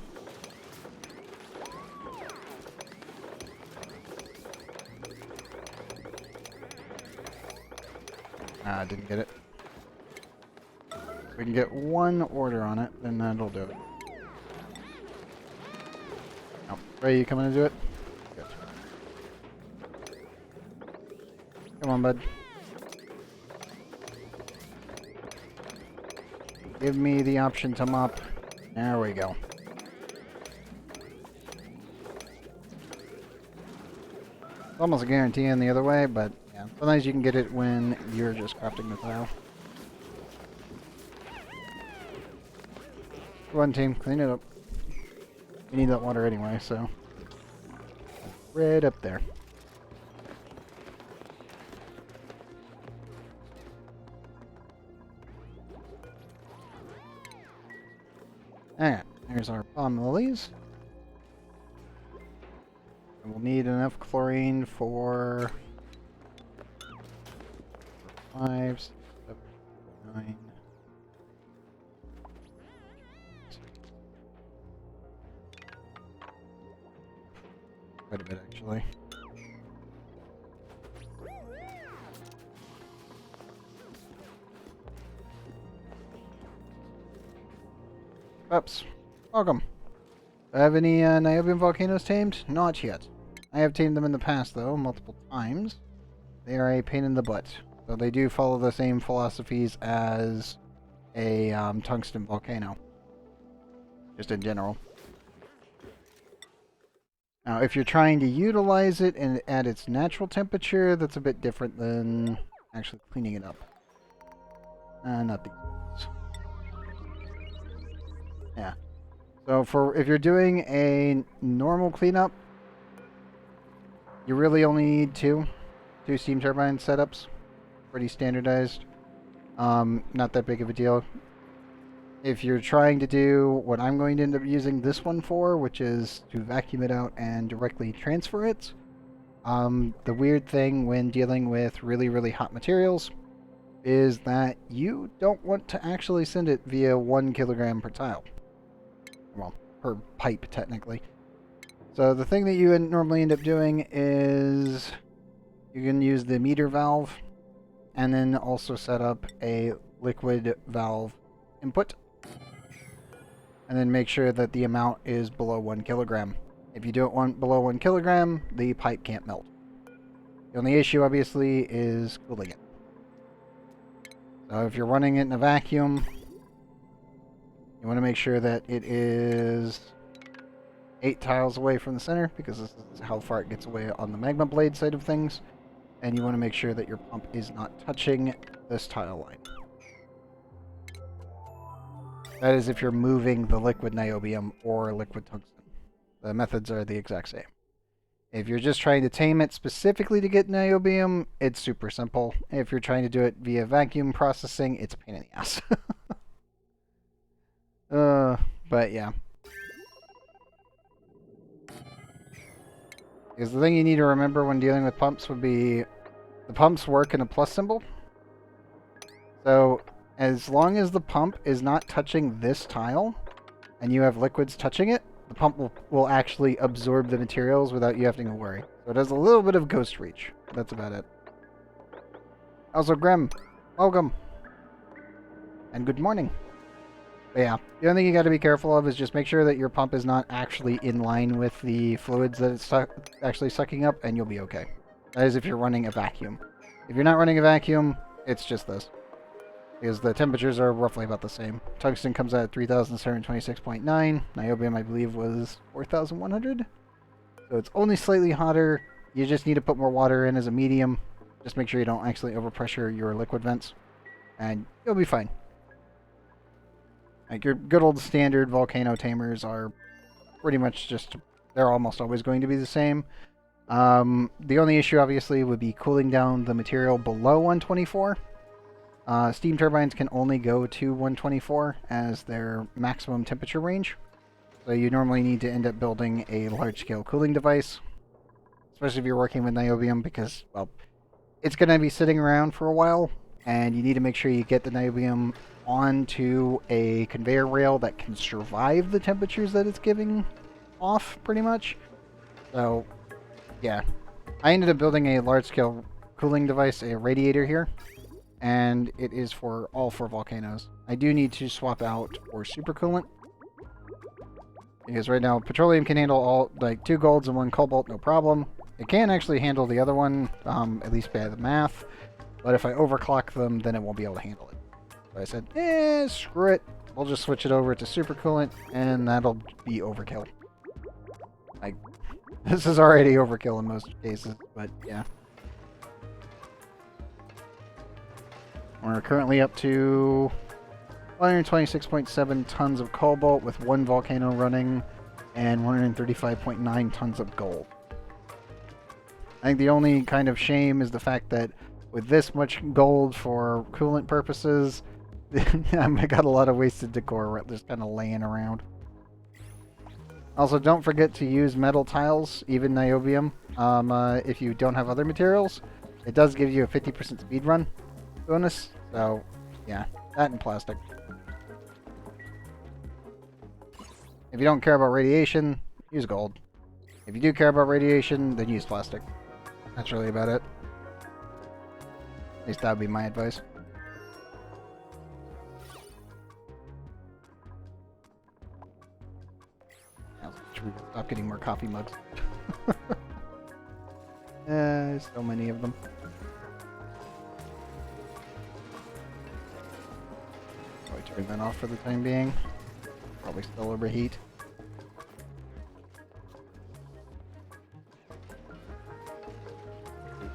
Ah, didn't get it. If we can get one order on it, then that'll do it. Oh, Ray, you coming to do it? Good. Come on, bud. Give me the option to mop. There we go. It's almost a guarantee in the other way, but yeah, sometimes you can get it when you're just crafting the tile. Come on, team, clean it up. We need that water anyway, so right up there. Alright, here's our palm lilies. And we'll need enough chlorine for 5, 6, 7, 9. Quite a bit, actually. Whoops. Welcome. Do I have any niobium volcanoes tamed? Not yet. I have tamed them in the past, though, multiple times. They are a pain in the butt. So they do follow the same philosophies as a tungsten volcano. Just in general. Now, if you're trying to utilize it and at its natural temperature, that's a bit different than actually cleaning it up. Not these ones. Yeah. So if you're doing a normal cleanup, you really only need two steam turbine setups. Pretty standardized. Not that big of a deal. If you're trying to do what I'm going to end up using this one for, which is to vacuum it out and directly transfer it, the weird thing when dealing with really, really hot materials is that you don't want to actually send it via 1 kilogram per tile. Well, per pipe, technically. So the thing that you normally end up doing is you can use the meter valve and then also set up a liquid valve input. And then make sure that the amount is below 1 kilogram. If you do it below 1 kilogram, the pipe can't melt. The only issue, obviously, is cooling it. So if you're running it in a vacuum, you want to make sure that it is 8 tiles away from the center, because this is how far it gets away on the magma blade side of things. And you want to make sure that your pump is not touching this tile line. That is if you're moving the liquid niobium or liquid tungsten. The methods are the exact same. If you're just trying to tame it specifically to get niobium, it's super simple. If you're trying to do it via vacuum processing, it's a pain in the ass. But yeah. Because the thing you need to remember when dealing with pumps would be the pumps work in a plus symbol. So as long as the pump is not touching this tile and you have liquids touching it, the pump will actually absorb the materials without you having to worry. So it has a little bit of ghost reach. That's about it. Also, Grim, welcome. And good morning. But yeah, the only thing you got to be careful of is just make sure that your pump is not actually in line with the fluids that it's actually sucking up, and you'll be okay. That is if you're running a vacuum. If you're not running a vacuum, it's just this. Because the temperatures are roughly about the same. Tungsten comes out at 3,726.9. Niobium, I believe, was 4,100. So it's only slightly hotter. You just need to put more water in as a medium. Just make sure you don't actually overpressure your liquid vents. And you'll be fine. Like your good old standard volcano tamers are pretty much just... They're almost always going to be the same. The only issue, obviously, would be cooling down the material below 124. Steam turbines can only go to 124 as their maximum temperature range. So you normally need to end up building a large-scale cooling device. especially if you're working with niobium, because, well, it's going to be sitting around for a while, and you need to make sure you get the niobium onto a conveyor rail that can survive the temperatures that it's giving off, pretty much. So, yeah. I ended up building a large-scale cooling device, a radiator here, and it is for all 4 volcanoes. I do need to swap out for supercoolant, because right now petroleum can handle all, like, 2 golds and 1 cobalt, no problem. It can actually handle the other one, at least by the math, but if I overclock them, then it won't be able to handle it. So I said, screw it. We'll just switch it over to supercoolant, and that'll be overkill. Like, this is already overkill in most cases, but yeah. We're currently up to 126.7 tons of cobalt with 1 volcano running and 135.9 tons of gold. I think the only kind of shame is the fact that with this much gold for coolant purposes, I got a lot of wasted decor just kind of laying around. Also, don't forget to use metal tiles, even niobium, if you don't have other materials. It does give you a 50% speed run bonus, so yeah, that and plastic. If you don't care about radiation, use gold. If you do care about radiation, then use plastic. That's really about it. At least that would be my advice. Stop getting more coffee mugs. So many of them. Probably turn that off for the time being. Probably still overheat.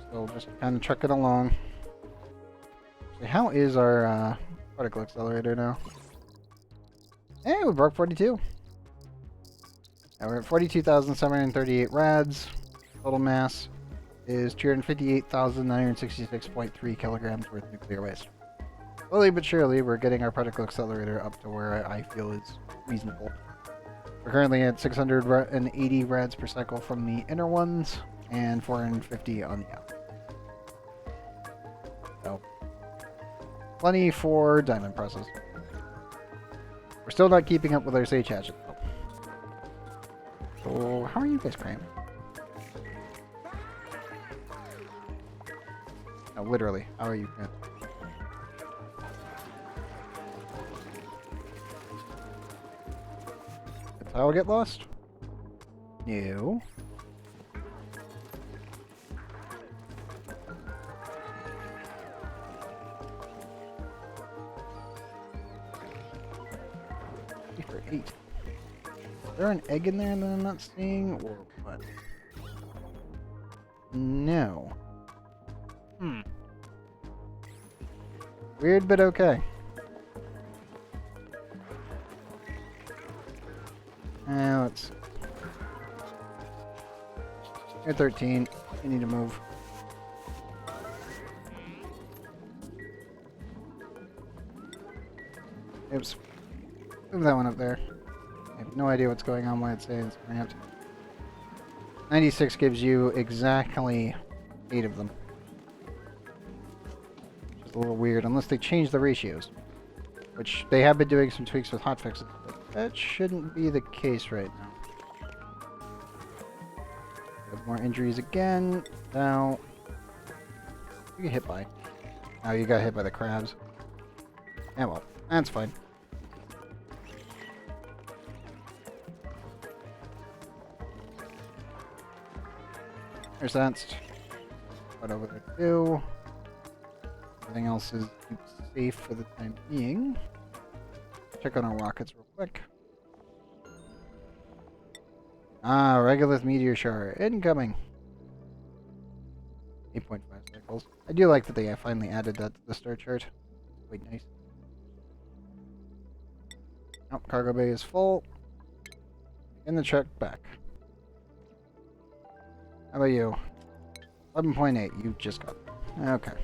Still just kind of trucking along. So how is our particle accelerator now? Hey, we broke 42. Now we're at 42,738 rads. Total mass is 258,966.3 kilograms worth of nuclear waste. Slowly but surely, we're getting our particle accelerator up to where I feel is reasonable. We're currently at 680 rads per cycle from the inner ones, and 450 on the outer. So, plenty for diamond presses. We're still not keeping up with our sage hatchet. So, how are you guys cramming? No, literally, how are you cramming? The tile get lost? No. For 8. Is there an egg in there that I'm not seeing, or what? No. Weird, but okay. Let's see. You're 13. You need to move. Oops. Move that one up there. I have no idea what's going on, why it's saying it's cramped. 96 gives you exactly 8 of them. Which is a little weird, unless they change the ratios. Which they have been doing some tweaks with hotfixes, but that shouldn't be the case right now. Have more injuries again. Now, you get hit by. Oh, you got hit by the crabs. Yeah, well, that's fine. There's that. What over there too. Everything else is safe for the time being. Check on our rockets real quick. Ah, Regolith meteor shower incoming. 8.5 cycles. I do like that they finally added that to the star chart. Quite nice. Oh, cargo bay is full. In the truck back. How about you? 11.8. You just got it. Okay.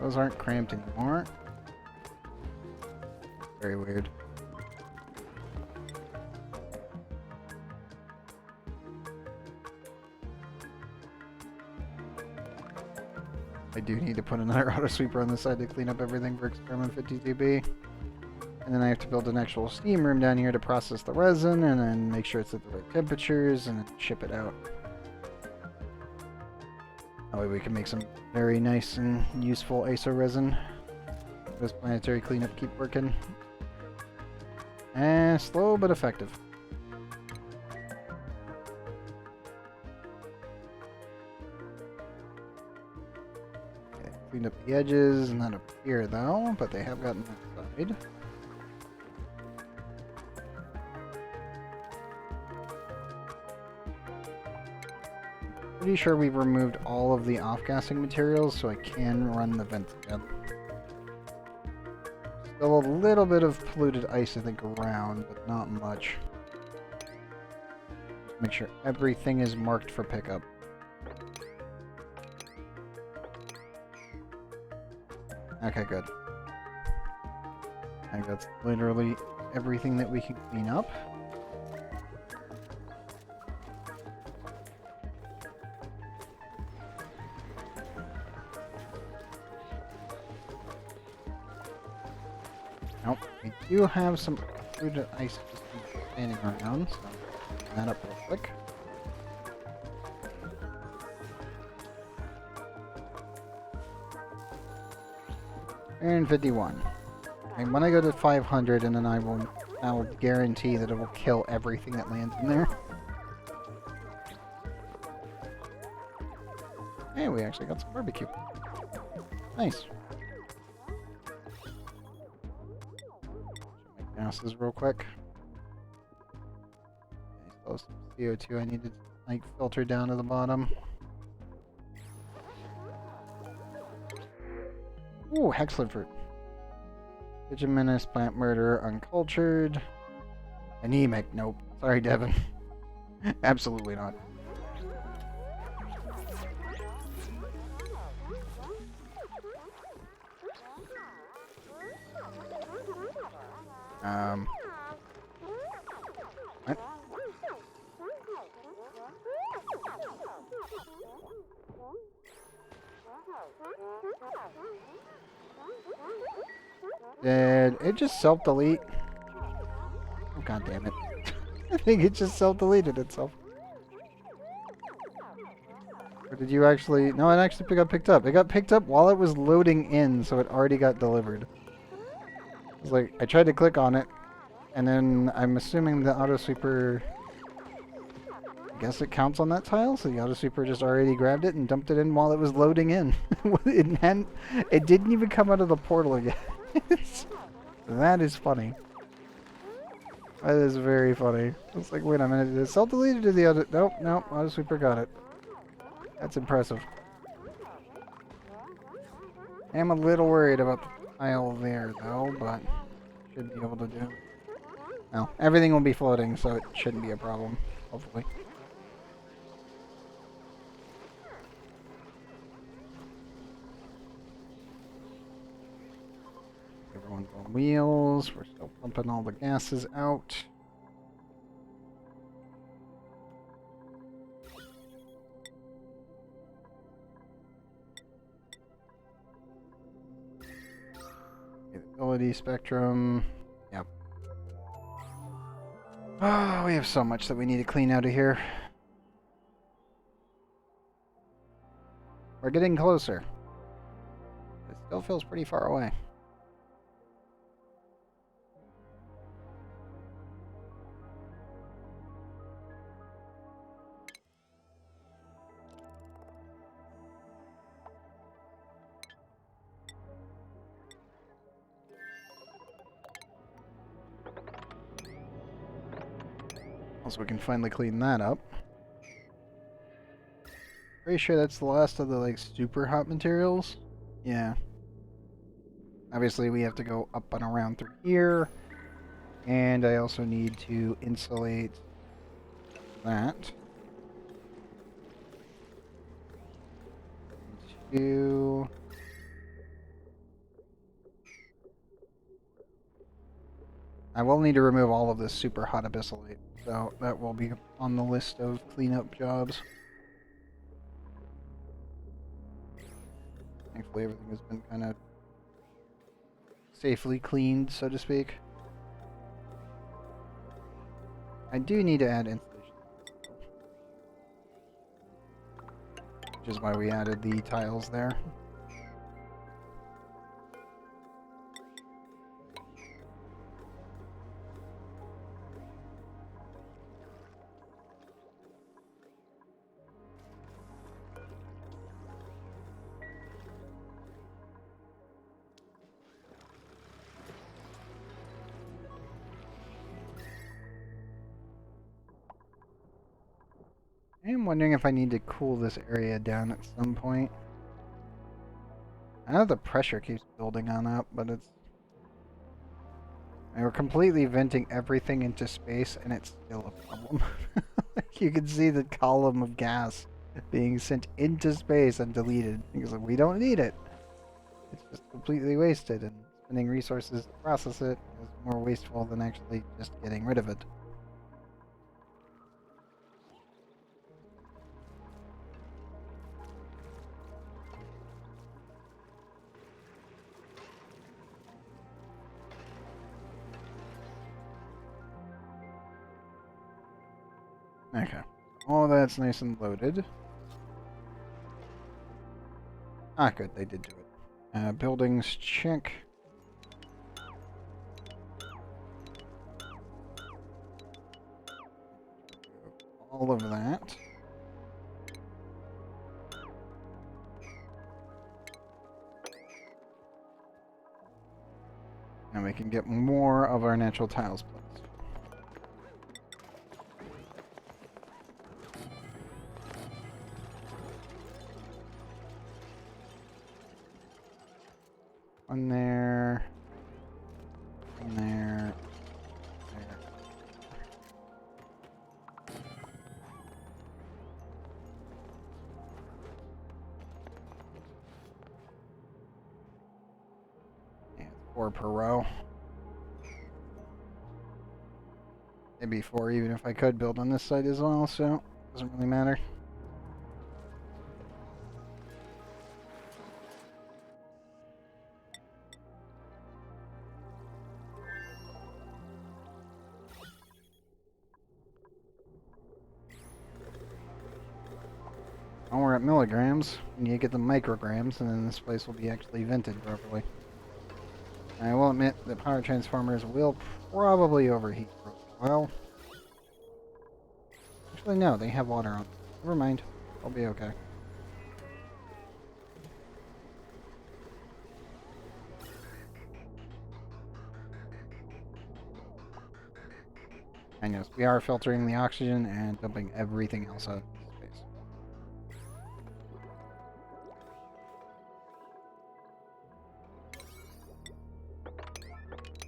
Those aren't cramped anymore. Very weird. I do need to put another auto sweeper on the side to clean up everything for experiment 52B. And then I have to build an actual steam room down here to process the resin and then make sure it's at the right temperatures and then ship it out. That way we can make some very nice and useful ISO resin. This planetary cleanup keep working. And slow but effective. Okay, cleaned up the edges, not up here though, but they have gotten that side. Pretty sure we've removed all of the off-gassing materials, so I can run the vents again. Still a little bit of polluted ice, I think, around, but not much. Make sure everything is marked for pickup. Okay, good. I think that's literally everything that we can clean up. Nope, we do have some polluted ice standing around, so clean that up real quick. And 51. And when I go to 500, and then I will guarantee that it will kill everything that lands in there. Hey, we actually got some barbecue. Nice. Gases real quick. Okay, still some CO2 I need to like filter down to the bottom. Ooh, Hexlid fruit. Pigeon menace, plant murder, uncultured. Anemic, nope. Sorry, Devin. Absolutely not. What? Did it just self-delete? Oh, god damn it. I think it just self-deleted itself. Or did you actually... No, it actually got picked up. It got picked up while it was loading in, so it already got delivered. It's like, I tried to click on it, and then I'm assuming the auto sweeper... I guess it counts on that tile, so the auto sweeper just already grabbed it and dumped it in while it was loading in. It didn't even come out of the portal again. That is funny. That is very funny. It's like, wait a minute, did it self-deleted to the other... Nope, nope, auto sweeper got it. That's impressive. I am a little worried about the tile there, though, but should be able to do. No, everything will be floating, so it shouldn't be a problem, hopefully. Everyone's on wheels. We're still pumping all the gases out. Ability spectrum. Yep. Oh, we have so much that we need to clean out of here. We're getting closer. It still feels pretty far away. So we can finally clean that up. Pretty sure that's the last of the like super hot materials. Yeah. Obviously we have to go up and around through here. And I also need to insulate that. Two. I will need to remove all of this super hot abyssalate. So that will be on the list of cleanup jobs. Thankfully, everything has been kind of safely cleaned, so to speak. I do need to add insulation, which is why we added the tiles there. I am wondering if I need to cool this area down at some point. I know the pressure keeps building on up, but it's... And we're completely venting everything into space, and it's still a problem. You can see the column of gas being sent into space and deleted because we don't need it. It's just completely wasted, and spending resources to process it is more wasteful than actually just getting rid of it. Okay. All that's nice and loaded. Ah, good, they did do it. Buildings, check. All of that. And we can get more of our natural tiles placed. One there. One there. There. And 4 per row. Maybe 4 even if I could build on this side as well, so it doesn't really matter. Now we're at milligrams. We need to get the micrograms, and then this place will be actually vented properly. I will admit that power transformers will probably overheat for a while. Actually, no, they have water on. Never mind. I'll be okay. And yes, we are filtering the oxygen and dumping everything else out of space.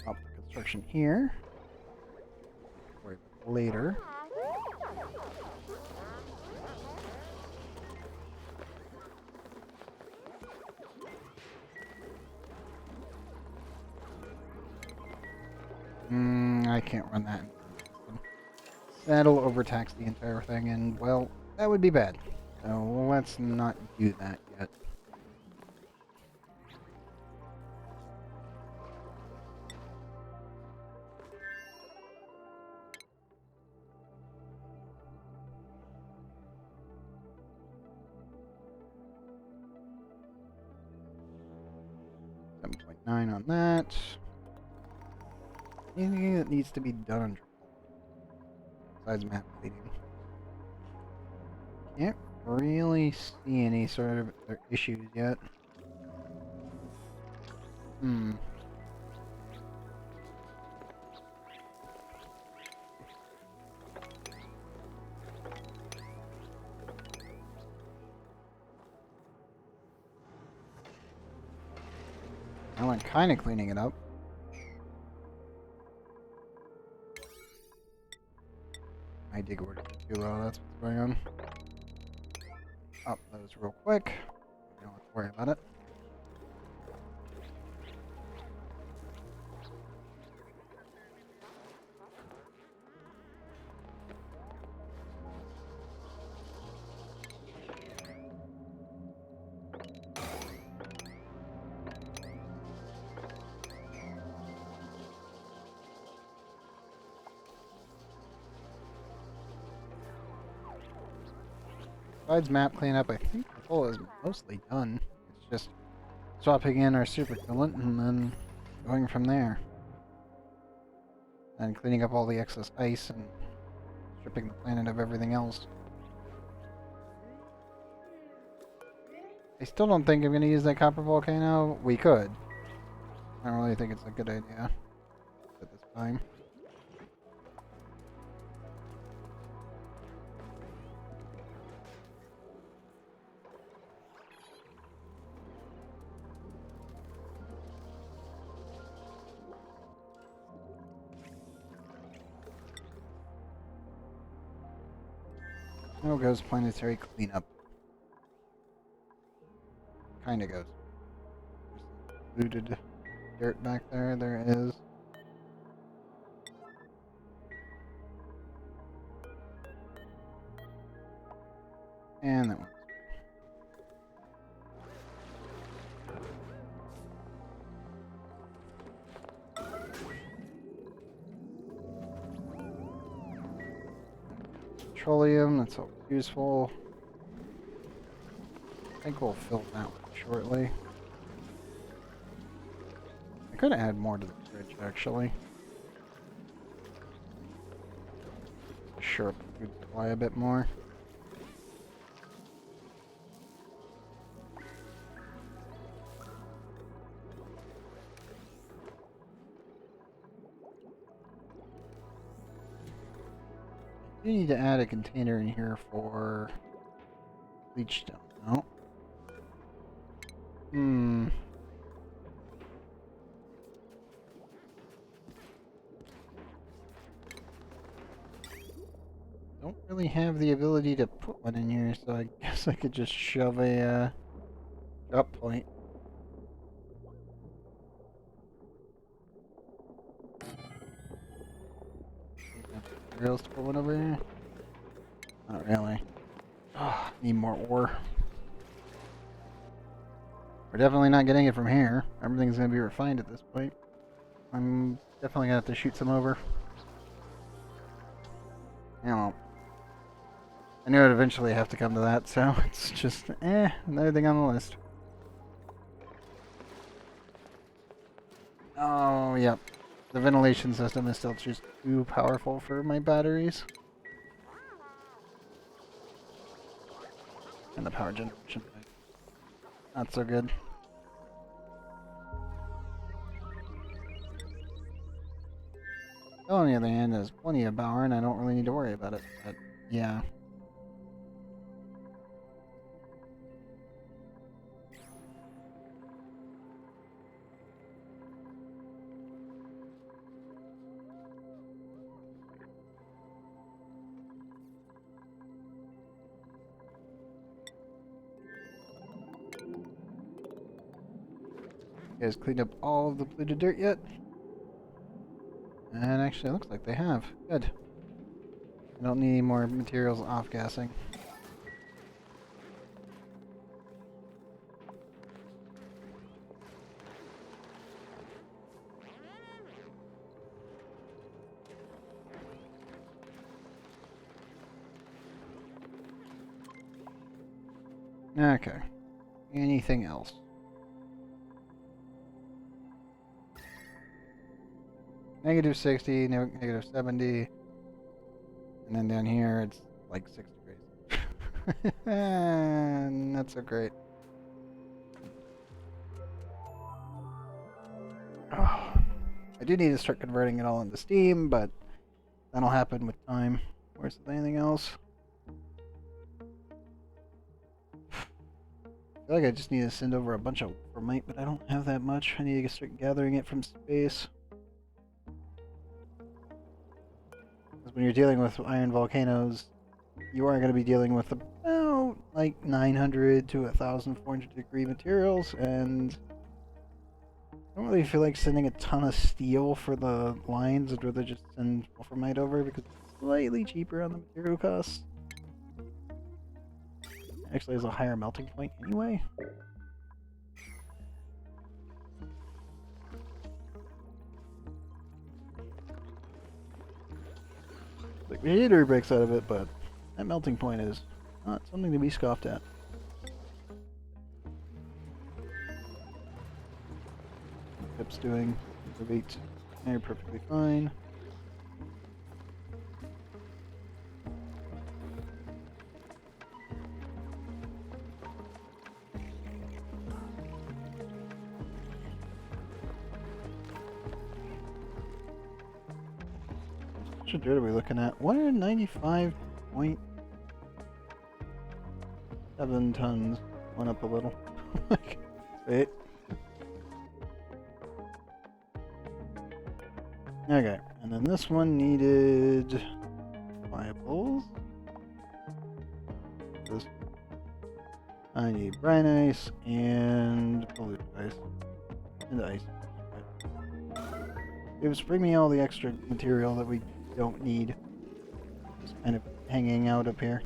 Up the construction here. Worry about it later. I can't run that. That'll overtax the entire thing, and, well, that would be bad. So let's not do that yet. .9 on that. Anything that needs to be done besides map cleaning. Can't really see any sort of issues yet. Well, I'm kind of cleaning it up. My dig order is too low, that's what's going on. Up those real quick. We don't have to worry about it. besides map cleanup, I think the goal is mostly done. It's just swapping in our super coolant and then going from there. And cleaning up all the excess ice and stripping the planet of everything else. I still don't think I'm going to use that copper volcano. We could. I don't really think it's a good idea at this time. How goes planetary cleanup? Kinda goes. There's some looted dirt back there. There is. And that one. Petroleum, that's all useful. I think we'll fill that one shortly. I could add more to the fridge, actually. Shore up the food supply a bit more. You need to add a container in here for bleach stone, no? Don't really have the ability to put one in here, so I guess I could just shove a drop point. Materials to put one over here? Not really. Oh, need more ore. We're definitely not getting it from here. Everything's gonna be refined at this point. I'm definitely gonna have to shoot some over. You know, I knew I'd eventually have to come to that, so it's just, another thing on the list. Oh, yep. The ventilation system is still just too powerful for my batteries. And the power generation. Not so good. On the other hand, there's plenty of power and I don't really need to worry about it, but yeah. You guys cleaned up all of the polluted dirt yet? And actually, it looks like they have. Good. I don't need any more materials off-gassing. Okay. Anything else? Negative 60, negative 70. And then down here, it's like 6 degrees. Not so great. Oh, I do need to start converting it all into steam, but that'll happen with time. Where's anything else? I feel like I just need to send over a bunch of wolframite, but I don't have that much. I need to start gathering it from space. Because when you're dealing with iron volcanoes, you are going to be dealing with about like 900 to 1,400 degree materials, and I don't really feel like sending a ton of steel for the lines. I'd rather just send wolframite over because it's slightly cheaper on the material costs. Actually has a higher melting point anyway. Like radiator breaks out of it, but that melting point is not something to be scoffed at. Pip's doing elevate. They're perfectly fine. How much dirt are we looking at? 195.7 tons. Went up a little. Wait. Okay, and then this one needed viables. This I need brine ice and polluted ice. And ice. It was bring me all the extra material that we don't need. Just kind of hanging out up here.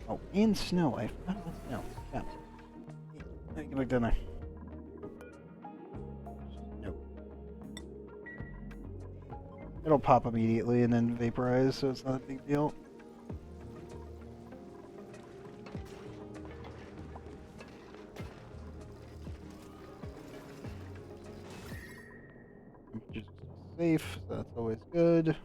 Oh, and snow. I forgot about snow. Yeah. Get back down there. It'll pop immediately and then vaporize, so it's not a big deal. Temperature's safe, so that's always good.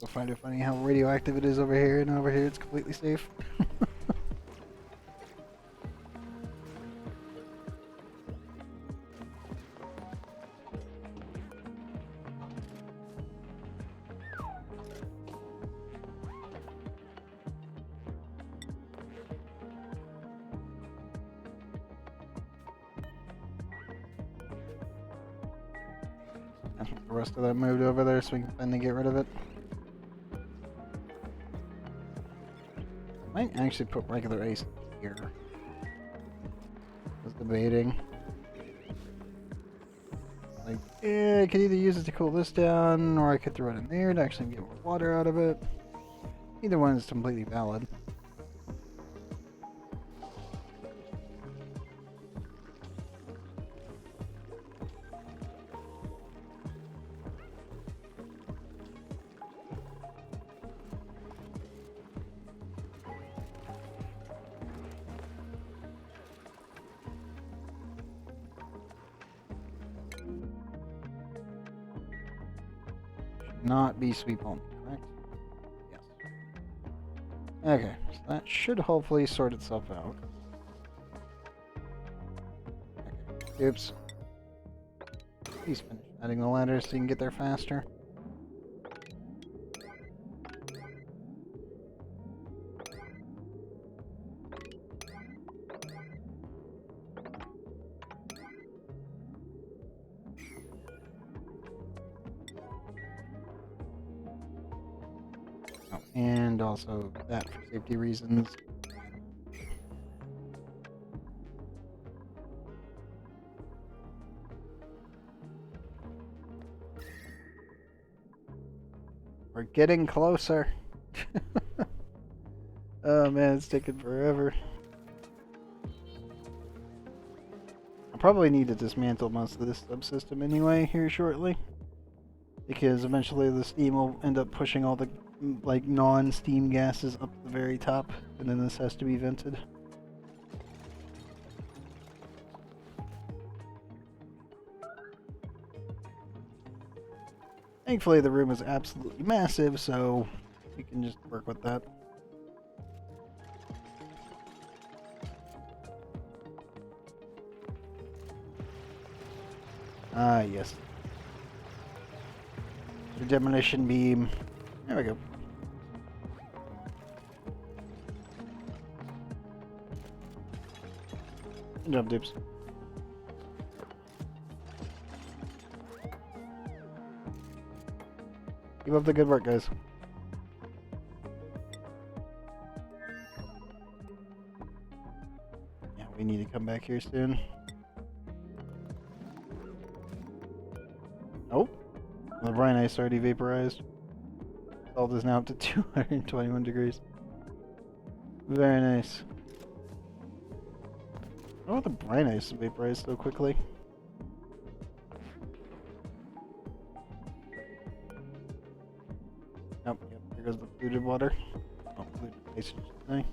I find it funny how radioactive it is over here, and over here it's completely safe. That's the rest of that moved over there so we can finally get rid of it. Might actually put regular ice here. I was debating. Like, I could either use it to cool this down, or I could throw it in there to actually get more water out of it. Either one is completely valid. Not be sweet palm, correct? Yes. Okay, so that should hopefully sort itself out. Okay. Oops. Please finish adding the ladders so you can get there faster. And also that for safety reasons. We're getting closer. Oh man, it's taking forever. I probably need to dismantle most of this subsystem anyway here shortly. Because eventually the steam will end up pushing all the like non-steam gases up to the very top, and then this has to be vented. Thankfully the room is absolutely massive, so we can just work with that. Ah, yes. The demolition beam. There we go. Good job, Dupes. Keep up the good work, guys. Yeah, we need to come back here soon. Nope. The brine ice already vaporized. salt is now up to 221 degrees. Very nice. I want the brine ice to vaporize so quickly. Nope, yep, there goes the polluted water. Oh, polluted ice, I should say.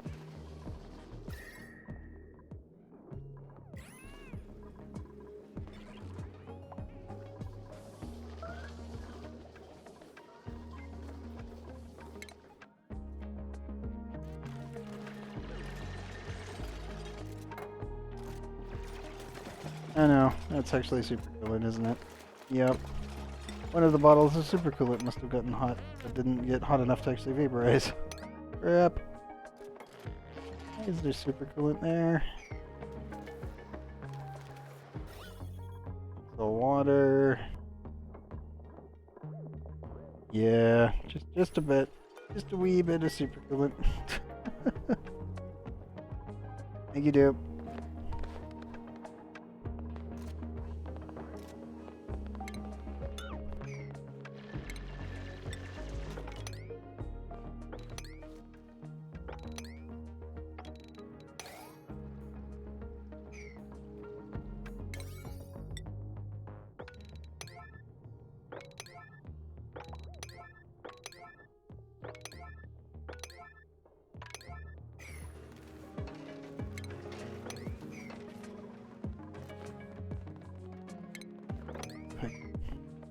I know, that's actually super coolant, isn't it? Yep. One of the bottles of super coolant must have gotten hot, but didn't get hot enough to actually vaporize. Crap. Is there super coolant there? The water. Yeah, just a bit. Just a wee bit of super coolant. Thank you, dude.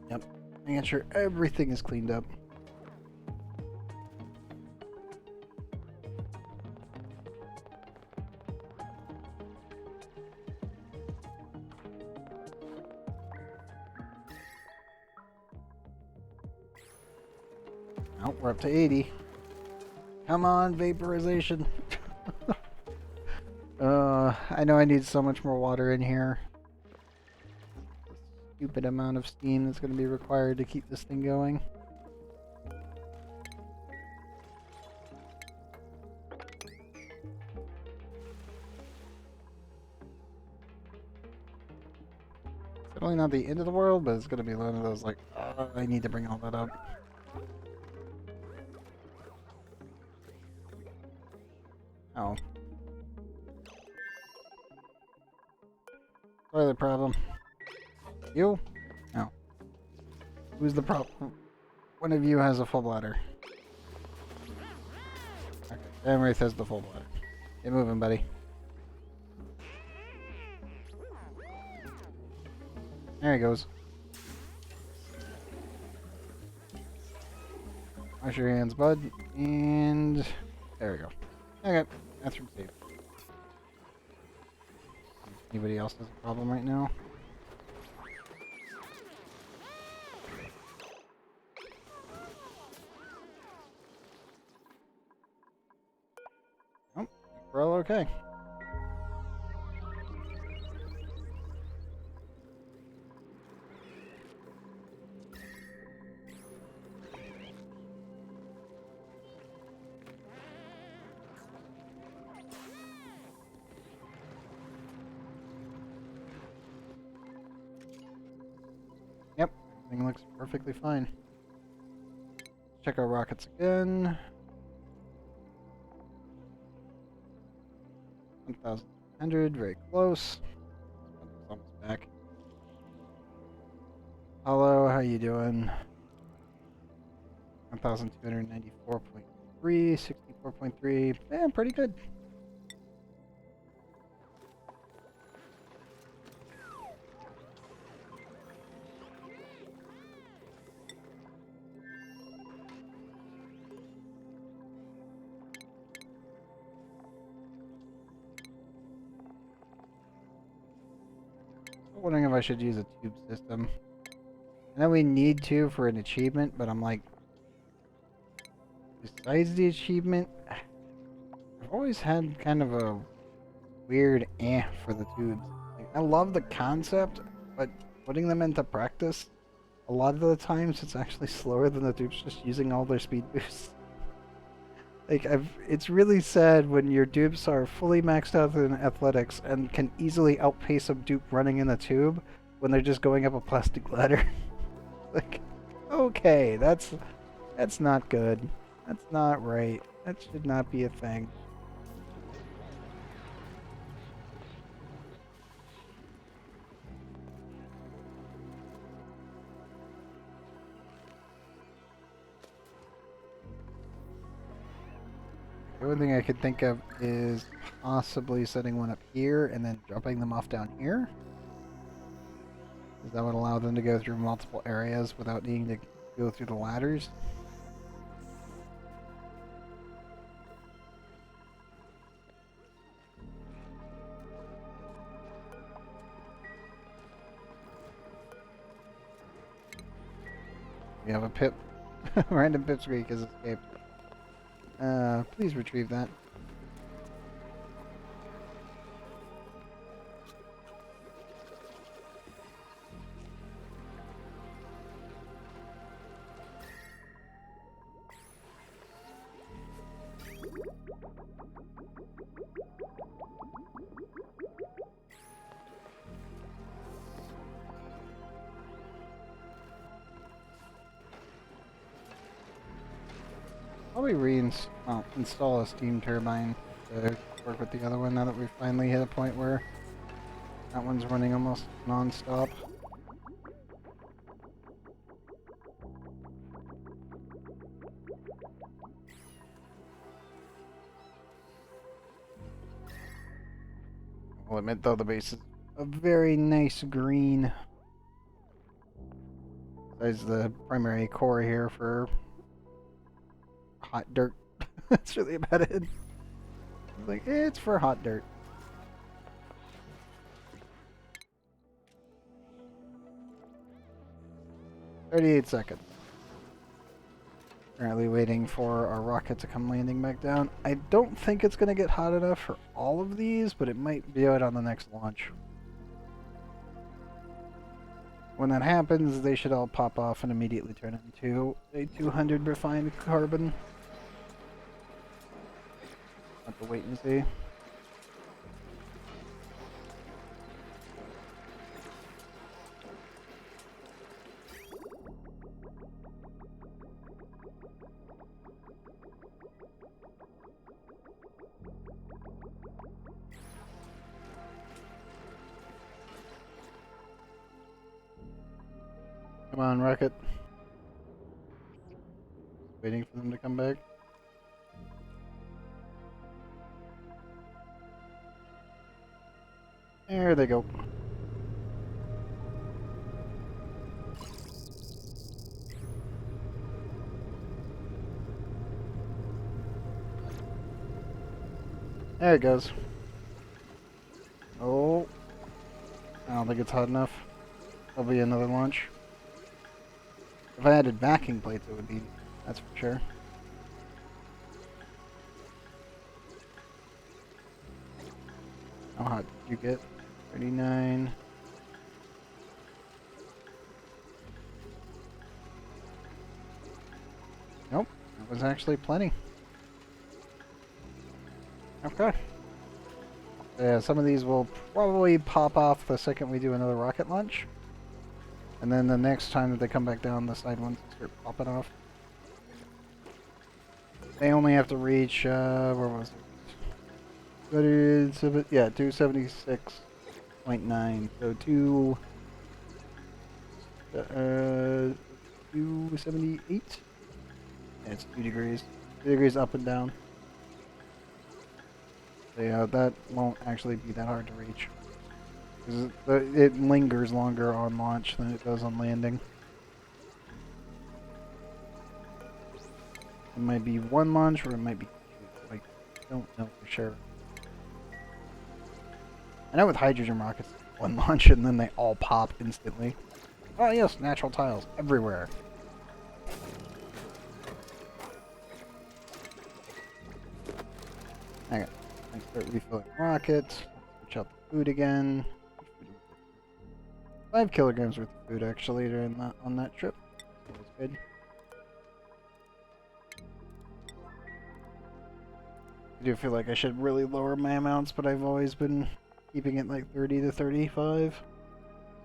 Yep, making sure everything is cleaned up. Oh, we're up to 80. Come on, vaporization. I know I need so much more water in here. Stupid amount of steam that's going to be required to keep this thing going. Certainly not the end of the world, but it's going to be one of those like, I need to bring all that up. Oh. Toilet problem. You? No. Who's the problem? One of you has a full bladder. Okay, Emrith has the full bladder. Get moving, buddy. There he goes. Wash your hands, bud. And there we go. Okay, that's from safe. Anybody else has a problem right now? Nope, we're all okay. Yep, everything looks perfectly fine. Check our rockets again. 1,100, very close. Almost back. Hello, how you doing? 1,294.3, 64.3. Yeah, pretty good. I'm wondering if I should use a tube system. I know we need to for an achievement, but I'm like, besides the achievement, I've always had kind of a weird for the tubes. Like, I love the concept, but putting them into practice, a lot of the times it's actually slower than the dupes just using all their speed boosts. Like, it's really sad when your dupes are fully maxed out in athletics and can easily outpace a dupe running in the tube when they're just going up a plastic ladder. Like, okay, that's That's not good. That's not right. That should not be a thing. The only thing I could think of is possibly setting one up here and then dropping them off down here. Because that would allow them to go through multiple areas without needing to go through the ladders. We have a pip. Random pipsqueak has escaped. Please retrieve that. Probably install a steam turbine to work with the other one now that we've finally hit a point where that one's running almost non-stop. I'll admit though, the base is a very nice green. Besides the primary core here for hot dirt. That's really about it. Like, it's for hot dirt. "38 seconds. Currently waiting for our rocket to come landing back down. I don't think it's going to get hot enough for all of these, but it might be out on the next launch. When that happens, they should all pop off and immediately turn into a 200 refined carbon. Have to wait and see. Come on, rocket. Waiting for them to come back. There they go. There it goes. Oh. I don't think it's hot enough. There'll be another launch. If I added backing plates, it would be. That's for sure. How hot did you get? 39. Nope, that was actually plenty. Okay. Yeah, some of these will probably pop off the second we do another rocket launch. And then the next time that they come back down, the side ones start popping off. They only have to reach, where was it? Yeah, 276.9. So 278? Yeah, it's 2 degrees. 2 degrees up and down. So yeah, that won't actually be that hard to reach. Because it lingers longer on launch than it does on landing. It might be one launch or it might be two. Like, I don't know for sure. I know with hydrogen rockets, one launch and then they all pop instantly. Oh yes, natural tiles everywhere. Hang on. I start refilling rockets. Switch out the food again. 5 kilograms worth of food actually during on that trip. So that's good. I do feel like I should really lower my amounts, but I've always been keeping it like 30 to 35.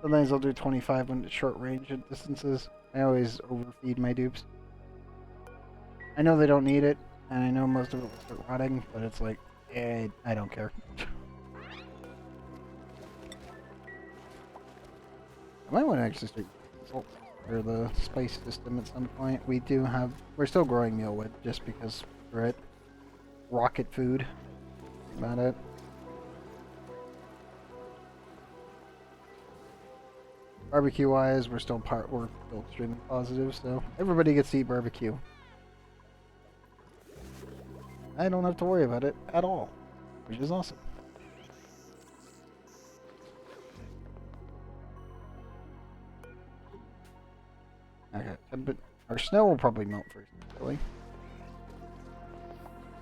Sometimes I'll do 25 when it's short range at distances. I always overfeed my dupes. I know they don't need it, and I know most of it will start rotting, but it's like, I don't care. I might want to actually start salt for the spice system at some point. We're still growing mealwood just because we're at rocket food. That's about it. Barbecue wise, we're still extremely positive, so everybody gets to eat barbecue. I don't have to worry about it at all, which is awesome. Okay, but our snow will probably melt first, actually.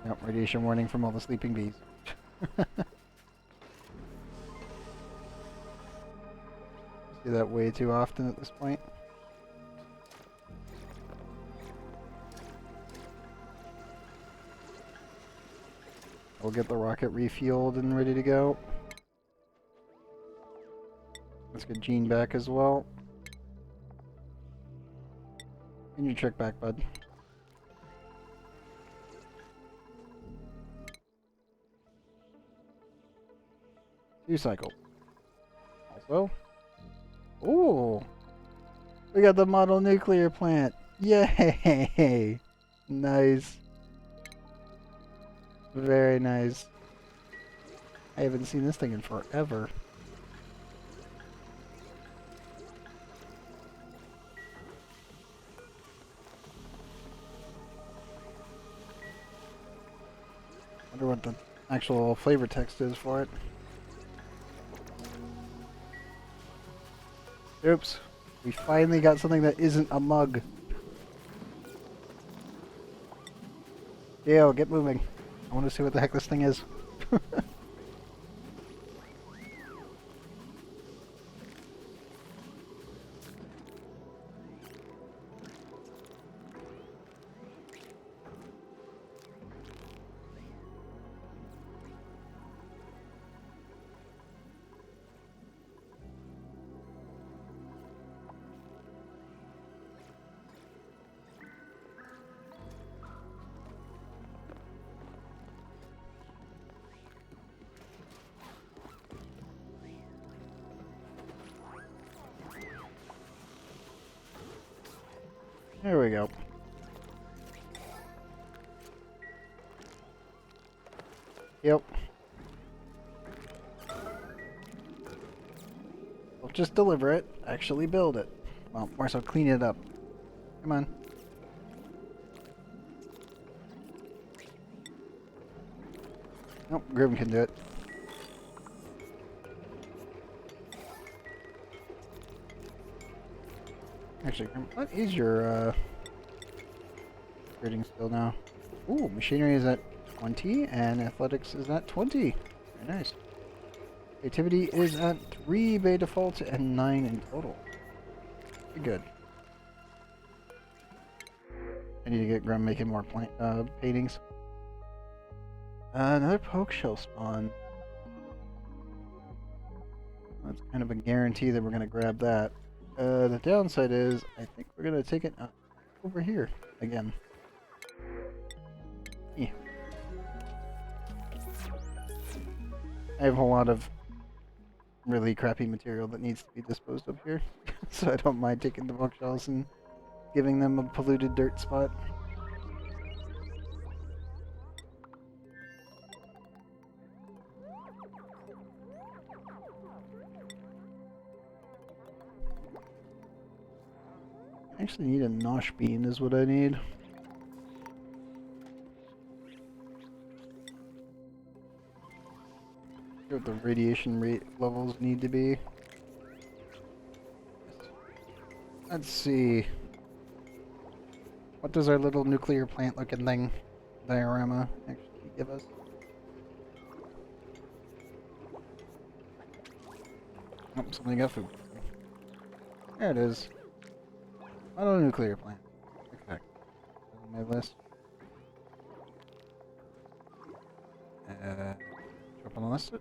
Yep, radiation warning from all the sleeping bees. Do that way too often at this point. We'll get the rocket refueled and ready to go. Let's get Gene back as well. And your trick back, bud. Two cycle. Also. Ooh! We got the model nuclear plant! Yay! Nice. Very nice. I haven't seen this thing in forever. Wonder what the actual flavor text is for it. Oops. We finally got something that isn't a mug. Yo, get moving. I want to see what the heck this thing is. There we go. Yep. Don't just deliver it, actually build it. Well, more so clean it up. Come on. Nope, Grim can do it. Actually, Grim, what is your rating skill now? Ooh, machinery is at 20 and athletics is at 20. Very nice. Creativity is at 3 by default and 9 in total. Pretty good. I need to get Grim making more paintings. Another poke shell spawn. That's kind of a guarantee that we're going to grab that. The downside is, I think we're going to take it over here again. Yeah. I have a lot of really crappy material that needs to be disposed of here, so I don't mind taking the bookshelves and giving them a polluted dirt spot. I actually need a nosh bean is what I need. What the radiation rate levels need to be. Let's see. What does our little nuclear plant looking thing diorama actually give us? Oh, something got food. There it is. Auto nuclear plant. Okay. On my list. Drop on the list.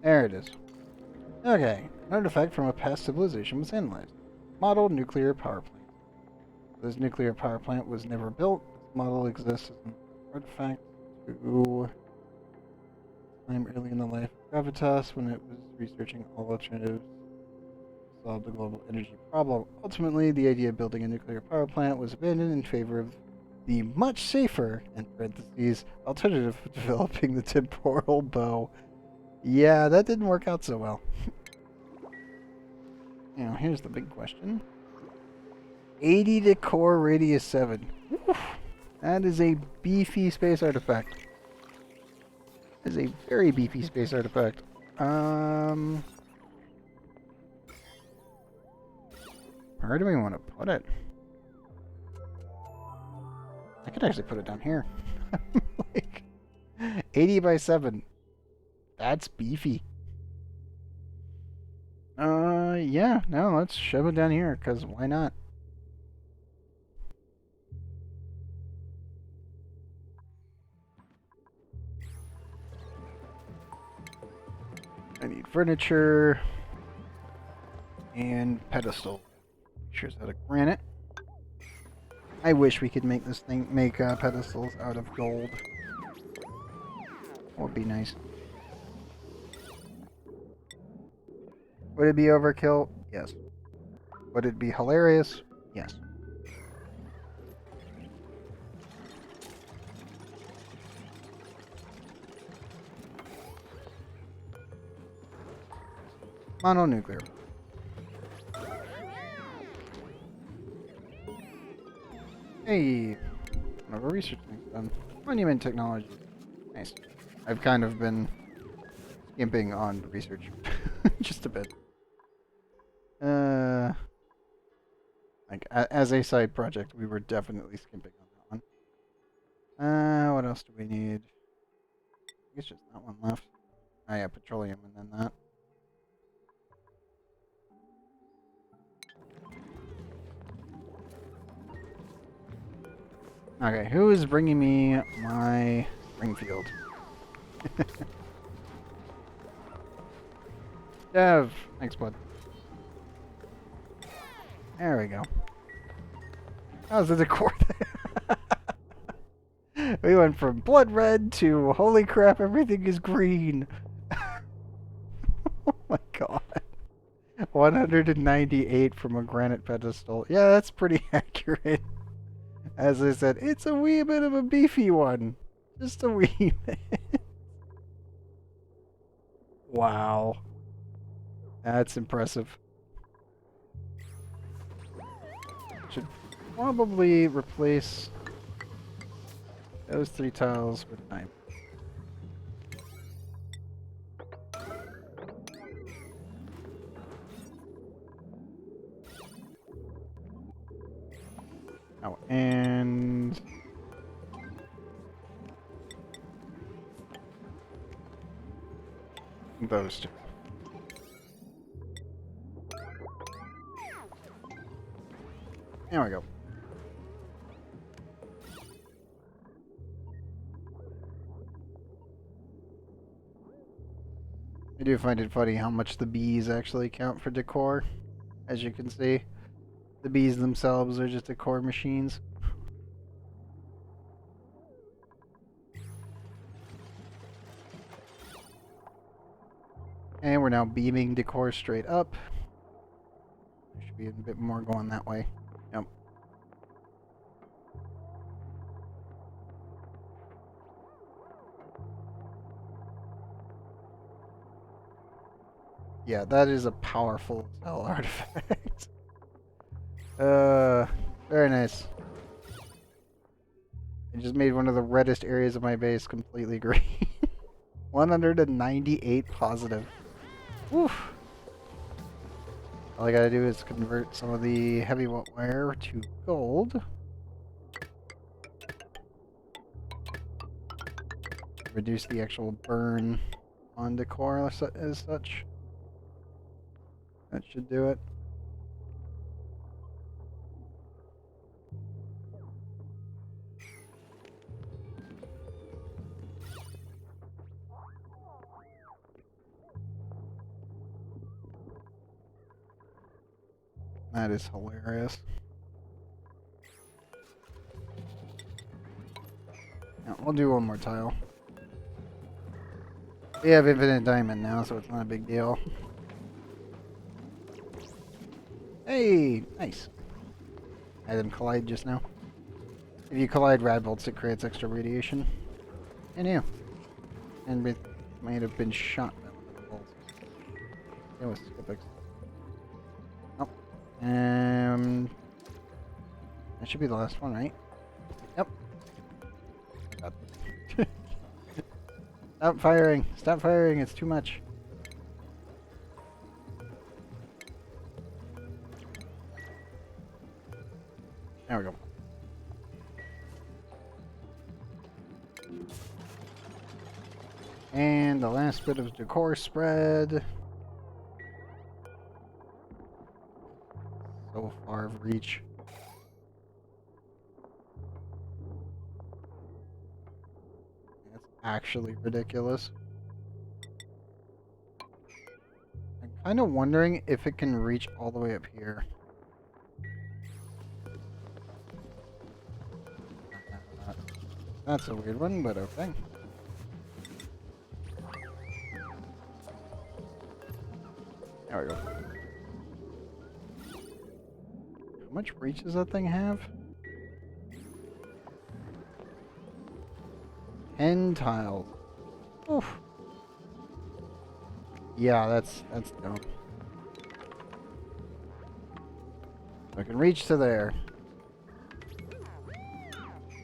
There it is. Okay. An artifact from a past civilization was analyzed. Model nuclear power plant. This nuclear power plant was never built. This model exists as an artifact to time early in the life of Gravitas when it was researching all alternatives to solve the global energy problem. Ultimately, the idea of building a nuclear power plant was abandoned in favor of the much safer, in parentheses, alternative of developing the temporal bow. Yeah, that didn't work out so well. Now, here's the big question. 80 to core radius 7. Oof. That is a beefy space artifact. That is a very beefy space artifact. Where do we want to put it? I could actually put it down here. Like, 80 by 7. That's beefy. Yeah, no, let's shove it down here, because why not? I need furniture and pedestal. Sure is out of granite. I wish we could make this thing pedestals out of gold. That would be nice. Would it be overkill? Yes. Would it be hilarious? Yes. Mononuclear. Hey, one of our research things done. Monument technology. Nice. I've kind of been skimping on research. Just a bit. Like, as a side project, we were definitely skimping on that one. What else do we need? I guess just that one left. Oh yeah, petroleum and then that. Okay, who is bringing me my Springfield? Dev! Thanks, bud. There we go. How's the decor there? We went from blood red to holy crap, everything is green. Oh my god. 198 from a granite pedestal. Yeah, that's pretty accurate. As I said, it's a wee bit of a beefy one. Just a wee bit. Wow. That's impressive. Should probably replace those 3 tiles with 9. Oh, and those 2. There we go. I do find it funny how much the bees actually count for decor. As you can see, the bees themselves are just decor machines. And we're now beaming decor straight up. There should be a bit more going that way. Yep. Yeah, that is a powerful spell artifact. Very nice. I just made one of the reddest areas of my base completely green. 198 positive. Woof. All I gotta do is convert some of the heavy wire to gold. Reduce the actual burn on decor as such. That should do it. That is hilarious. No, we'll do one more tile. We have infinite diamond now, so it's not a big deal. Hey, nice. I had them collide just now. If you collide rad bolts, it creates extra radiation. I knew. And it might have been shot by one of the bolts. It was skip. Oh. That should be the last one, right? Yep. Stop firing! Stop firing! It's too much. There we go. And the last bit of decor spread. So far of reach. That's actually ridiculous. I'm kind of wondering if it can reach all the way up here. That's a weird one, but okay. There we go. How much reach does that thing have? 10 tiles. Oof. Yeah, that's dumb. I can reach to there.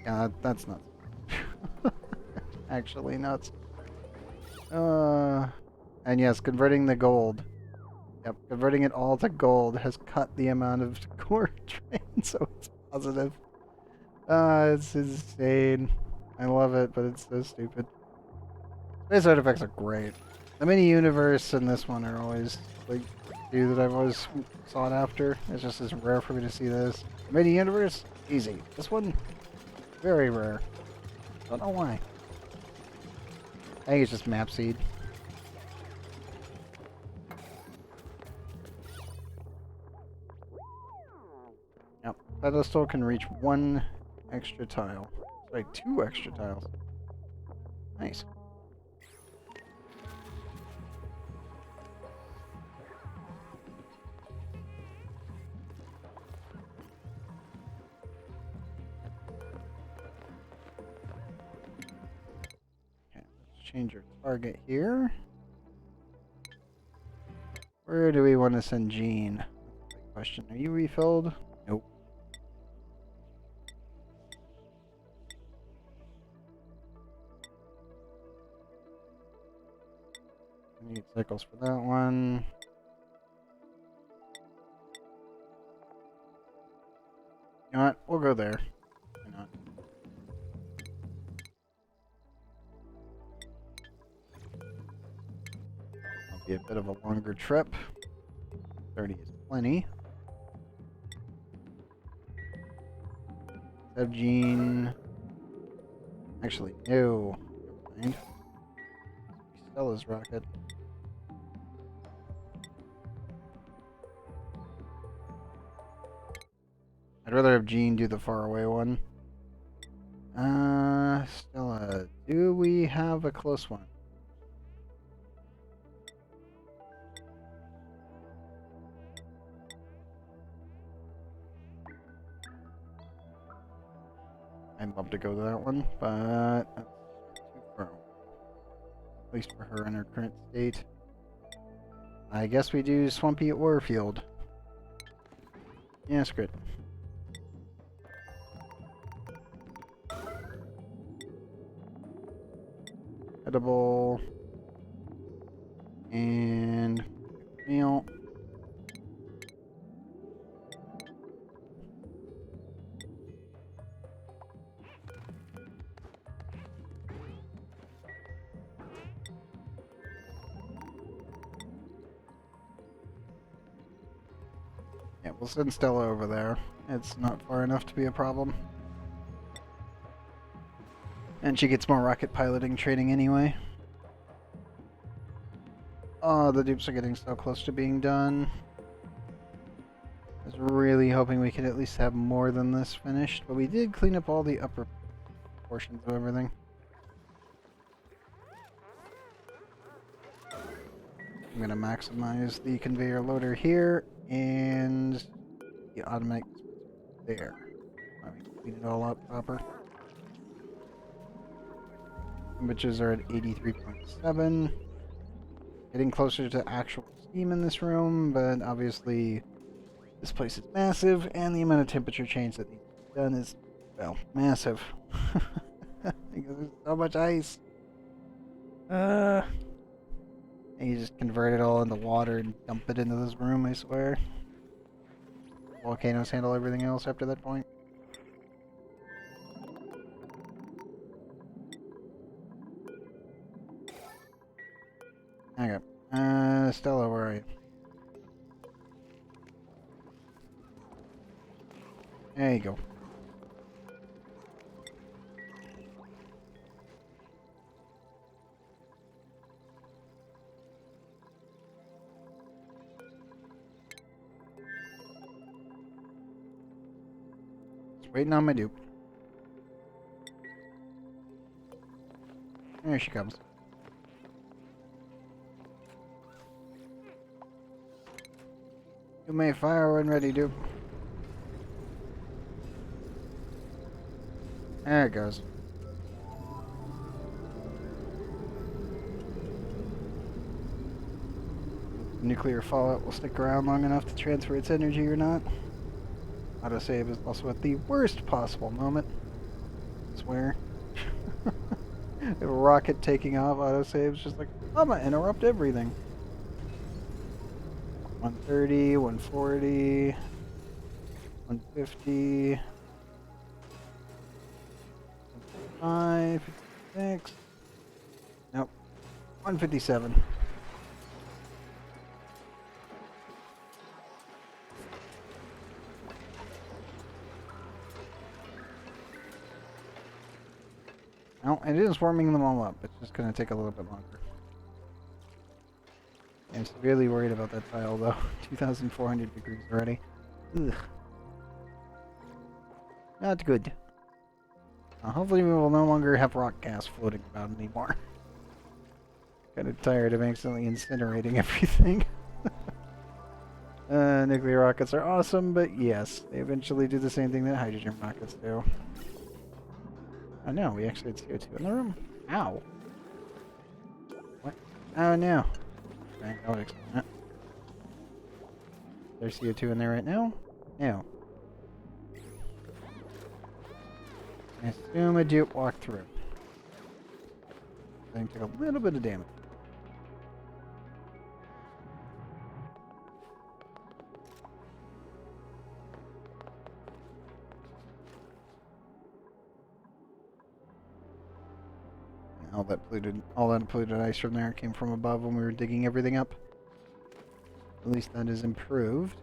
Yeah, that's nuts. Actually nuts. And yes, converting the gold. Yep, converting it all to gold has cut the amount of core drain, so it's positive. It's insane. I love it, but it's so stupid. Space artifacts are great. The mini universe and this one are always like two that I've always sought after. It's just as rare for me to see this. Mini universe, easy. This one, very rare. Don't know why. I think it's just map seed. Yep, pedestal can reach one extra tile. Sorry, 2 extra tiles. Nice. Okay, let's change our target here. Where do we want to send Jean? Question. Are you refilled? Nope. I need cycles for that one. You know what? We'll go there. Why not? It'll be a bit of a longer trip. 30 is plenty. Have Jean. Actually, no. Never mind. Stella's rocket. I'd rather have Jean do the faraway one. Stella, do we have a close one? I'd love to go to that one, but that's too far away. At least for her in her current state. I guess we do Swampy or Field. Yeah, screw it. Edible. And meal. Yeah, we'll send Stella over there. It's not far enough to be a problem. And she gets more rocket piloting training anyway. Oh, the dupes are getting so close to being done. I was really hoping we could at least have more than this finished, but we did clean up all the upper portions of everything. I'm gonna maximize the conveyor loader here and the automatic there. Let me clean it all up proper. Temperatures are at 83.7. Getting closer to actual steam in this room, but obviously this place is massive, and the amount of temperature change that needs to be done is, well, massive. Because there's so much ice. And you just convert it all into water and dump it into this room, I swear. Volcanoes handle everything else after that point. Okay. Stella, where are you? There you go. Just waiting on my dupe. There she comes. You may fire when ready, dupe. There it goes. Nuclear fallout will stick around long enough to transfer its energy or not. Autosave is also at the worst possible moment. I swear. A rocket taking off, autosave is just like, I'm gonna interrupt everything. 130, 140, 150, 155, 56. Nope. 157. No, it is warming them all up. It's just going to take a little bit longer. I'm severely worried about that tile, though. 2,400 degrees already. Ugh. Not good. Hopefully we will no longer have rock gas floating about anymore. Kind of tired of accidentally incinerating everything. Nuclear rockets are awesome, but yes, they eventually do the same thing that hydrogen rockets do. Oh no, we actually had CO2 in the room? Ow. What? Oh no. Okay, that would explain it. There's CO2 in there right now? No. I assume a dupe walked through. I think took a little bit of damage. All that polluted ice from there came from above when we were digging everything up. At least that is improved.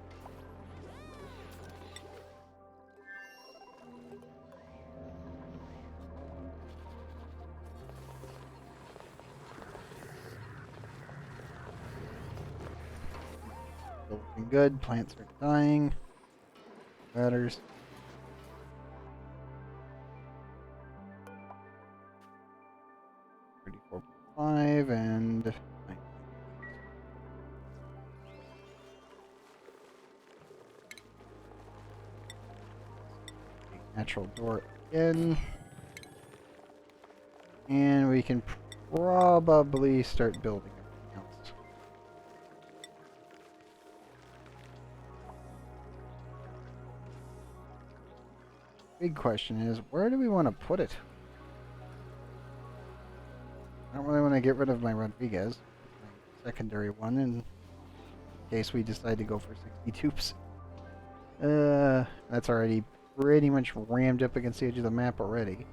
Still looking good. Plants are dying. Batters. And 9. Natural door in. And we can probably start building everything else. Big question is, where do we want to put it? I don't really want to get rid of my Rodriguez, my secondary one, in case we decide to go for 60 tubes. That's already pretty much rammed up against the edge of the map already.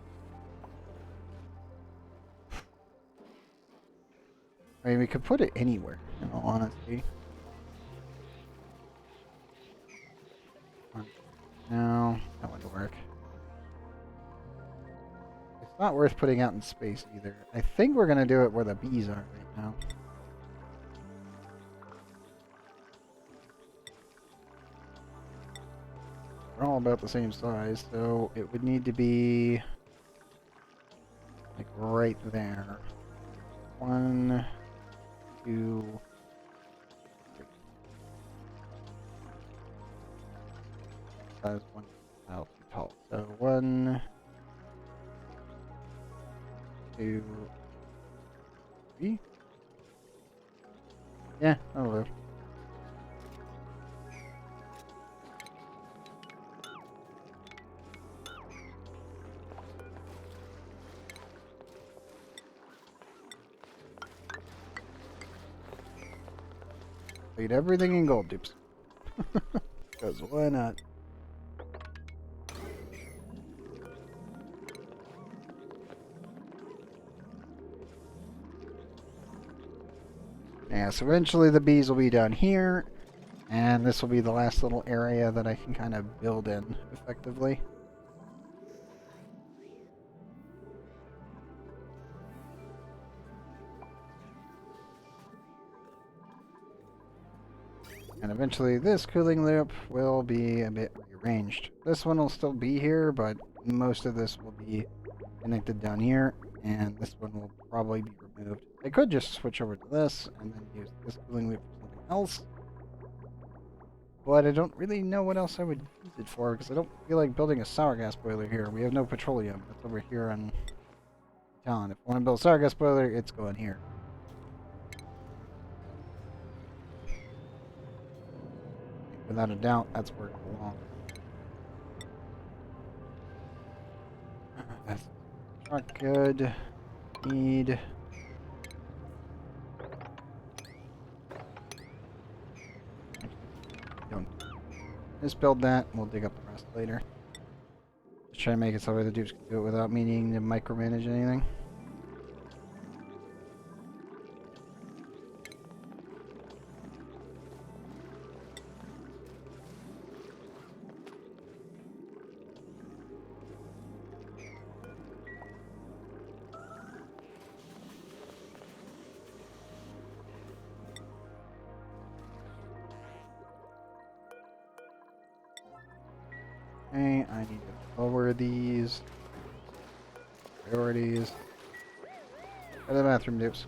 I mean, we could put it anywhere, in all honesty. No, that wouldn't work. It's not worth putting out in space either. I think we're going to do it where the bees are right now. They're all about the same size, so it would need to be like right there. 1, 2, 3. Size 1 tile too tall. So 1, 2, 3. Yeah, that'll do. Lead everything in gold dupes. Because why not? Yeah, so eventually the bees will be down here, and this will be the last little area that I can kind of build in effectively. And eventually this cooling loop will be a bit rearranged. This one will still be here, but most of this will be connected down here, and this one will probably be removed. I could just switch over to this and then use this cooling loop for something else, but I don't really know what else I would use it for, because I don't feel like building a sour gas boiler here. We have no petroleum. That's over here on town. If I want to build a sour gas boiler, it's going here. Without a doubt, that's where it belongs. That's not good. Need... Don't. Just build that, and we'll dig up the rest later. Just try to make it so the dupes can do it without me needing to micromanage anything. Okay, I need to lower these. Priorities. Go to the bathroom, dupes.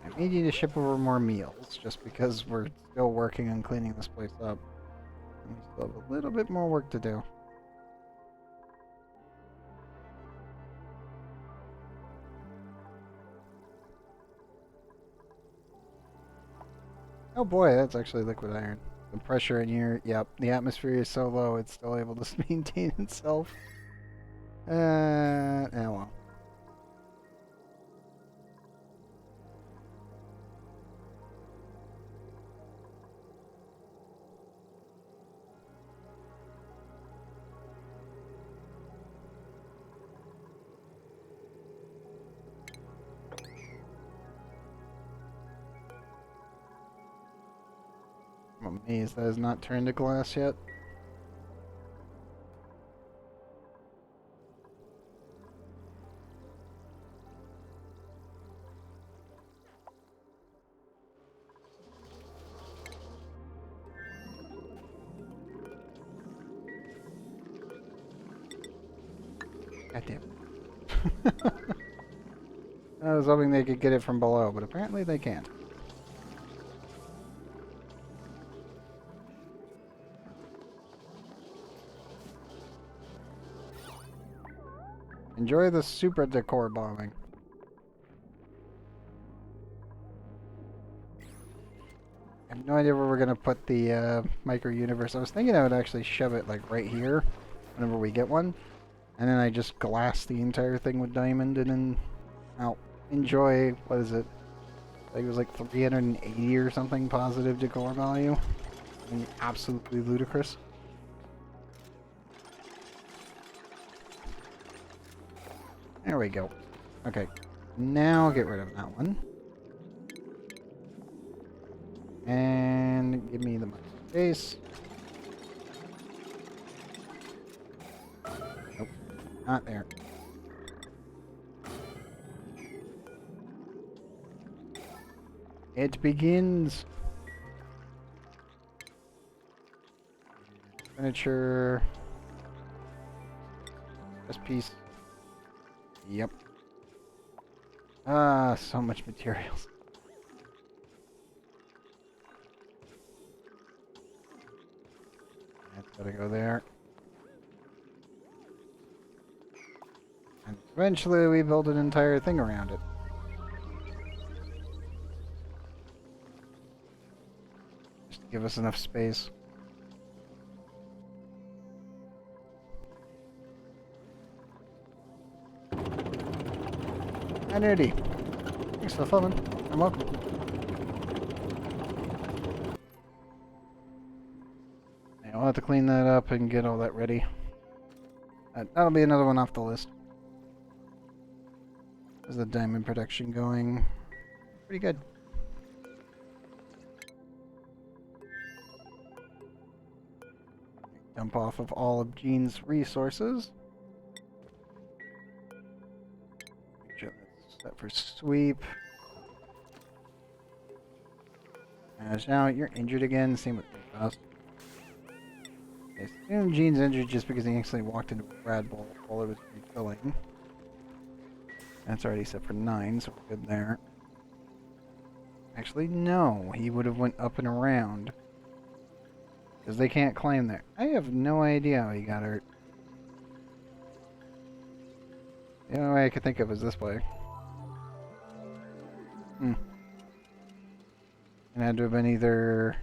I need you to ship over more meals, just because we're still working on cleaning this place up. And we still have a little bit more work to do. Oh boy, that's actually liquid iron. The pressure in here, yep, the atmosphere is so low it's still able to maintain itself. Oh well. I'm amazed that has not turned to glass yet. God damn. I was hoping they could get it from below, but apparently they can't. Enjoy the super decor bombing. I have no idea where we're gonna put the micro universe. I was thinking I would actually shove it like right here whenever we get one, and then I just glass the entire thing with diamond, and then I'll enjoy, what is it? I think it was like 380 or something positive decor value. I mean, absolutely ludicrous. There we go. Okay, now get rid of that one. And give me the base. Not there. It begins. Furniture. This piece. Yep. Ah, so much materials. That's gotta go there. And eventually we build an entire thing around it. Just to give us enough space. Hi, Nerdy. Thanks for the fun. I'm welcome. Yeah, we'll have to clean that up and get all that ready. That'll be another one off the list. How's the diamond production going? Pretty good. Dump off of all of Gene's resources. Make sure that's set for sweep. As now you're injured again, same with us. I assume Gene's injured just because he accidentally walked into a Brad Bowl while it was refilling. That's already set for 9, so we're good there. Actually, no. He would have went up and around. Because they can't climb there. I have no idea how he got hurt. The only way I could think of is this way. It had to have been either...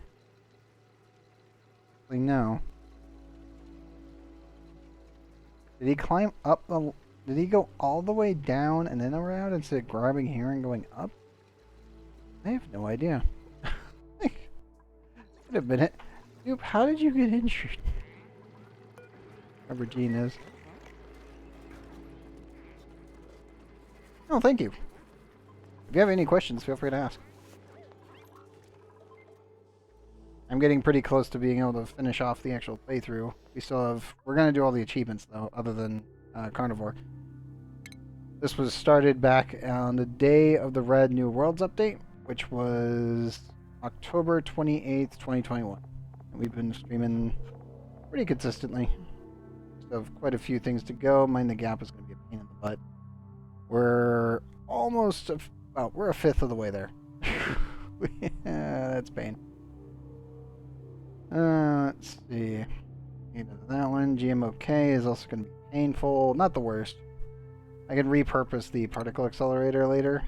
Actually, no. Did he climb up the... Did he go all the way down and then around instead of grabbing here and going up? I have no idea. Could have been it. Dude, how did you get injured? Whoever Gene is. Oh, thank you. If you have any questions, feel free to ask. I'm getting pretty close to being able to finish off the actual playthrough. We still have... We're going to do all the achievements, though, other than Carnivore. This was started back on the day of the Red New Worlds update, which was October 28th, 2021. And we've been streaming pretty consistently. So have quite a few things to go. Mind the Gap is going to be a pain in the butt. We're almost... Well, we're a fifth of the way there. Yeah, that's pain. Let's see. That one. GMOK is also going to be painful. Not the worst. I can repurpose the particle accelerator later.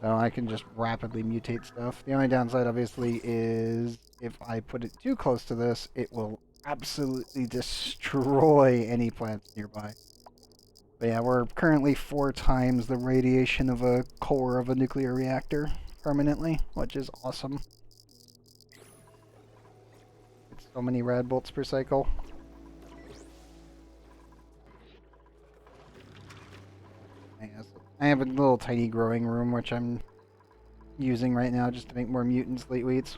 So I can just rapidly mutate stuff. The only downside, obviously, is if I put it too close to this, it will absolutely destroy any plants nearby. But yeah, we're currently 4 times the radiation of a core of a nuclear reactor permanently, which is awesome. It's so many rad bolts per cycle. I have a little tiny growing room, which I'm using right now just to make more mutant slate wheats.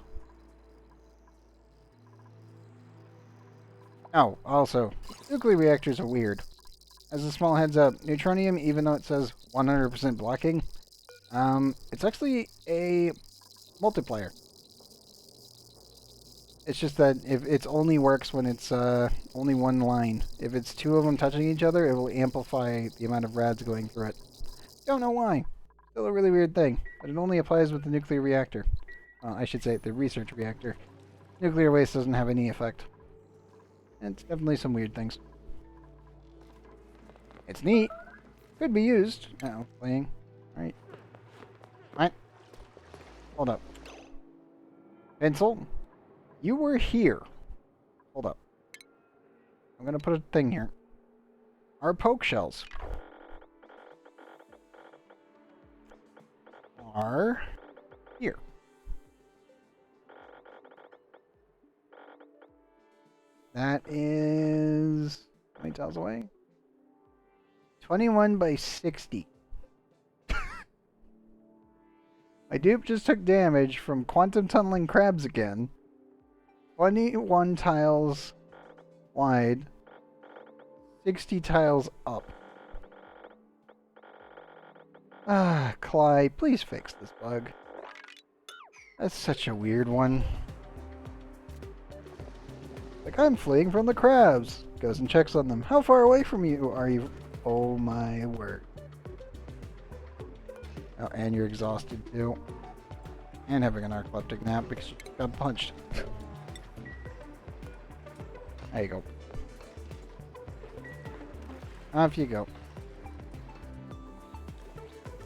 Oh, also, nuclear reactors are weird. As a small heads up, neutronium, even though it says 100% blocking, it's actually a multiplier. It's just that if it only works when it's only one line. If it's 2 of them touching each other, it will amplify the amount of rads going through it. Don't know why. Still a really weird thing, but it only applies with the nuclear reactor. I should say the research reactor. Nuclear waste doesn't have any effect. And it's definitely some weird things. It's neat. Could be used. Uh-oh, playing. Alright. What? Hold up. Pencil? You were here. Hold up. I'm gonna put a thing here. Our poke shells are here. That is how many tiles away? 21 by 60. My dupe just took damage from quantum tunneling crabs again. 21 tiles wide. 60 tiles up. Ah, Clyde, please fix this bug. That's such a weird one. Like, I'm fleeing from the crabs. Goes and checks on them. How far away from you are you? Oh my word. Oh, and you're exhausted too. And having a narcoleptic nap because you got punched. There you go. Off you go.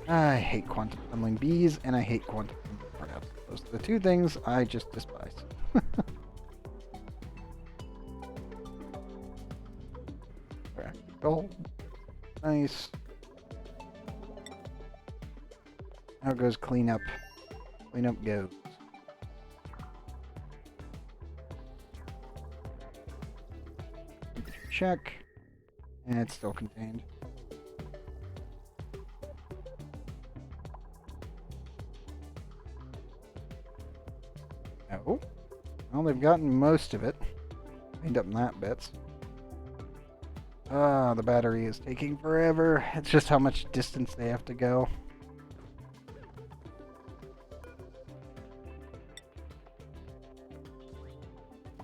I hate quantum tunneling bees, and I hate quantum tunneling crabs. Those are the two things I just despise. Gold. Nice. How goes cleanup? Cleanup goes. Check. And it's still contained. Oh. Well, they've gotten most of it. Cleaned up that bits. Ah, the battery is taking forever. It's just how much distance they have to go.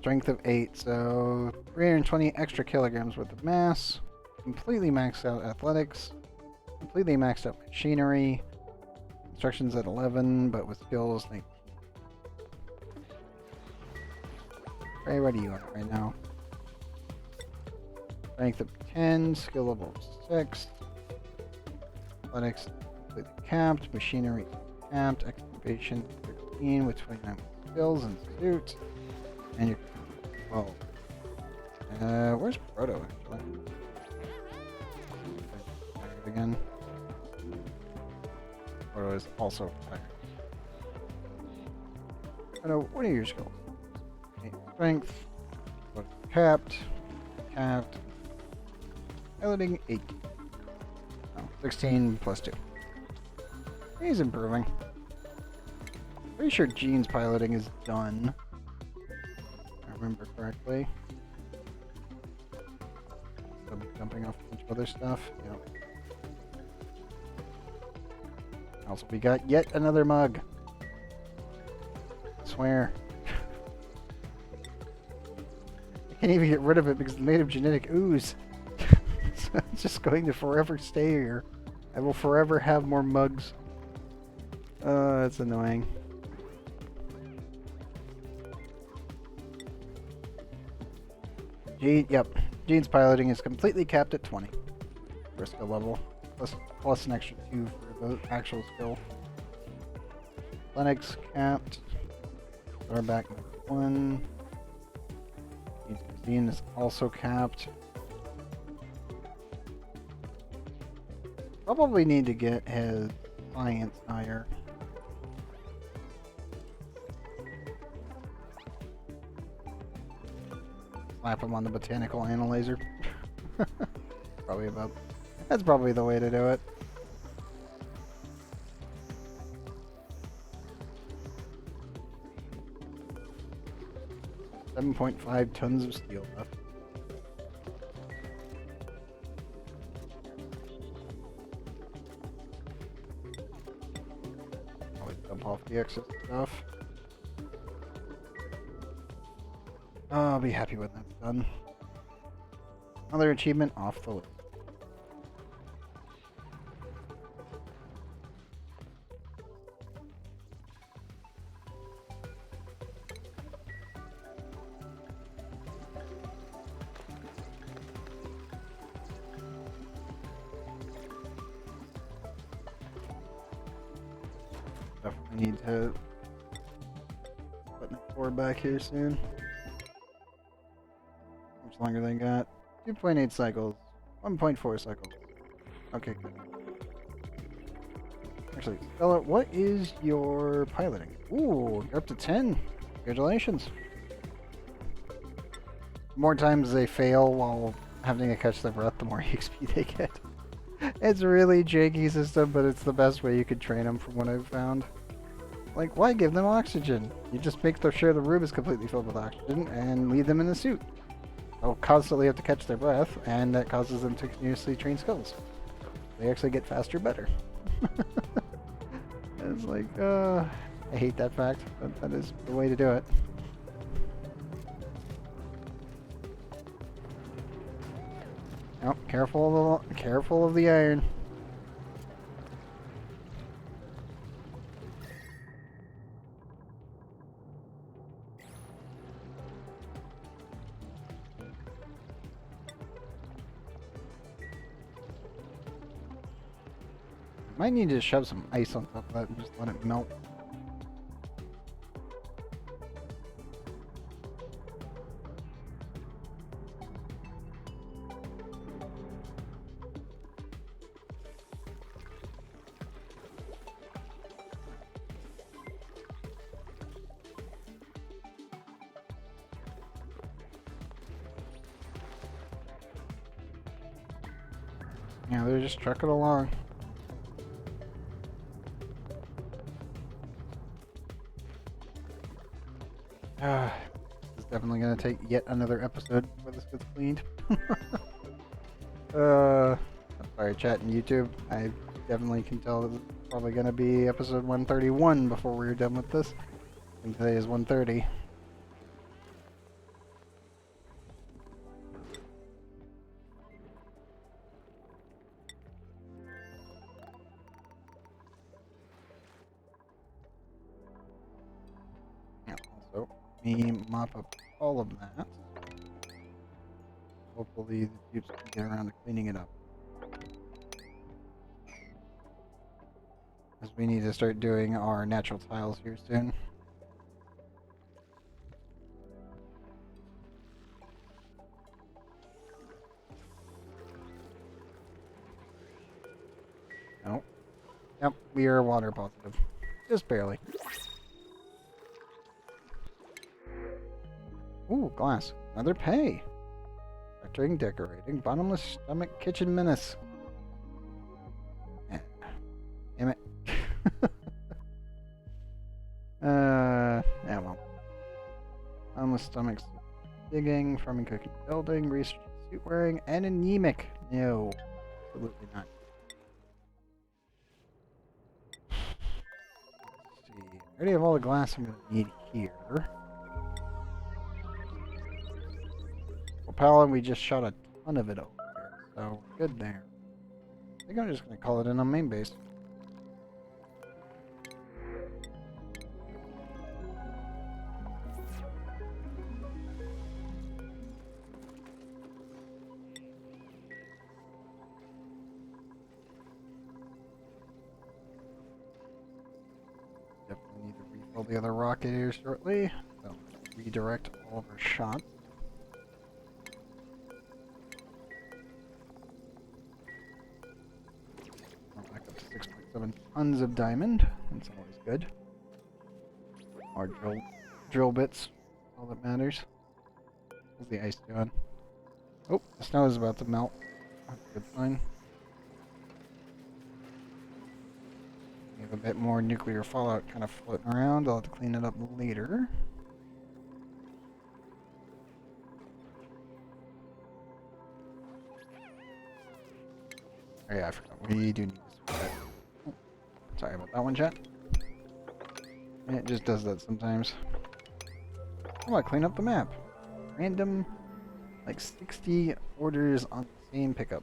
Strength of 8, so 320 extra kilograms worth of mass. Completely maxed out athletics. Completely maxed out machinery. Instructions at 11, but with skills 19. Ray, what are you at right now? Strength of 10, skill level 6. Athletics completely capped. Machinery capped. Excavation 13 with 29 skills and suit. And you're 12. Where's Proto actually? Tired again. Proto is also tired. Proto, what are your skills? Strength. Capped. Capped. Piloting 8. Oh, 16 plus 2. He's improving. Pretty sure Gene's piloting is done. If I remember correctly. I'm jumping off a bunch of other stuff. Yep. Also, we got yet another mug. I swear. I can't even get rid of it because it's made of genetic ooze. So it's just going to forever stay here. I will forever have more mugs. That's annoying. Yep. Gene's piloting is completely capped at 20 for skill level. Plus an extra 2 for the actual skill. Linux capped. Starback #1. Gene's cuisine is also capped. Probably need to get his science higher. Slap him on the botanical analyzer. That's probably the way to do it. $7.5 tons of steel left. Dump off the excess stuff. I'll be happy when that's done. Another achievement off the list. Definitely need to put the 4 back here soon. How much longer they got? 2.8 cycles. 1.4 cycles. Okay, good. Actually, Stella, what is your piloting? Ooh, you're up to 10. Congratulations. The more times they fail while having to catch their breath, the more XP they get. It's a really janky system, but it's the best way you could train them from what I've found. Like, why give them oxygen? You just make sure the room is completely filled with oxygen and leave them in the suit. they'll constantly have to catch their breath, and that causes them to continuously train skills. They actually get faster better. It's like, I hate that fact, but that is the way to do it. Oh, careful of the iron. Might need to shove some ice on top of that and just let it melt. Yeah, they're just trucking along. This is definitely gonna take yet another episode before this gets cleaned. Sorry, chat and YouTube. I definitely can tell that it's probably gonna be episode 131 before we're done with this. I think today is 130. Yeah, also, me mop up all of that. Hopefully the Jeeps can get around to cleaning it up. Because we need to start doing our natural tiles here soon. No. Yep, we are water positive. Just barely. Ooh, glass. Another pay. Factoring, decorating, bottomless stomach, kitchen menace. Damn it. Yeah, well. Bottomless stomachs, digging, farming, cooking, building, research, suit wearing, and anemic. No, absolutely not. Let's see. I already have all the glass I'm going to need here. Well, Palin, we just shot a ton of it over there, so we're good there. I think I'm just going to call it in on main base. Definitely need to refill the other rocket here shortly. So redirect all of our shots. Back up to 6.7 tons of diamond. That's always good. More drill bits. All that matters. What's the ice doing? Oh, the snow is about to melt. That's a good sign. We have a bit more nuclear fallout kind of floating around. I'll have to clean it up later. Oh yeah, I forgot. We do need to spread. Oh, sorry about that one, chat. It just does that sometimes. How about clean up the map? Random, like 60 orders on the same pickup.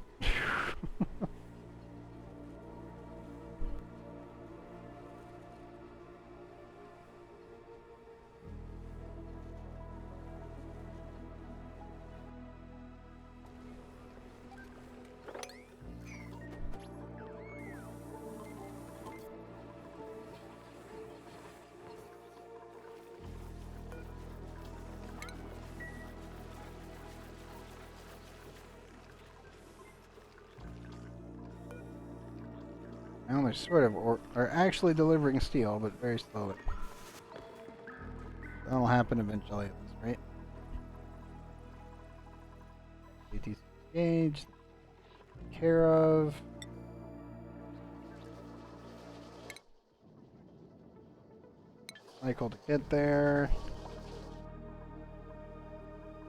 Well, they're sort of, or are actually delivering steel, but very slowly. That'll happen eventually at this rate. ATC engaged. Taken care of. Cycle to get there.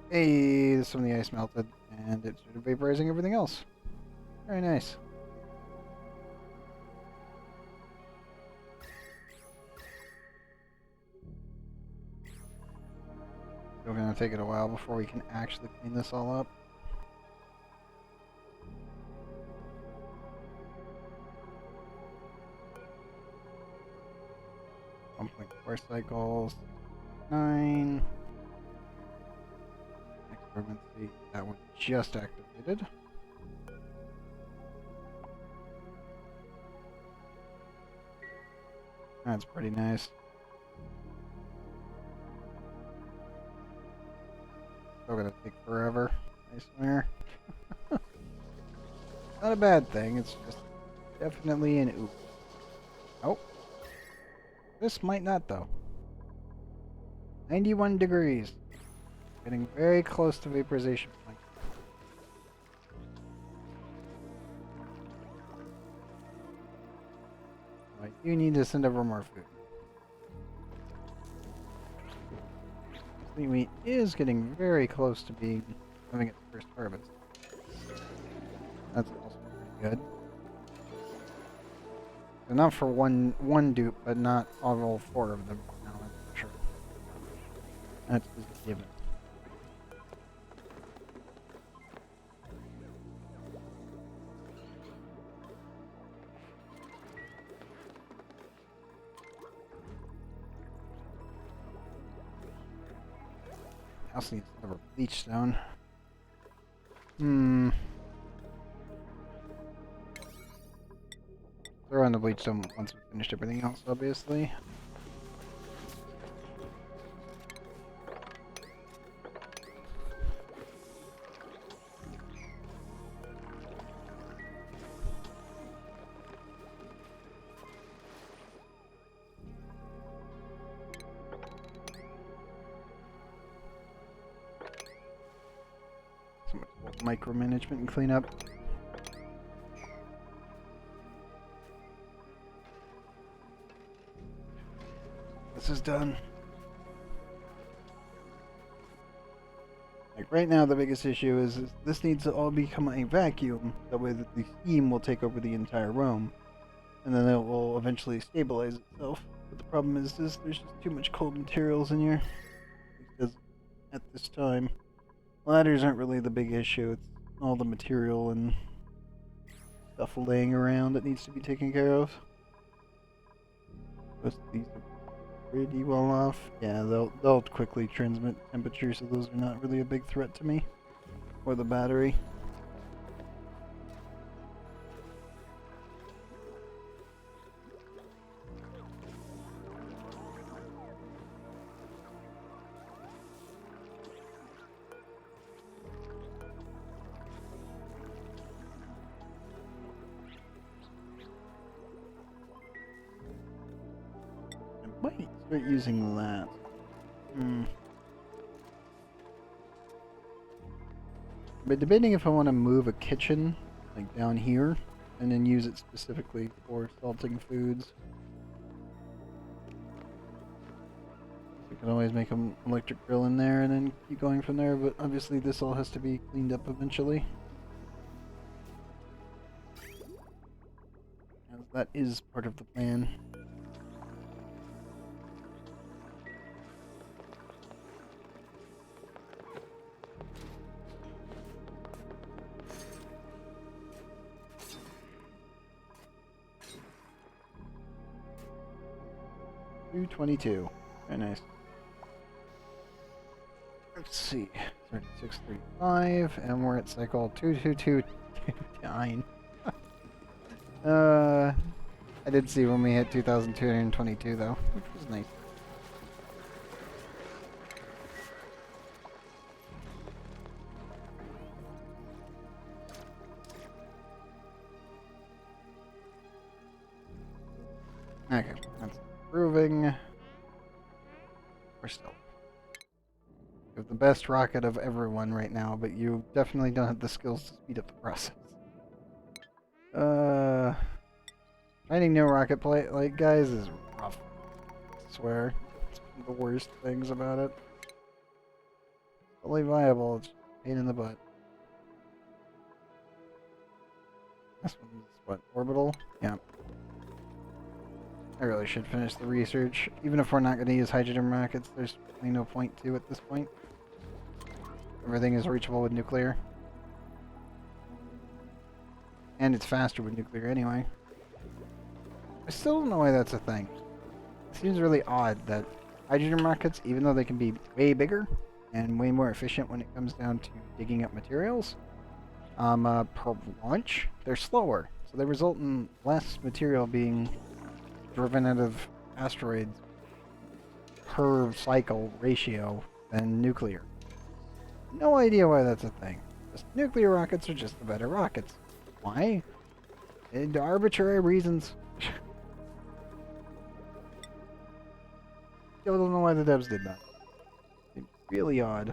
Hey, some of the ice melted, and it started vaporizing everything else. Very nice. Still gonna take it a while before we can actually clean this all up. Pumping 4 cycles. 9. Experimency. That one just activated. That's pretty nice. Still gonna take forever, I swear. Not a bad thing, it's just definitely an oop. Oh. This might not, though. 91 degrees. Getting very close to vaporization point. I do need to send over more food. The wheat is getting very close to having its first harvest. That's also pretty good. Enough for one dupe, but not all 4 of them now, that's for sure. That's just a given. I also need another bleach stone. Throw in the bleach stone once we finished everything else, obviously. So much micromanagement and cleanup. This is done. Like right now, the biggest issue is this needs to all become a vacuum. That way, that the steam will take over the entire room, and then it will eventually stabilize itself. But the problem is there's just too much cold materials in here. Because at this time, ladders aren't really the big issue. It's all the material and stuff laying around that needs to be taken care of. Most of these are pretty well off. Yeah, they'll quickly transmit temperature, so those are not really a big threat to me. Or the battery. I might start using that. But debating if I want to move a kitchen, like down here, and then use it specifically for salting foods. I can always make an electric grill in there and then keep going from there, but obviously this all has to be cleaned up eventually. As that is part of the plan. $222. Very nice. Let's see. 3635, and we're at cycle 2229. I did see when we hit 2222 though, which was nice. Okay, that's improving. We're still. You have the best rocket of everyone right now, but you definitely don't have the skills to speed up the process. Finding no rocket plate like guys is rough. I swear. It's one of the worst things about it. fully viable. It's a pain in the butt. This one's what? Orbital? Yeah. I really should finish the research. Even if we're not going to use hydrogen rockets, there's really no point to at this point. Everything is reachable with nuclear. And it's faster with nuclear anyway. I still don't know why that's a thing. It seems really odd that hydrogen rockets, even though they can be way bigger and way more efficient when it comes down to digging up materials, per launch, they're slower. So they result in less material being driven out of asteroids per cycle ratio than nuclear. No idea why that's a thing. Just nuclear rockets are just the better rockets. Why? And arbitrary reasons. Still don't know why the devs did that. It's really odd.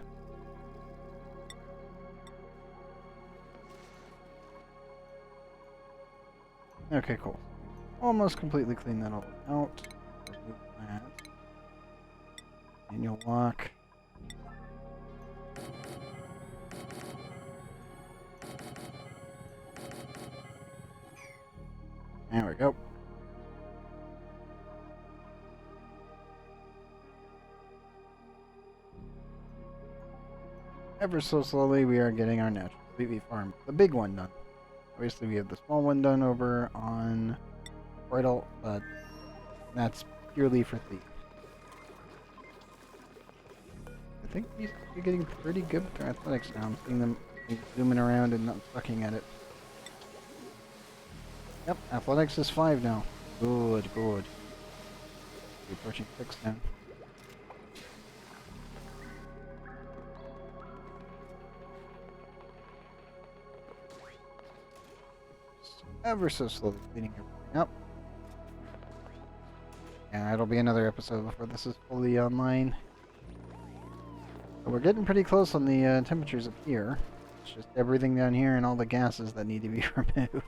Okay, cool. Almost completely cleaned that all out. Remove that. Manual lock. There we go. Ever so slowly, we are getting our natural sweet farm. The big one done. Obviously, we have the small one done over on Bridal, but that's purely for thieves. I think these are getting pretty good with their athletics now. I'm seeing them zooming around and not sucking at it. Yep, athletics is 5 now. Good, good. We're approaching 6 now. Ever so slowly cleaning everything up. Yeah, it'll be another episode before this is fully online. But we're getting pretty close on the temperatures up here. It's just everything down here and all the gases that need to be removed.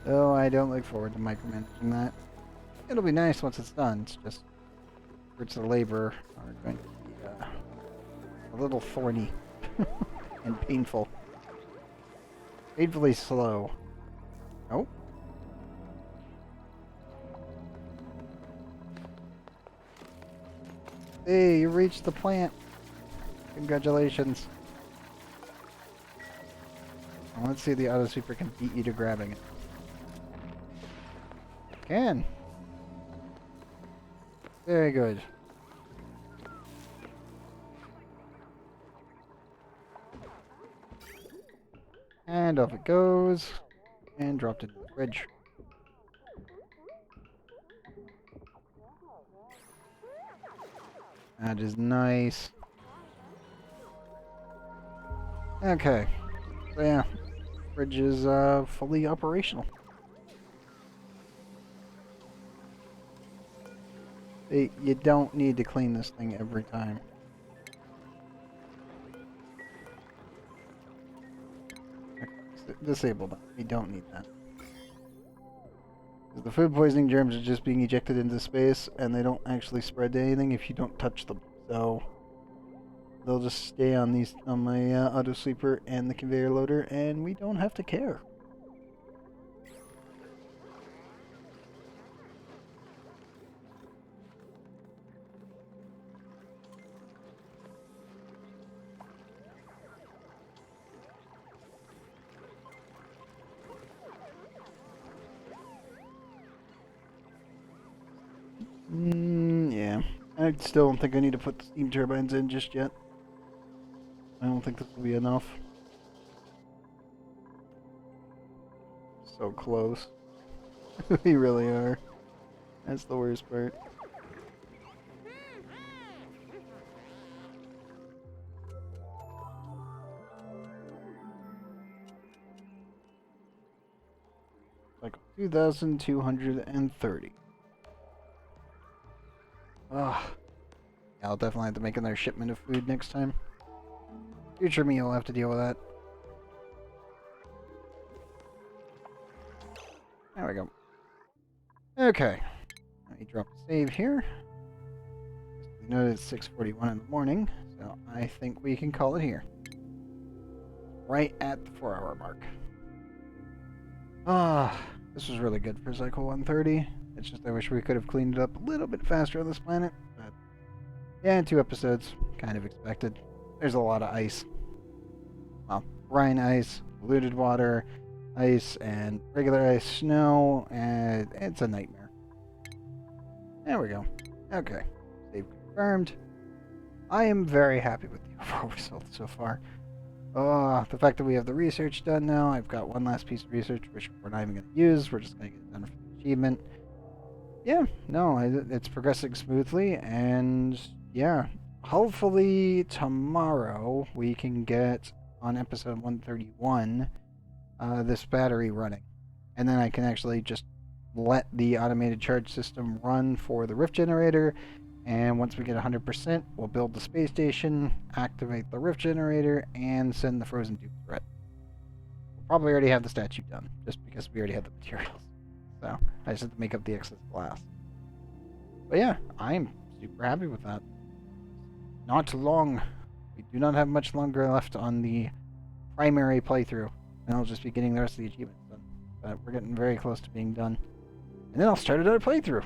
So I don't look forward to micromanaging that. It'll be nice once it's done. It's just efforts of labor are going to be a little thorny and painful. Painfully slow. Oh. Hey, you reached the plant. Congratulations. Now let's see if the auto sweeper can beat you to grabbing it. It can. Very good. And off it goes. And dropped it in the fridge. That is nice. Okay. So yeah, fridge is fully operational. You don't need to clean this thing every time. Okay, disable that. We don't need that. The food poisoning germs are just being ejected into space, and they don't actually spread to anything if you don't touch them. So they'll just stay on my auto sweeper and the conveyor loader, and we don't have to care. Yeah. I still don't think I need to put the steam turbines in just yet. I don't think this will be enough. So close. We really are. That's the worst part. Like 2,230. Ugh. Yeah, I'll definitely have to make another shipment of food next time. Future me will have to deal with that. There we go. Okay. Let me drop the save here. We know it's 6:41 in the morning, so I think we can call it here. Right at the 4-hour mark. This was really good for Cycle 130. It's just I wish we could have cleaned it up a little bit faster on this planet. But yeah, 2 episodes, kind of expected. There's a lot of ice. Well, brine ice, polluted water, ice, and regular ice, snow, and it's a nightmare. There we go. Okay, save confirmed. I am very happy with the overall results so far. The fact that we have the research done now, I've got one last piece of research which we're not even going to use, we're just going to get it done for the achievement. Yeah, no, it's progressing smoothly, and yeah, hopefully tomorrow we can get on episode 131 this battery running. And then I can actually just let the automated charge system run for the rift generator. And once we get 100%, we'll build the space station, activate the rift generator, and send the frozen tube threat. We'll probably already have the statue done, just because we already have the materials. So I just have to make up the excess glass. But yeah, I'm super happy with that. Not long. We do not have much longer left on the primary playthrough. And I'll just be getting the rest of the achievements done. But we're getting very close to being done. And then I'll start another playthrough.